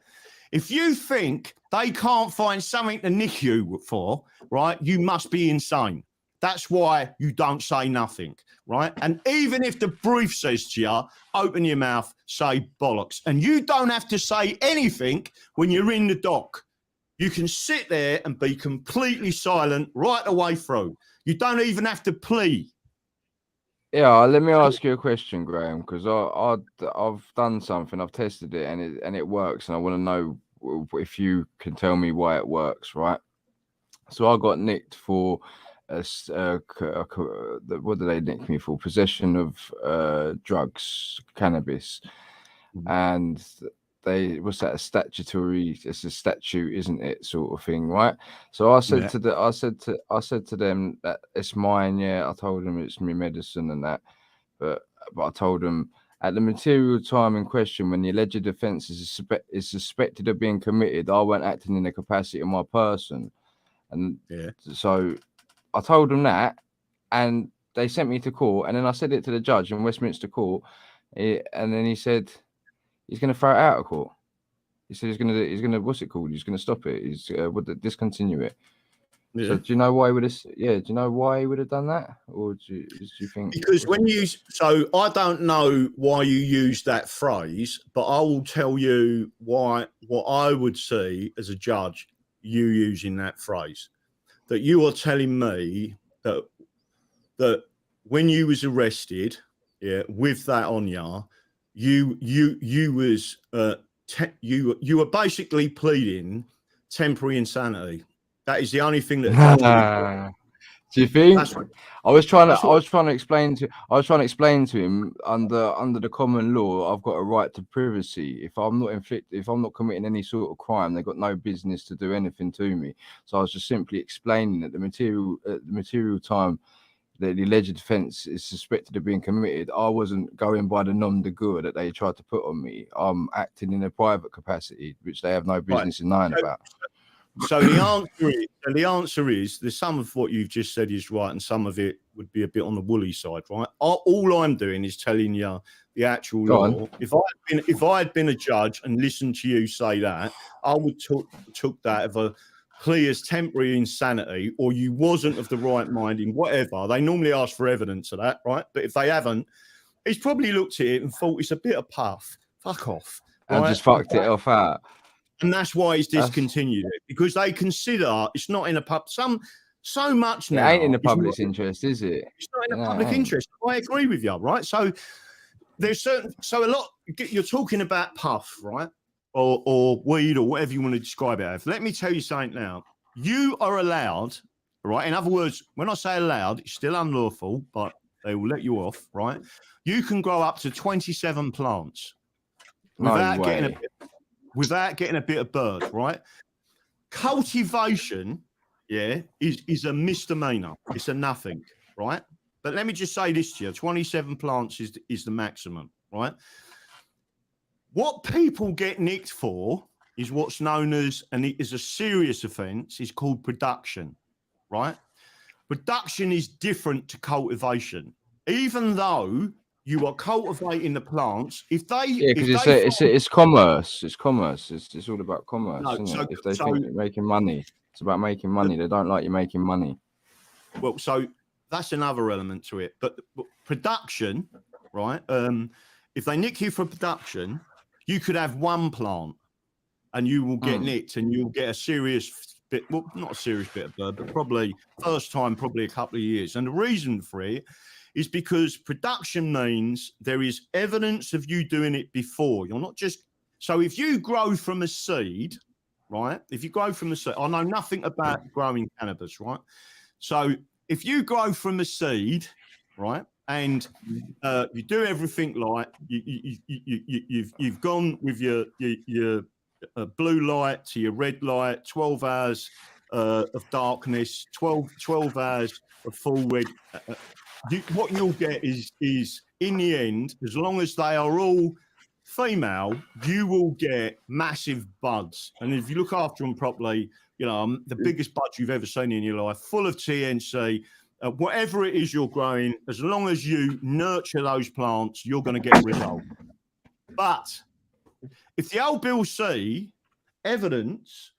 S16: If you think they can't find something to nick you for, right, you must be insane. That's why you don't say nothing, right? And even if the brief says to you, open your mouth, say bollocks. And you don't have to say anything when you're in the dock. You can sit there and be completely silent right the way through. You don't even have to plead.
S2: Yeah, let me ask you a question, Graham, because I've done something, I've tested it, and it works, and I want to know if you can tell me why it works, right? So I got nicked for what did they nick me for? Possession of drugs, cannabis, and what's that? It's a statute, isn't it? Sort of thing, right? So I said I said to them that it's mine. Yeah, I told them it's my medicine and that, but I told them at the material time in question, when the alleged offence is suspected of being committed, I weren't acting in the capacity of my person, and so I told them that, and they sent me to court, and then I said it to the judge in Westminster Court, and then he said he's going to throw it out of court. He said he's going to what's it called? He's going to stop it. He's discontinue it.
S16: Yeah.
S2: So do you know why he would have? Yeah, do you know why he would have done that, or do you think?
S16: Because when you, so I don't know why you use that phrase, but I will tell you why. What I would see as a judge, you using that phrase, that you are telling me that when you was arrested, yeah, with that on you were basically pleading temporary insanity. That is the only thing that a judge would.
S2: Do you think?
S16: That's what,
S2: I was trying to explain to him under the common law, I've got a right to privacy. If I'm not committing any sort of crime, they've got no business to do anything to me. So I was just simply explaining that the material time that the alleged offence is suspected of being committed, I wasn't going by the nom de guerre that they tried to put on me. I'm acting in a private capacity, which they have no business in knowing about.
S16: So the answer is there's some of what you've just said is right, and some of it would be a bit on the woolly side, right? All I'm doing is telling you the actual law. If I had been a judge and listened to you say that, I would took that of a plea as temporary insanity, or you wasn't of the right mind in whatever. They normally ask for evidence of that, right? But if they haven't, he's probably looked at it and thought it's a bit of puff. Fuck off.
S2: And
S16: right?
S2: just fucked it off out.
S16: And that's why he's discontinued it, because they consider it's not in a pub. So much now.
S2: It ain't in the public's interest, is it?
S16: It's not in the public interest. I agree with you, right? So there's a lot. You're talking about puff, right, or weed, or whatever you want to describe it as. Let me tell you something now. You are allowed, right? In other words, when I say allowed, it's still unlawful, but they will let you off, right? You can grow up to 27 plants without getting a bit of bird, right? Cultivation, yeah, is a misdemeanor. It's a nothing, right? But let me just say this to you: 27 plants is the maximum, right? What people get nicked for is what's known as, and it is a serious offence, is called production, right? Production is different to cultivation, even though you are cultivating the plants. If they,
S2: because it's commerce. It's commerce. It's all about commerce.
S16: No,
S2: isn't
S16: so-
S2: it? If they
S16: so-
S2: think you're making money, it's about making money. They don't like you making money.
S16: Well, so that's another element to it. But production, right? If they nick you for production, you could have one plant, and you will get nicked, and you'll get a serious bit. Well, not a serious bit of bird, but probably first time, probably a couple of years. And the reason for it is because production means there is evidence of you doing it before. You're not just, so if you grow from a seed, right? If you grow from a seed, I know nothing about growing cannabis, right? So if you grow from a seed, right, and you do everything like you've gone with your blue light to your red light, 12 hours of darkness, 12 hours of full red. What you'll get is in the end, as long as they are all female, you will get massive buds. And if you look after them properly, you know, the biggest buds you've ever seen in your life, full of TNC, whatever it is you're growing, as long as you nurture those plants, you're going to get results. But if the old Bill see evidence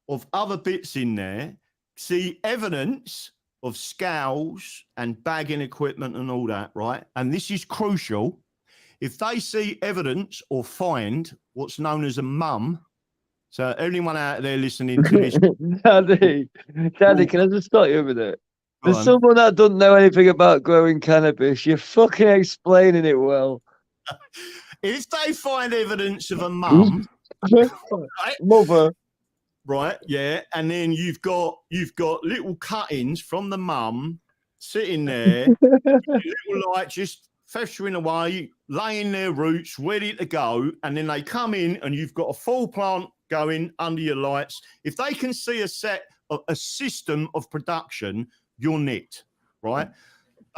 S16: of other bits in there, see evidence of scales and bagging equipment and all that, right? And this is crucial. If they see evidence or find what's known as a mum, so anyone out there listening to this,
S3: Daddy, can I just stop you a minute?
S16: Go
S3: For
S16: on.
S3: someone that doesn't know anything about growing cannabis, you're fucking explaining it well.
S16: if they find evidence of a mum,
S3: Mother,
S16: right, yeah, and then you've got little cuttings from the mum sitting there, little like just festering away, laying their roots, ready to go, and then they come in and you've got a full plant going under your lights. If they can see a system of production, you're nicked, right?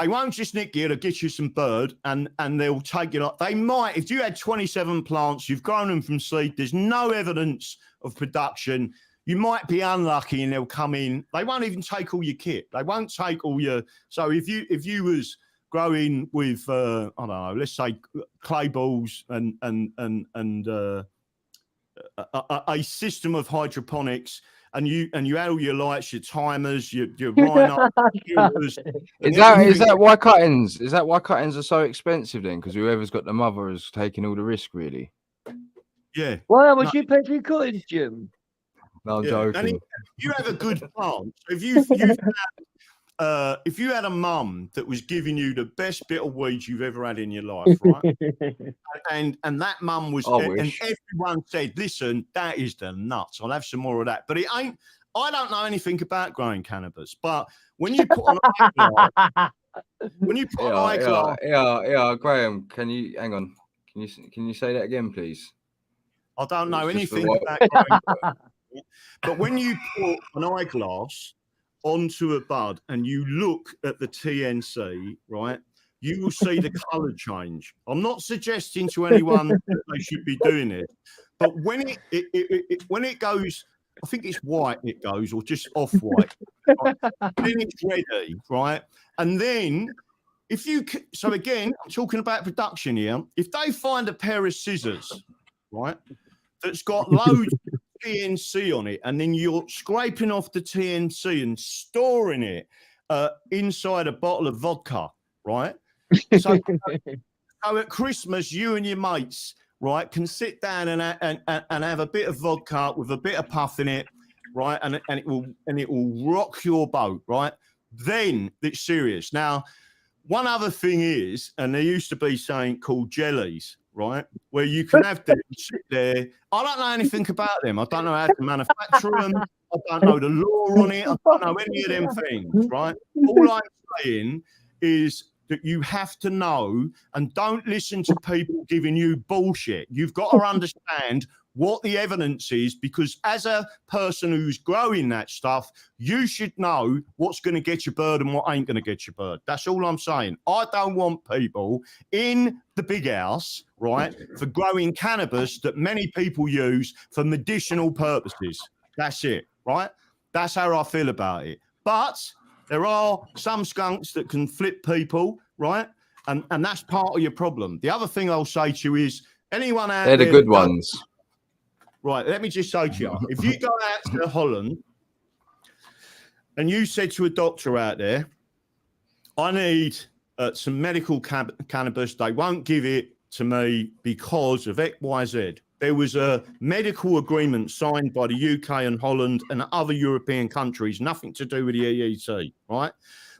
S16: They won't just nick you, they'll get you some bird and they'll take you. They might, if you had 27 plants, you've grown them from seed, there's no evidence of production, you might be unlucky and they'll come in. They won't even take all your kit. They won't take all your, so if you was growing with, I don't know, let's say clay balls and a system of hydroponics, and you had all your lights, your timers, your rhino.
S2: Is that why cuttings? Is that why cuttings are so expensive then? Because whoever's got the mother is taking all the risk, really.
S16: Yeah.
S3: Well, how much you pay for your cuttings, Jim?
S2: No, I'm
S16: And
S2: joking.
S16: if you have a good plant, if you had a mum that was giving you the best bit of weed you've ever had in your life, right? and that mum was, and everyone said, "Listen, that is the nuts. I'll have some more of that." But it ain't. I don't know anything about growing cannabis, but when you put on eyeglass,
S2: yeah, Graham, can you hang on? Can you say that again, please?
S16: I don't know
S2: It's just
S16: anything
S2: the
S16: about growing. But when you put an eyeglass onto a bud and you look at the TNC, right, you will see the colour change. I'm not suggesting to anyone that they should be doing it, but when when it goes, I think it's white it goes, or just off-white, right? Then it's ready, right? And then if you, so again, I'm talking about production here. If they find a pair of scissors, right, that's got loads of TNC on it, and then you're scraping off the TNC and storing it inside a bottle of vodka, right? So at Christmas, you and your mates, right, can sit down and have a bit of vodka with a bit of puff in it, right, and it will rock your boat, right? Then it's serious. Now, one other thing is, and there used to be something called jellies, right, where you can have them sit there. I don't know anything about them. I don't know how to manufacture them. I don't know the law on it. I don't know any of them things, right? All I'm saying is that you have to know, and don't listen to people giving you bullshit. You've got to understand what the evidence is, because as a person who's growing that stuff, you should know what's going to get your bird and what ain't going to get your bird. That's all I'm saying. I don't want people in the big house, right, for growing cannabis that many people use for medicinal purposes. That's it, right? That's how I feel about it. But there are some skunks that can flip people, right? And that's part of your problem. The other thing I'll say to you is, anyone out there...
S2: They're the good ones.
S16: Right, let me just say to you, if you go out to Holland and you said to a doctor out there, I need some medical cannabis, they won't give it to me because of X, Y, Z. There was a medical agreement signed by the UK and Holland and other European countries, nothing to do with the EET, right,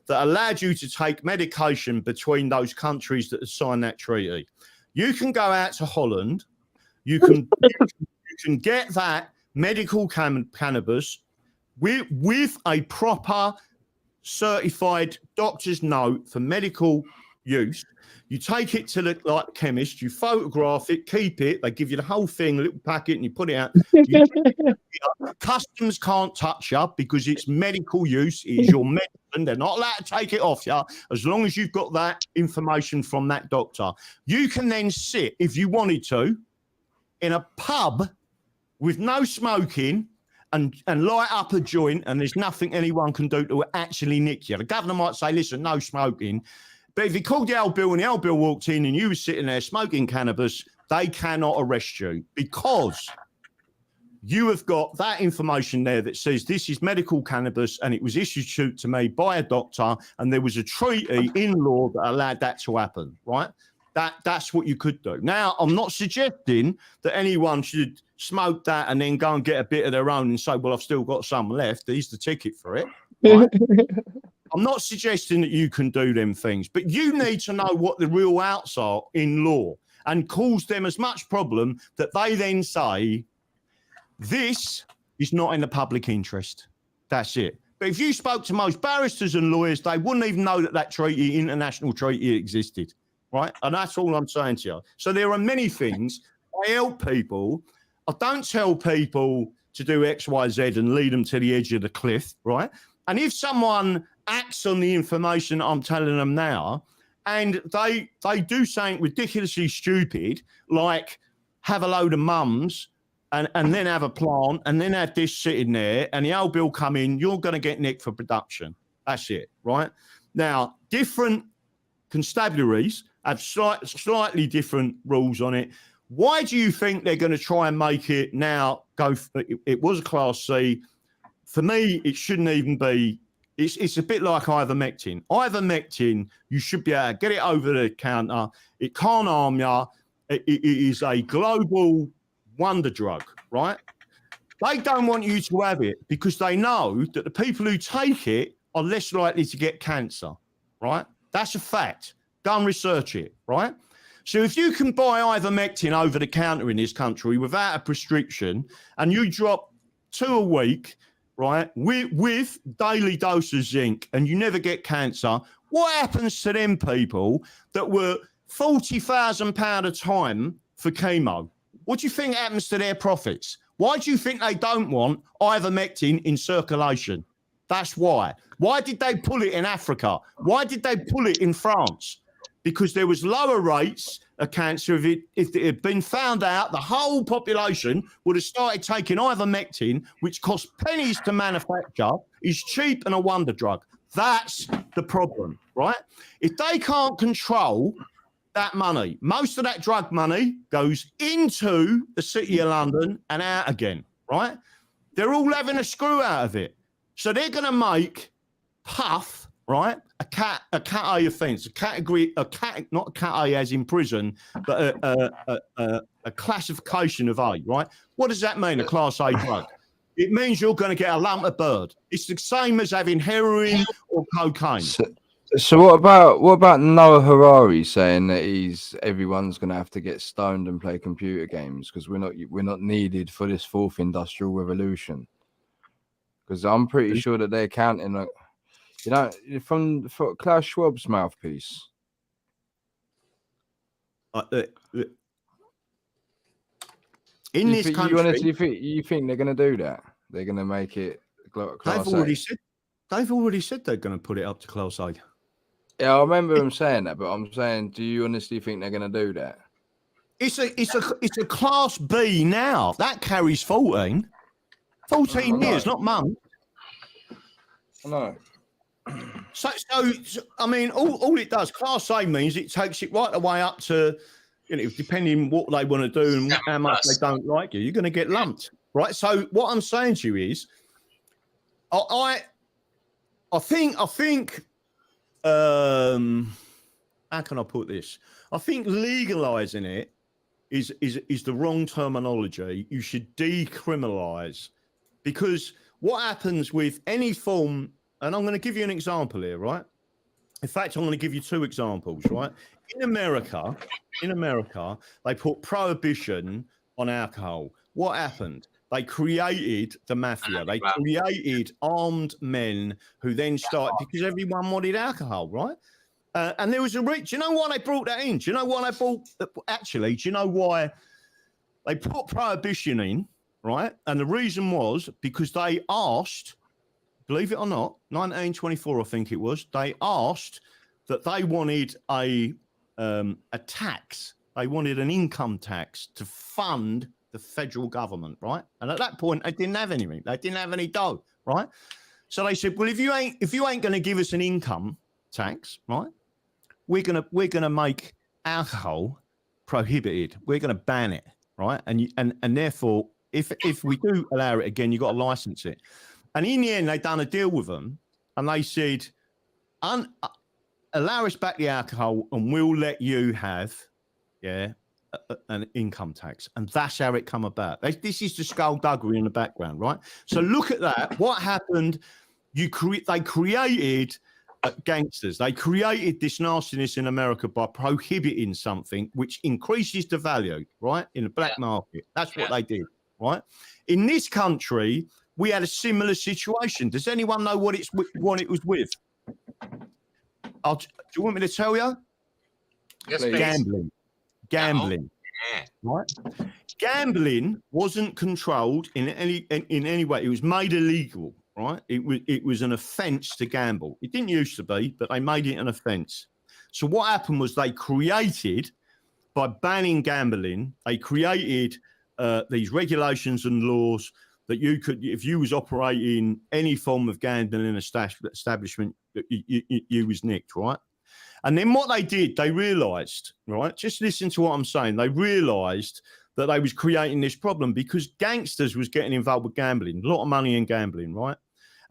S16: that allowed you to take medication between those countries that have signed that treaty. You can go out to Holland, you can get that medical cannabis with a proper certified doctor's note for medical use. You take it to the chemist, you photograph it, keep it. They give you the whole thing, a little packet, and you put it out. Customs can't touch you because it's medical use. It is your medicine. They're not allowed to take it off you as long as you've got that information from that doctor. You can then sit, if you wanted to, in a pub with no smoking and light up a joint, and there's nothing anyone can do to actually nick you. The governor might say, listen, no smoking. But if he called the old bill and the old bill walked in and you were sitting there smoking cannabis, they cannot arrest you because you have got that information there that says this is medical cannabis and it was issued to me by a doctor and there was a treaty in law that allowed that to happen, right? That's what you could do. Now, I'm not suggesting that anyone should smoke that and then go and get a bit of their own and say, well, I've still got some left. Here's the ticket for it. Right? I'm not suggesting that you can do them things, but you need to know what the real outs are in law and cause them as much problem that they then say, this is not in the public interest. That's it. But if you spoke to most barristers and lawyers, they wouldn't even know that treaty, international treaty, existed. Right? And that's all I'm saying to you. So there are many things. I help people. I don't tell people to do X, Y, Z and lead them to the edge of the cliff, right? And if someone acts on the information I'm telling them now, and they do something ridiculously stupid, like have a load of mums and then have a plant and then have this sitting there and the old bill come in, you're going to get nicked for production. That's it, right? Now, different constabularies have slightly different rules on it. Why do you think they're going to try and make it now go? It was a Class C. for me, it shouldn't even be. It's a bit like ivermectin. Ivermectin, you should be able to get it over the counter. It can't harm you. It is a global wonder drug, right? They don't want you to have it because they know that the people who take it are less likely to get cancer, right? That's a fact. Go and research it, right? So if you can buy ivermectin over the counter in this country without a prescription and you drop 2 a week, right, with daily dose of zinc and you never get cancer, what happens to them people that were £40,000 a time for chemo? What do you think happens to their profits? Why do you think they don't want ivermectin in circulation? That's why. Why did they pull it in Africa? Why did they pull it in France? Because there was lower rates of cancer. If it had been found out, the whole population would have started taking ivermectin, which costs pennies to manufacture, is cheap and a wonder drug. That's the problem, right? If they can't control that money, most of that drug money goes into the City of London and out again, right? They're all having a screw out of it. So they're going to make puff, right, a cat A offence, not a cat A as in prison, but a classification of A, right? What does that mean, a class A drug? It means you're going to get a lump of bird. It's the same as having heroin or cocaine.
S2: So what about Noah Harari saying that everyone's going to have to get stoned and play computer games because we're not needed for this 4th industrial revolution? Because I'm pretty sure that they're counting, from Klaus Schwab's mouthpiece.
S16: In this country,
S2: you honestly think they're going to do that? They're going to make it class A?
S16: They've already said they're going to put it up to class A.
S2: Yeah, I remember them saying that, but I'm saying, do you honestly think they're going to do that?
S16: It's a class B now. That carries 14 years, not months.
S2: No.
S16: So I mean, all it does, class A means it takes it right the way up to, depending what they want to do and how much they don't like you, you're going to get lumped, right? So what I'm saying to you is, I think. How can I put this? I think legalizing it is the wrong terminology. You should decriminalize, because what happens with any form, and I'm going to give you an example here, right? In fact, I'm going to give you 2 examples, right? In America, they put prohibition on alcohol. What happened? They created the mafia. They created armed men who then started, because everyone wanted alcohol, right? And there was do you know why they brought that in? Do you know why do you know why they put prohibition in, right? And the reason was because they asked, believe it or not, 1924, I think it was, they asked that they wanted a tax. They wanted an income tax to fund the federal government, right? And at that point, they didn't have anything. They didn't have any dough, right? So they said, well, if you ain't going to give us an income tax, right, we're gonna make alcohol prohibited. We're gonna ban it, right? And therefore, if we do allow it again, you've got to license it. And in the end, they done a deal with them, and they said, allow us back the alcohol, and we'll let you have, an income tax. And that's how it come about. This is the skullduggery in the background, right? So look at that. What happened? They created gangsters. They created this nastiness in America by prohibiting something which increases the value, right, in the black market. That's what they did, right? In this country, we had a similar situation. Does anyone know what it was with? Do you want me to tell you?
S8: Yes,
S16: Gambling. Right? Gambling wasn't controlled in any way. It was made illegal, right? It was an offence to gamble. It didn't used to be, but they made it an offence. So what happened was they created, by banning gambling, they created these regulations and laws that you could, if you was operating any form of gambling establishment, you was nicked, right? And then what they did, they realised, right? Just listen to what I'm saying. They realised that they was creating this problem because gangsters was getting involved with gambling, a lot of money in gambling, right?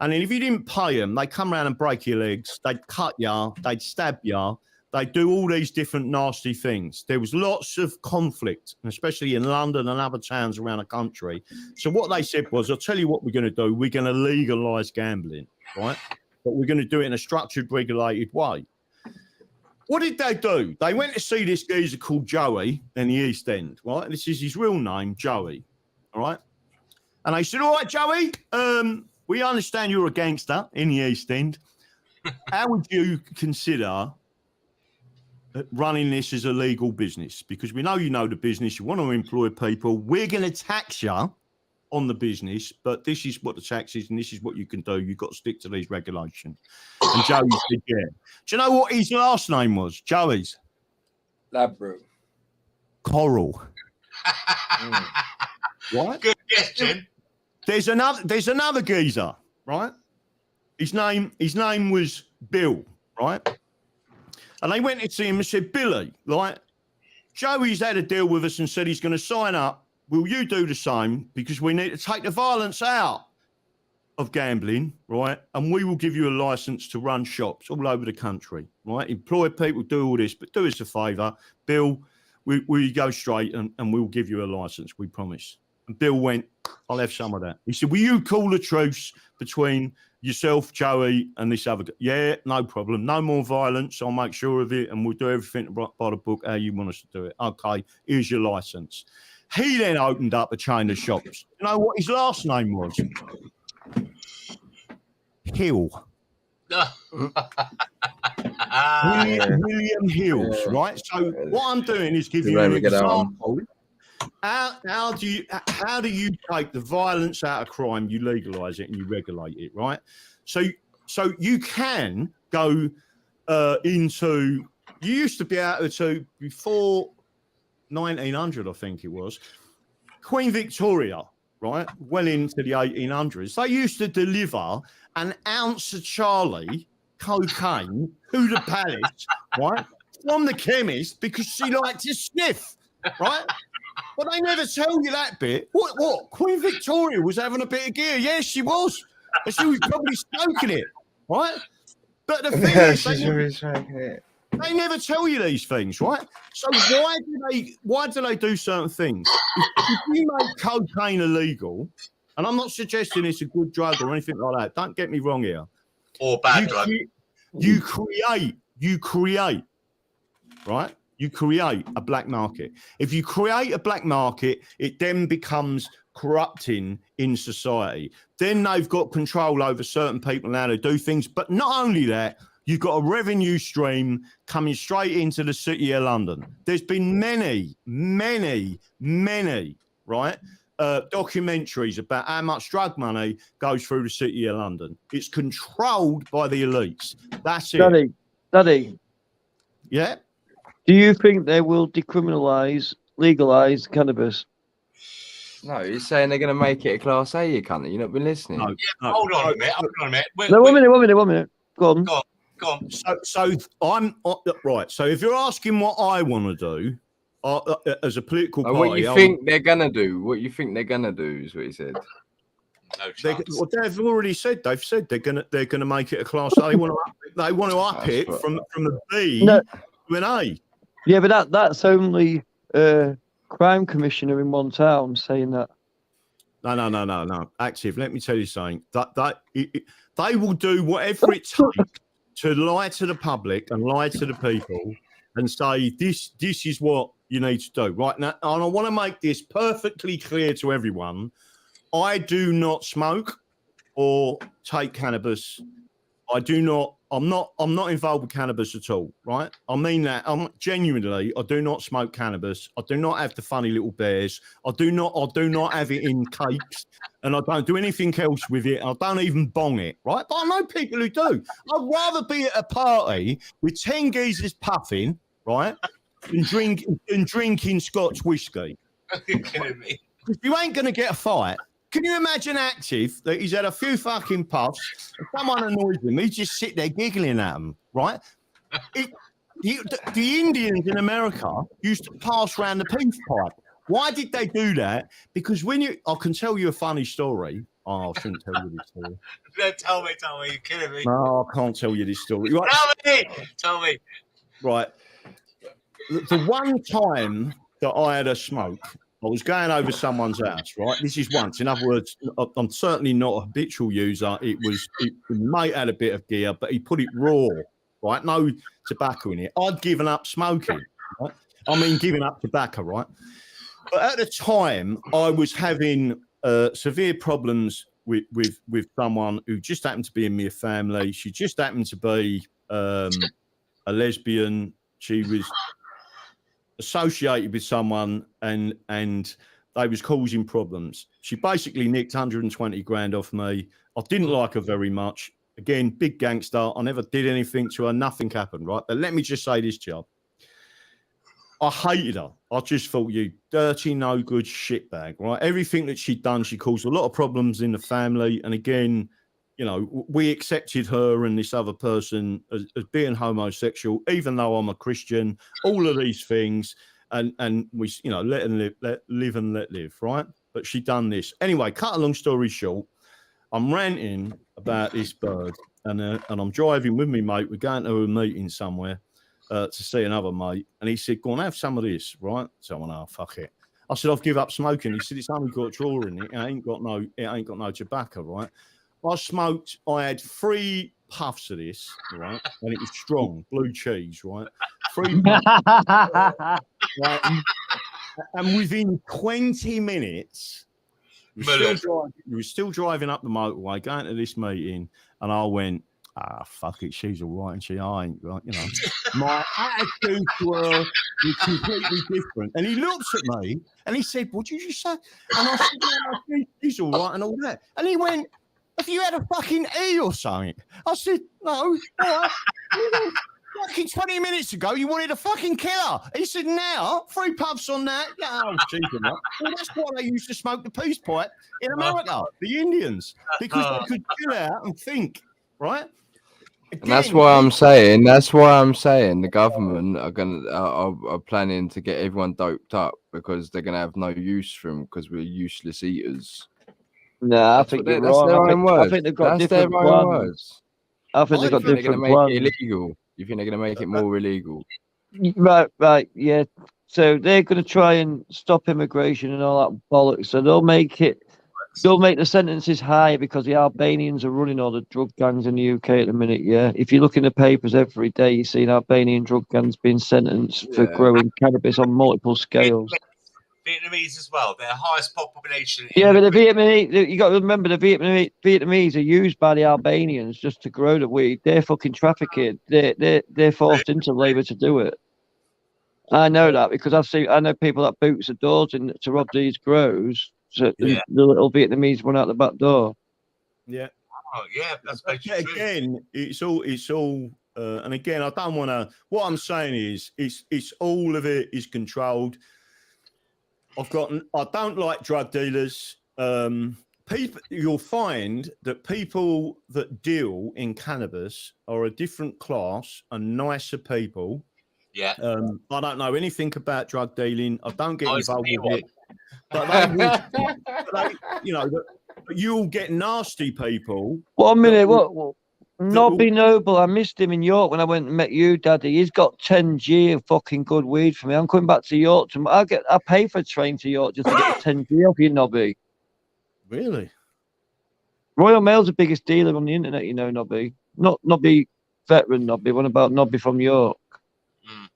S16: And then if you didn't pay them, they'd come around and break your legs, they'd cut you, they'd stab you, they'd do all these different nasty things. There was lots of conflict, especially in London and other towns around the country. So what they said was, I'll tell you what we're going to do. We're going to legalise gambling, right? But we're going to do it in a structured, regulated way. What did they do? They went to see this geezer called Joey in the East End, right? This is his real name, Joey, all right? And they said, all right, Joey, we understand you're a gangster in the East End. How would you consider running this as a legal business? Because we know you know the business, you want to employ people. We're going to tax you on the business, but this is what the tax is and this is what you can do. You've got to stick to these regulations. And Joey said, yeah. Do you know what his last name was? Joey's?
S2: Labro.
S16: Coral. Right?
S8: Good guess, Jim.
S16: There's another geezer, right? His name was Bill, right? And they went to see him and said, Billy, right, Joey's had a deal with us and said he's going to sign up. Will you do the same? Because we need to take the violence out of gambling, right? And we will give you a license to run shops all over the country, right? Employ people, do all this, but do us a favour, Bill, we go straight and we'll give you a license, we promise. And Bill went, I'll have some of that. He said, will you call the truce between yourself, Joey, and this other guy? Yeah, no problem. No more violence. I'll make sure of it, and we'll do everything by the book how you want us to do it. Okay, here's your license. He then opened up a chain of shops. You know what his last name was? Hill. William Hills, right? So what I'm doing is giving you an example. How do you take the violence out of crime? You legalise it and you regulate it, right? So you can go into. You used to be able to before 1900, I think it was. Queen Victoria, right? Well into the 1800s, they used to deliver an ounce of Charlie cocaine to the palace, right, from the chemist because she liked to sniff, right? But they never tell you that bit. What? Queen Victoria was having a bit of gear. Yes, she was. But she was probably smoking it, right? But the thing is, they never tell you these things, right? So why do they do certain things? If you make cocaine illegal, and I'm not suggesting it's a good drug or anything like that. Don't get me wrong here.
S8: Or bad drug.
S16: You create, right? You create a black market. If you create a black market, it then becomes corrupting in society. Then they've got control over certain people now to do things. But not only that, you've got a revenue stream coming straight into the city of London. There's been many, right, documentaries about how much drug money goes through the city of London. It's controlled by the elites. That's it.
S3: Daddy.
S16: Yeah?
S3: Do you think they will legalise cannabis?
S2: No, he's saying they're going to make it a Class A, you cunt. You've not been listening.
S16: No,
S8: Yeah, hold on a minute.
S3: One minute. Go on.
S8: Go on.
S16: So I'm right. So if you're asking what I want to do as a political party,
S2: what you think they're going to do? What you think they're going to do is what he said.
S8: No chance.
S16: Well, they've already said. They've said they're gonna make it a Class A. They want to up it from a B to an A.
S3: Yeah, but that's only crime commissioner in one town saying that.
S16: No. Active. Let me tell you something. They will do whatever it takes to lie to the public and lie to the people and say this is what you need to do right now. And I want to make this perfectly clear to everyone. I do not smoke or take cannabis. I'm not involved with cannabis at all, right? I mean that. Genuinely, I do not smoke cannabis. I do not have the funny little bears. I do not have it in cakes, and I don't do anything else with it. I don't even bong it, right? But I know people who do. I'd rather be at a party with 10 geezers puffing, right, than drinking Scotch whiskey.
S8: You're kidding me.
S16: You ain't going to get a fight. Can you imagine Active that he's had a few fucking puffs and someone annoys him? He just sit there giggling at him, right? The Indians in America used to pass around the peace pipe. Why did they do that? Because I can tell you a funny story. Oh, I shouldn't tell you this story.
S8: No, tell me, you're killing me.
S16: No, I can't tell you this story. Right.
S8: Tell me.
S16: Right. The one time that I had a smoke, I was going over someone's house, right? This is once. In other words, I'm certainly not a habitual user. It mate had a bit of gear, but he put it raw, right? No tobacco in it. I'd given up smoking, right? I mean, giving up tobacco, right? But at the time, I was having severe problems with someone who just happened to be in my family. She just happened to be a lesbian. She was associated with someone and they was causing problems. She basically nicked 120 grand off me. I didn't like her very much. Again, big gangster. I never did anything to her. Nothing happened, right? But let me just say this, Job. I hated her. I just thought, you dirty, no good shitbag, right? Everything that she'd done, she caused a lot of problems in the family. And again, you know, we accepted her and this other person as being homosexual, even though I'm a Christian, all of these things. And we, you know, let live and let live, right? But she done this. Anyway, cut a long story short, I'm ranting about this bird and I'm driving with me, mate. We're going to a meeting somewhere. To see another mate, and he said, "Go on, have some of this, right?" So I went, "Oh, fuck it." I said, "I've given up smoking." He said, "It's only got a drawer in it. It ain't got no tobacco, right?" I smoked. I had 3 puffs of this, right, and it was strong, blue cheese, right? 3 puffs, right? And within 20 minutes, we were still driving up the motorway, going to this meeting, and I went, fuck it, she's all right, and I ain't, right, you know. My attitude to her was completely different. And he looked at me and he said, "What did you just say?" And I said, "No, she's all right," and all that. And he went, "Have you had a fucking E or something?" I said, "No, all right." Fucking 20 minutes ago, you wanted a fucking killer. He said, "Now, 3 puffs on that." Oh, Jesus, well, that's why they used to smoke the peace pipe in America, the Indians, because they could chill out and think, right?
S2: And that's why I'm saying. The government are planning to get everyone doped up because they're gonna have no use for them because we're useless eaters.
S3: No, I think you're wrong. I think they've got different plans. I think they've got different plans.
S2: Illegal. You think they're gonna make it more illegal?
S3: Right, yeah. So they're going to try and stop immigration and all that bollocks. So they'll make the sentences higher because the Albanians are running all the drug gangs in the UK at the minute, yeah? If you look in the papers every day, you see Albanian drug gangs being sentenced for growing cannabis on multiple scales.
S8: Vietnamese as well. They're the highest population.
S3: Yeah, but the Vietnamese, you got to remember, the Vietnamese are used by the Albanians just to grow the weed. They're fucking trafficking. They're forced into labour to do it. I know that because I know people that boots the doors in to rob these grows. So the little Vietnamese run out the back door.
S16: Yeah.
S8: Oh yeah, that's
S16: again. It's all. And again, I don't want to. What I'm saying is, it's all of it is controlled. I don't like drug dealers. People, you'll find that people that deal in cannabis are a different class and nicer people.
S8: Yeah.
S16: I don't know anything about drug dealing. I don't get involved with it. But you'll get nasty people.
S3: 1 minute, what? Nobby Noble, I missed him in York when I went and met you, Daddy. He's got 10G of fucking good weed for me. I'm coming back to York tomorrow. I pay for a train to York just to get the 10G off you, Nobby.
S16: Really?
S3: Royal Mail's the biggest dealer on the internet, you know, Nobby. Not Nobby veteran Nobby. What about Nobby from York?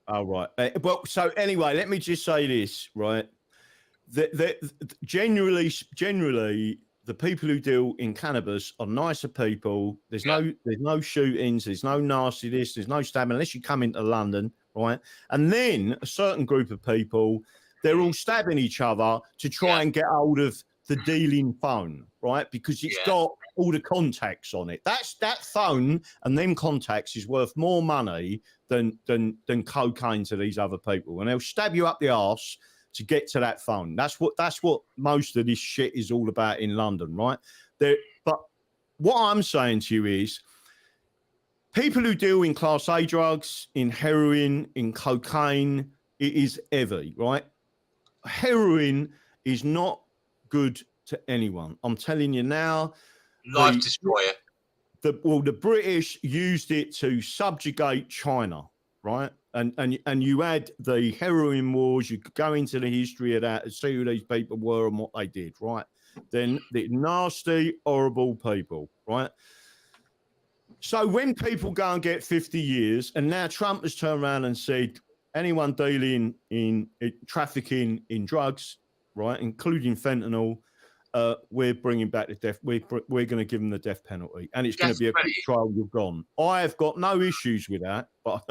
S16: Oh, right. Well, so anyway, let me just say this, right? Generally, the people who deal in cannabis are nicer people. There's no shootings. There's no nasty this. There's no stabbing unless you come into London, right? And then a certain group of people, they're all stabbing each other to try and get hold of the dealing phone, right? Because it's got all the contacts on it. That phone and them contacts is worth more money than cocaine to these other people, and they'll stab you up the arse to get to that phone. That's what most of this shit is all about in London, right? But what I'm saying to you is people who deal in Class A drugs, in heroin, in cocaine, it is heavy, right? heroin is not good to anyone. I'm telling you now.
S8: Life destroyer.
S16: The British used it to subjugate China, right? And you had the heroin wars. You could go into the history of that and see who these people were and what they did, right? Then the nasty, horrible people, right? So when people go and get 50 years, and now Trump has turned around and said, anyone dealing in trafficking in drugs, right, including fentanyl, we're bringing back the death. We're going to give them the death penalty, and it's going to be a quick trial. You're gone. I have got no issues with that, but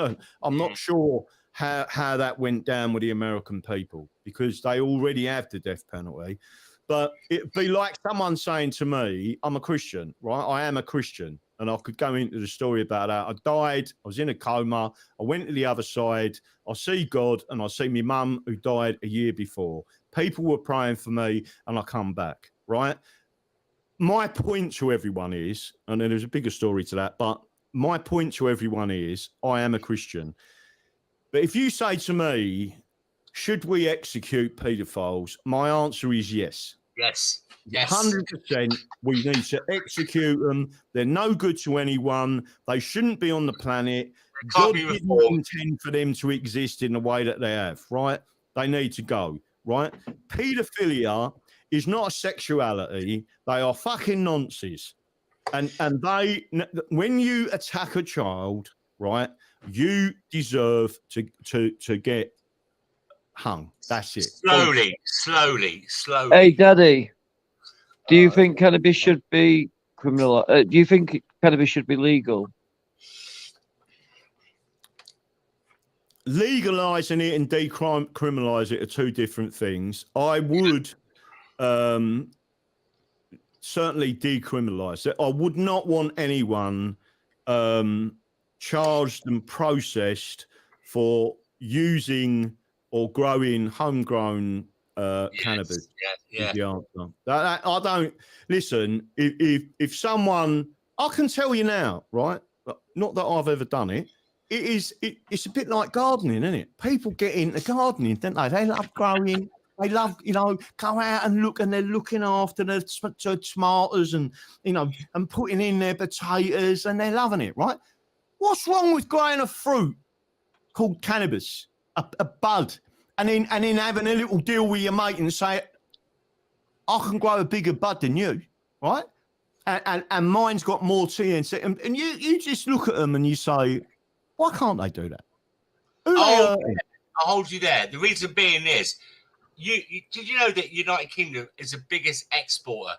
S16: I'm not sure how that went down with the American people, because they already have the death penalty. But it'd be like someone saying to me, I'm a Christian, right? I am a Christian. And I could go into the story about that. I died. I was in a coma. I went to the other side. I see God, and I see my mum who died a year before. People were praying for me, and I come back, right? My point to everyone is, and then there's a bigger story to that, but my point to everyone is, I am a Christian. But if you say to me, should we execute paedophiles? My answer is yes.
S8: Yes. Yes.
S16: 100%. We need to execute them. They're no good to anyone. They shouldn't be on the planet. God didn't intend for them to exist in the way that they have, right? They need to go, right? Paedophilia is not a sexuality. They are fucking nonsense. And they, when you attack a child, right, you deserve to get hung. That's it.
S8: Slowly.
S3: Hey, Daddy, do you think cannabis should be criminal? Do you think cannabis should be legal?
S16: Legalizing it and decriminalize it are two different things. I would certainly decriminalize it. I would not want anyone charged and processed for using or growing homegrown cannabis. Is the answer. I don't listen. If someone, I can tell you now, right? Not that I've ever done it. It's a bit like gardening, isn't it? People get into gardening, don't they? They love growing. They love, go out and look, and they're looking after the tomatoes and, and putting in their potatoes, and they're loving it, right? What's wrong with growing a fruit called cannabis, a bud, and then having a little deal with your mate and say, I can grow a bigger bud than you, right? And mine's got more TNC, and you just look at them and you say, why can't they do that?
S8: I'll hold you there. The reason being is, did you know that United Kingdom is the biggest exporter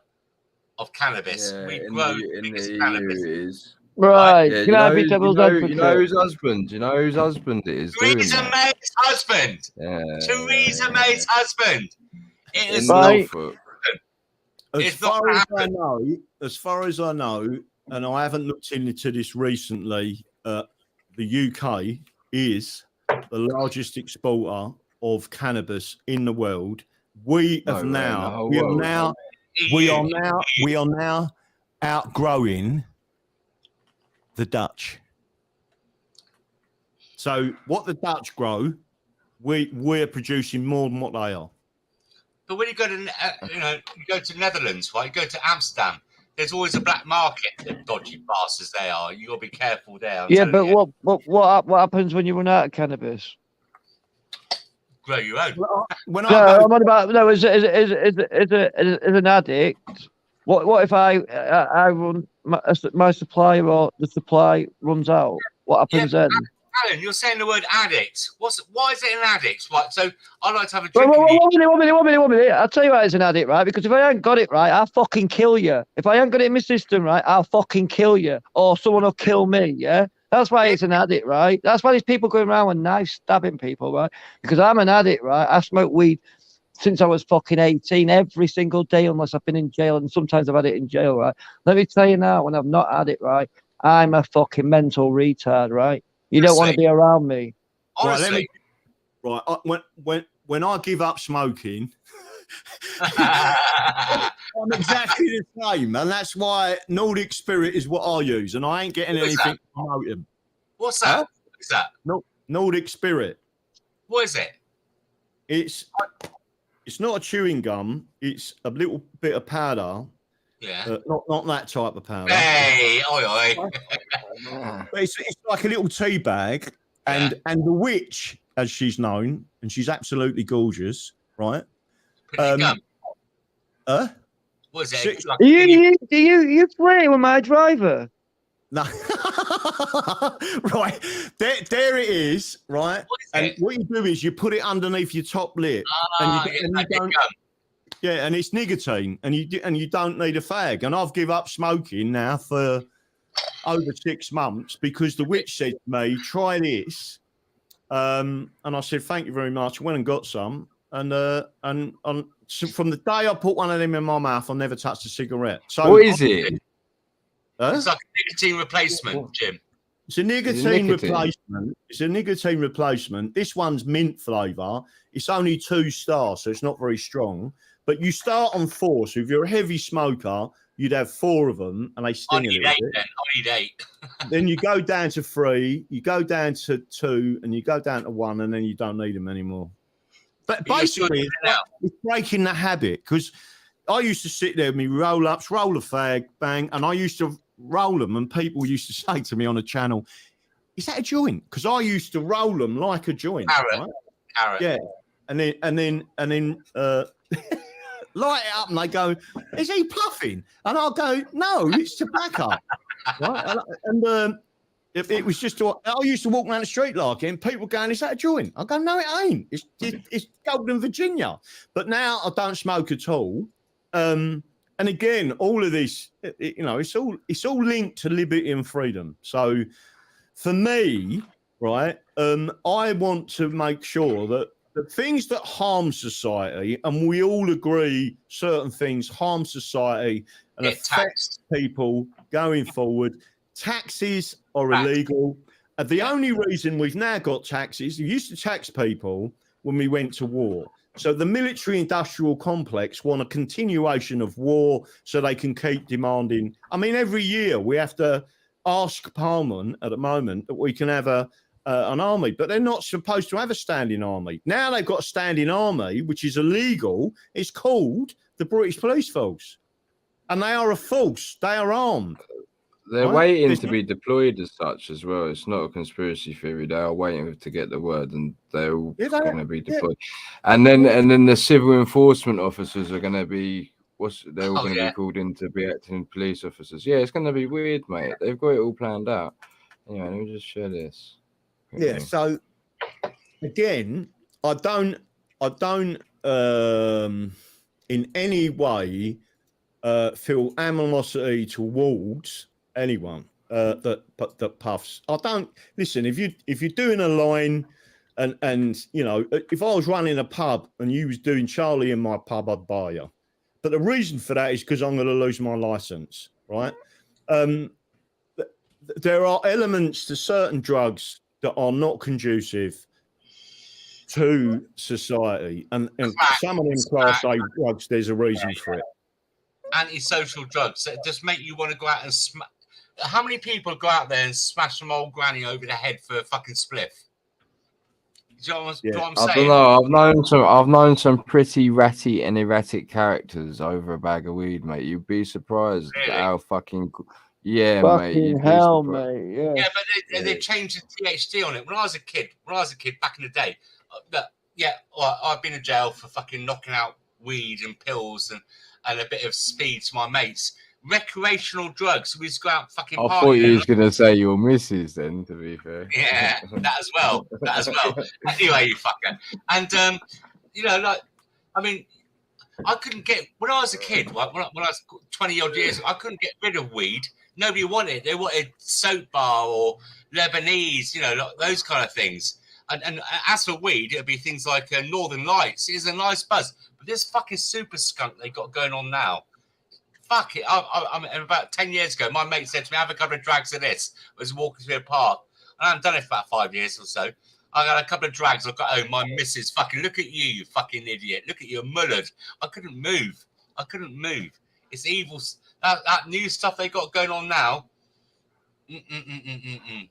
S8: of cannabis?
S2: Yeah,
S8: We
S2: in
S8: grow
S2: the
S8: biggest
S2: EU
S8: cannabis.
S2: is.
S3: Right.
S2: Yeah,
S3: Can I be devil's advocate?
S2: You know whose husband? You know whose husband it is doing
S8: Theresa
S2: that?
S8: May's husband.
S2: Yeah.
S8: Theresa May's husband. It is
S2: In Norfolk.
S16: As far as I know, and I haven't looked into this recently, the UK is the largest exporter of cannabis in the world. We are now outgrowing the Dutch. So what the Dutch grow, we're producing more than what they are.
S8: But when you go to you go to Netherlands, right? You go to Amsterdam. There's always a black market. The dodgy bastards they are. You got to be careful there.
S3: Yeah, but what happens when you run out of cannabis?
S8: Grow your own.
S3: I'm on about as an addict. What if I run my supply, or the supply runs out? What happens then?
S8: Alan, you're saying the word addict. Why is it an addict? Right. So I like to have a
S3: One
S8: drink.
S3: minute. I'll tell you why it's an addict, right? Because if I ain't got it right, I'll fucking kill you. If I ain't got it in my system right, I'll fucking kill you, or someone will kill me. Yeah, that's why it's an addict, right? That's why there's people going around with knives stabbing people, right? Because I'm an addict, right? I smoke weed since I was fucking 18, every single day, unless I've been in jail, and sometimes I've had it in jail, right? Let me tell you now, when I've not had it right, I'm a fucking mental retard, right? You don't want to be around me.
S8: Honestly.
S16: When I give up smoking, I'm exactly the same, and that's why Nordic Spirit is what I use, and I ain't getting anything to promote him.
S8: What's that? What's that?
S16: Nordic Spirit.
S8: What is it?
S16: It's It's not a chewing gum. It's a little bit of powder.
S8: Yeah.
S16: Not that type of powder.
S8: Hey, oi, oi.
S16: But it's like a little tea bag, and the witch, as she's known, and she's absolutely gorgeous, right?
S8: Gum.
S16: What
S8: is it?
S3: You flirting with my driver?
S16: No. Right. There it is, right? And what you do is you put it underneath your top lip. And you don't, yeah, and it's nicotine, and you don't need a fag. And I've given up smoking now for over 6 months because the witch said to me, try this. And I said, thank you very much. I went and got some. And so from the day I put one of them in my mouth, I never touched a cigarette. So
S2: what is it?
S8: It's like a nicotine replacement, Jim.
S16: It's a nicotine replacement. It's a nicotine replacement. This one's mint flavour. It's only 2 stars, so it's not very strong. But you start on 4. So if you're a heavy smoker, you'd have 4 of them, and they sting a little bit.
S8: I need 8.
S16: Then you go down to 3, you go down to 2, and you go down to 1, and then you don't need them anymore. But basically, it's breaking the habit, because I used to sit there with me roll-ups, roll a fag, bang, and I used to roll them, and people used to say to me on the channel, is that a joint? Because I used to roll them like a joint.
S8: Carrot.
S16: Yeah. And then light it up, and they go, is he puffing? And I'll go, no, it's tobacco. Right? And it was just, I used to walk around the street like it, and people going, is that a joint? I go, no, it ain't. It's Golden Virginia. But now I don't smoke at all. And again, all of this, it's all linked to liberty and freedom. So for me, right, I want to make sure that the things that harm society, and we all agree certain things harm society and affect people going forward, taxes are illegal. And the only reason we've now got taxes, we used to tax people when we went to war. So the military-industrial complex want a continuation of war so they can keep demanding. I mean, every year we have to ask Parliament at the moment that we can have an army, but they're not supposed to have a standing army. Now they've got a standing army, which is illegal. It's called the British Police Force. And they are a force. They are armed.
S2: They're waiting to be deployed as such as well. It's not a conspiracy theory. They are waiting to get the word, and they're all going to be deployed. And then the civil enforcement officers are going to be they're all going to be called in to be acting police officers. Yeah, it's going to be weird, mate. They've got it all planned out. Anyway, let me just share this.
S16: Yeah. So again, I don't in any way feel animosity towards anyone that puffs. I don't listen. If you're doing a line, and if I was running a pub and you was doing Charlie in my pub, I'd buy you. But the reason for that is because I'm going to lose my license, right? There are elements to certain drugs that are not conducive to society, and some of them class A drugs. There's a reason for it.
S8: Antisocial drugs that just make you want to go out and smash. How many people go out there and smash some old granny over the head for a fucking spliff? Do you know what I'm saying?
S2: I don't know. I've known some pretty ratty and erratic characters over a bag of weed, mate. You'd be surprised at how fucking mate.
S3: Fucking hell, mate. Yeah.
S8: Yeah, but they changed the THC on it. When I was a kid back in the day, I've been in jail for fucking knocking out weed and pills and a bit of speed to my mates. Recreational drugs. We just go out fucking partying.
S2: I thought you was gonna say your missus then, to be fair.
S8: Yeah, that as well. Anyway, you fucker. And I couldn't get when I was a kid, when I was 20 odd years, I couldn't get rid of weed. Nobody wanted it. They wanted soap bar or Lebanese, those kind of things. And as for weed, it'd be things like Northern Lights. It's a nice buzz. But this fucking super skunk they got going on now. Fuck it. I mean, about 10 years ago, my mate said to me, have a couple of drags of this. I was walking through a park. And I haven't done it for about 5 years or so. I got a couple of drags. I got home. My missus fucking, look at you fucking idiot. Look at you, mullered. I couldn't move. It's evil. That new stuff they got going on now.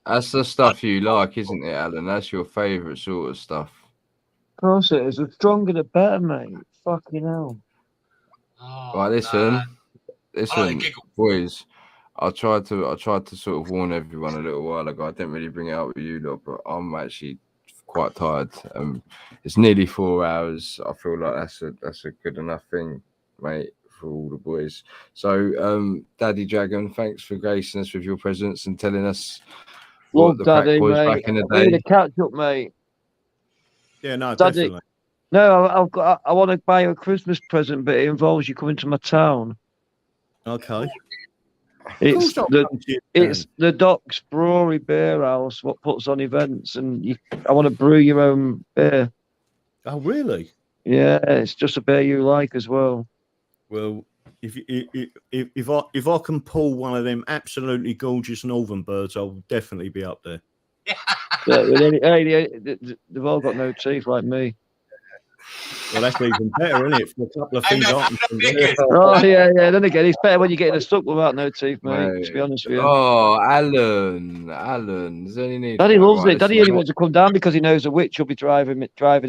S2: That's the stuff you like, isn't it, Alan? That's your favourite sort of stuff.
S3: Of course it is. The stronger the better, mate. Fucking hell.
S2: Right, listen, boys. I tried to sort of warn everyone a little while ago. I didn't really bring it up with you lot, but I'm actually quite tired. It's nearly 4 hours. I feel like that's a good enough thing, mate, for all the boys. So, Daddy Dragon, thanks for gracing us with your presence and telling us what
S3: Love
S2: the
S3: Daddy,
S2: crack was
S3: mate.
S2: back in the
S3: We need
S2: day.
S3: a catch up, mate.
S12: Yeah, no,
S3: Daddy.
S12: definitely.
S3: No, I want to buy you a Christmas present, but it involves you coming to my town.
S12: Okay.
S3: It's the Docks Brewery Beer House. What puts on events, and I want to brew your own beer.
S12: Oh, really?
S3: Yeah, it's just a beer you like as well.
S12: Well, if I can pull one of them absolutely gorgeous northern birds, I'll definitely be up there.
S3: Yeah, they've all got no teeth like me.
S12: Well, that's even better, isn't it? For a couple of things I can think of.
S3: Oh yeah. Then again, it's better when you're getting a stuck without no teeth, mate. To be honest with you.
S2: Oh, Alan, there's only need.
S3: Daddy loves
S2: right,
S3: it. Daddy only wants to come down because he knows a witch will be driving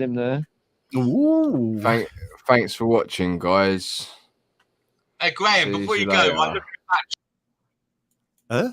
S3: him there.
S12: Ooh.
S2: Thanks for watching, guys.
S8: Hey, Graham,
S2: See
S8: before you
S2: you
S8: go,
S2: later.
S8: I'm looking back.
S12: Huh?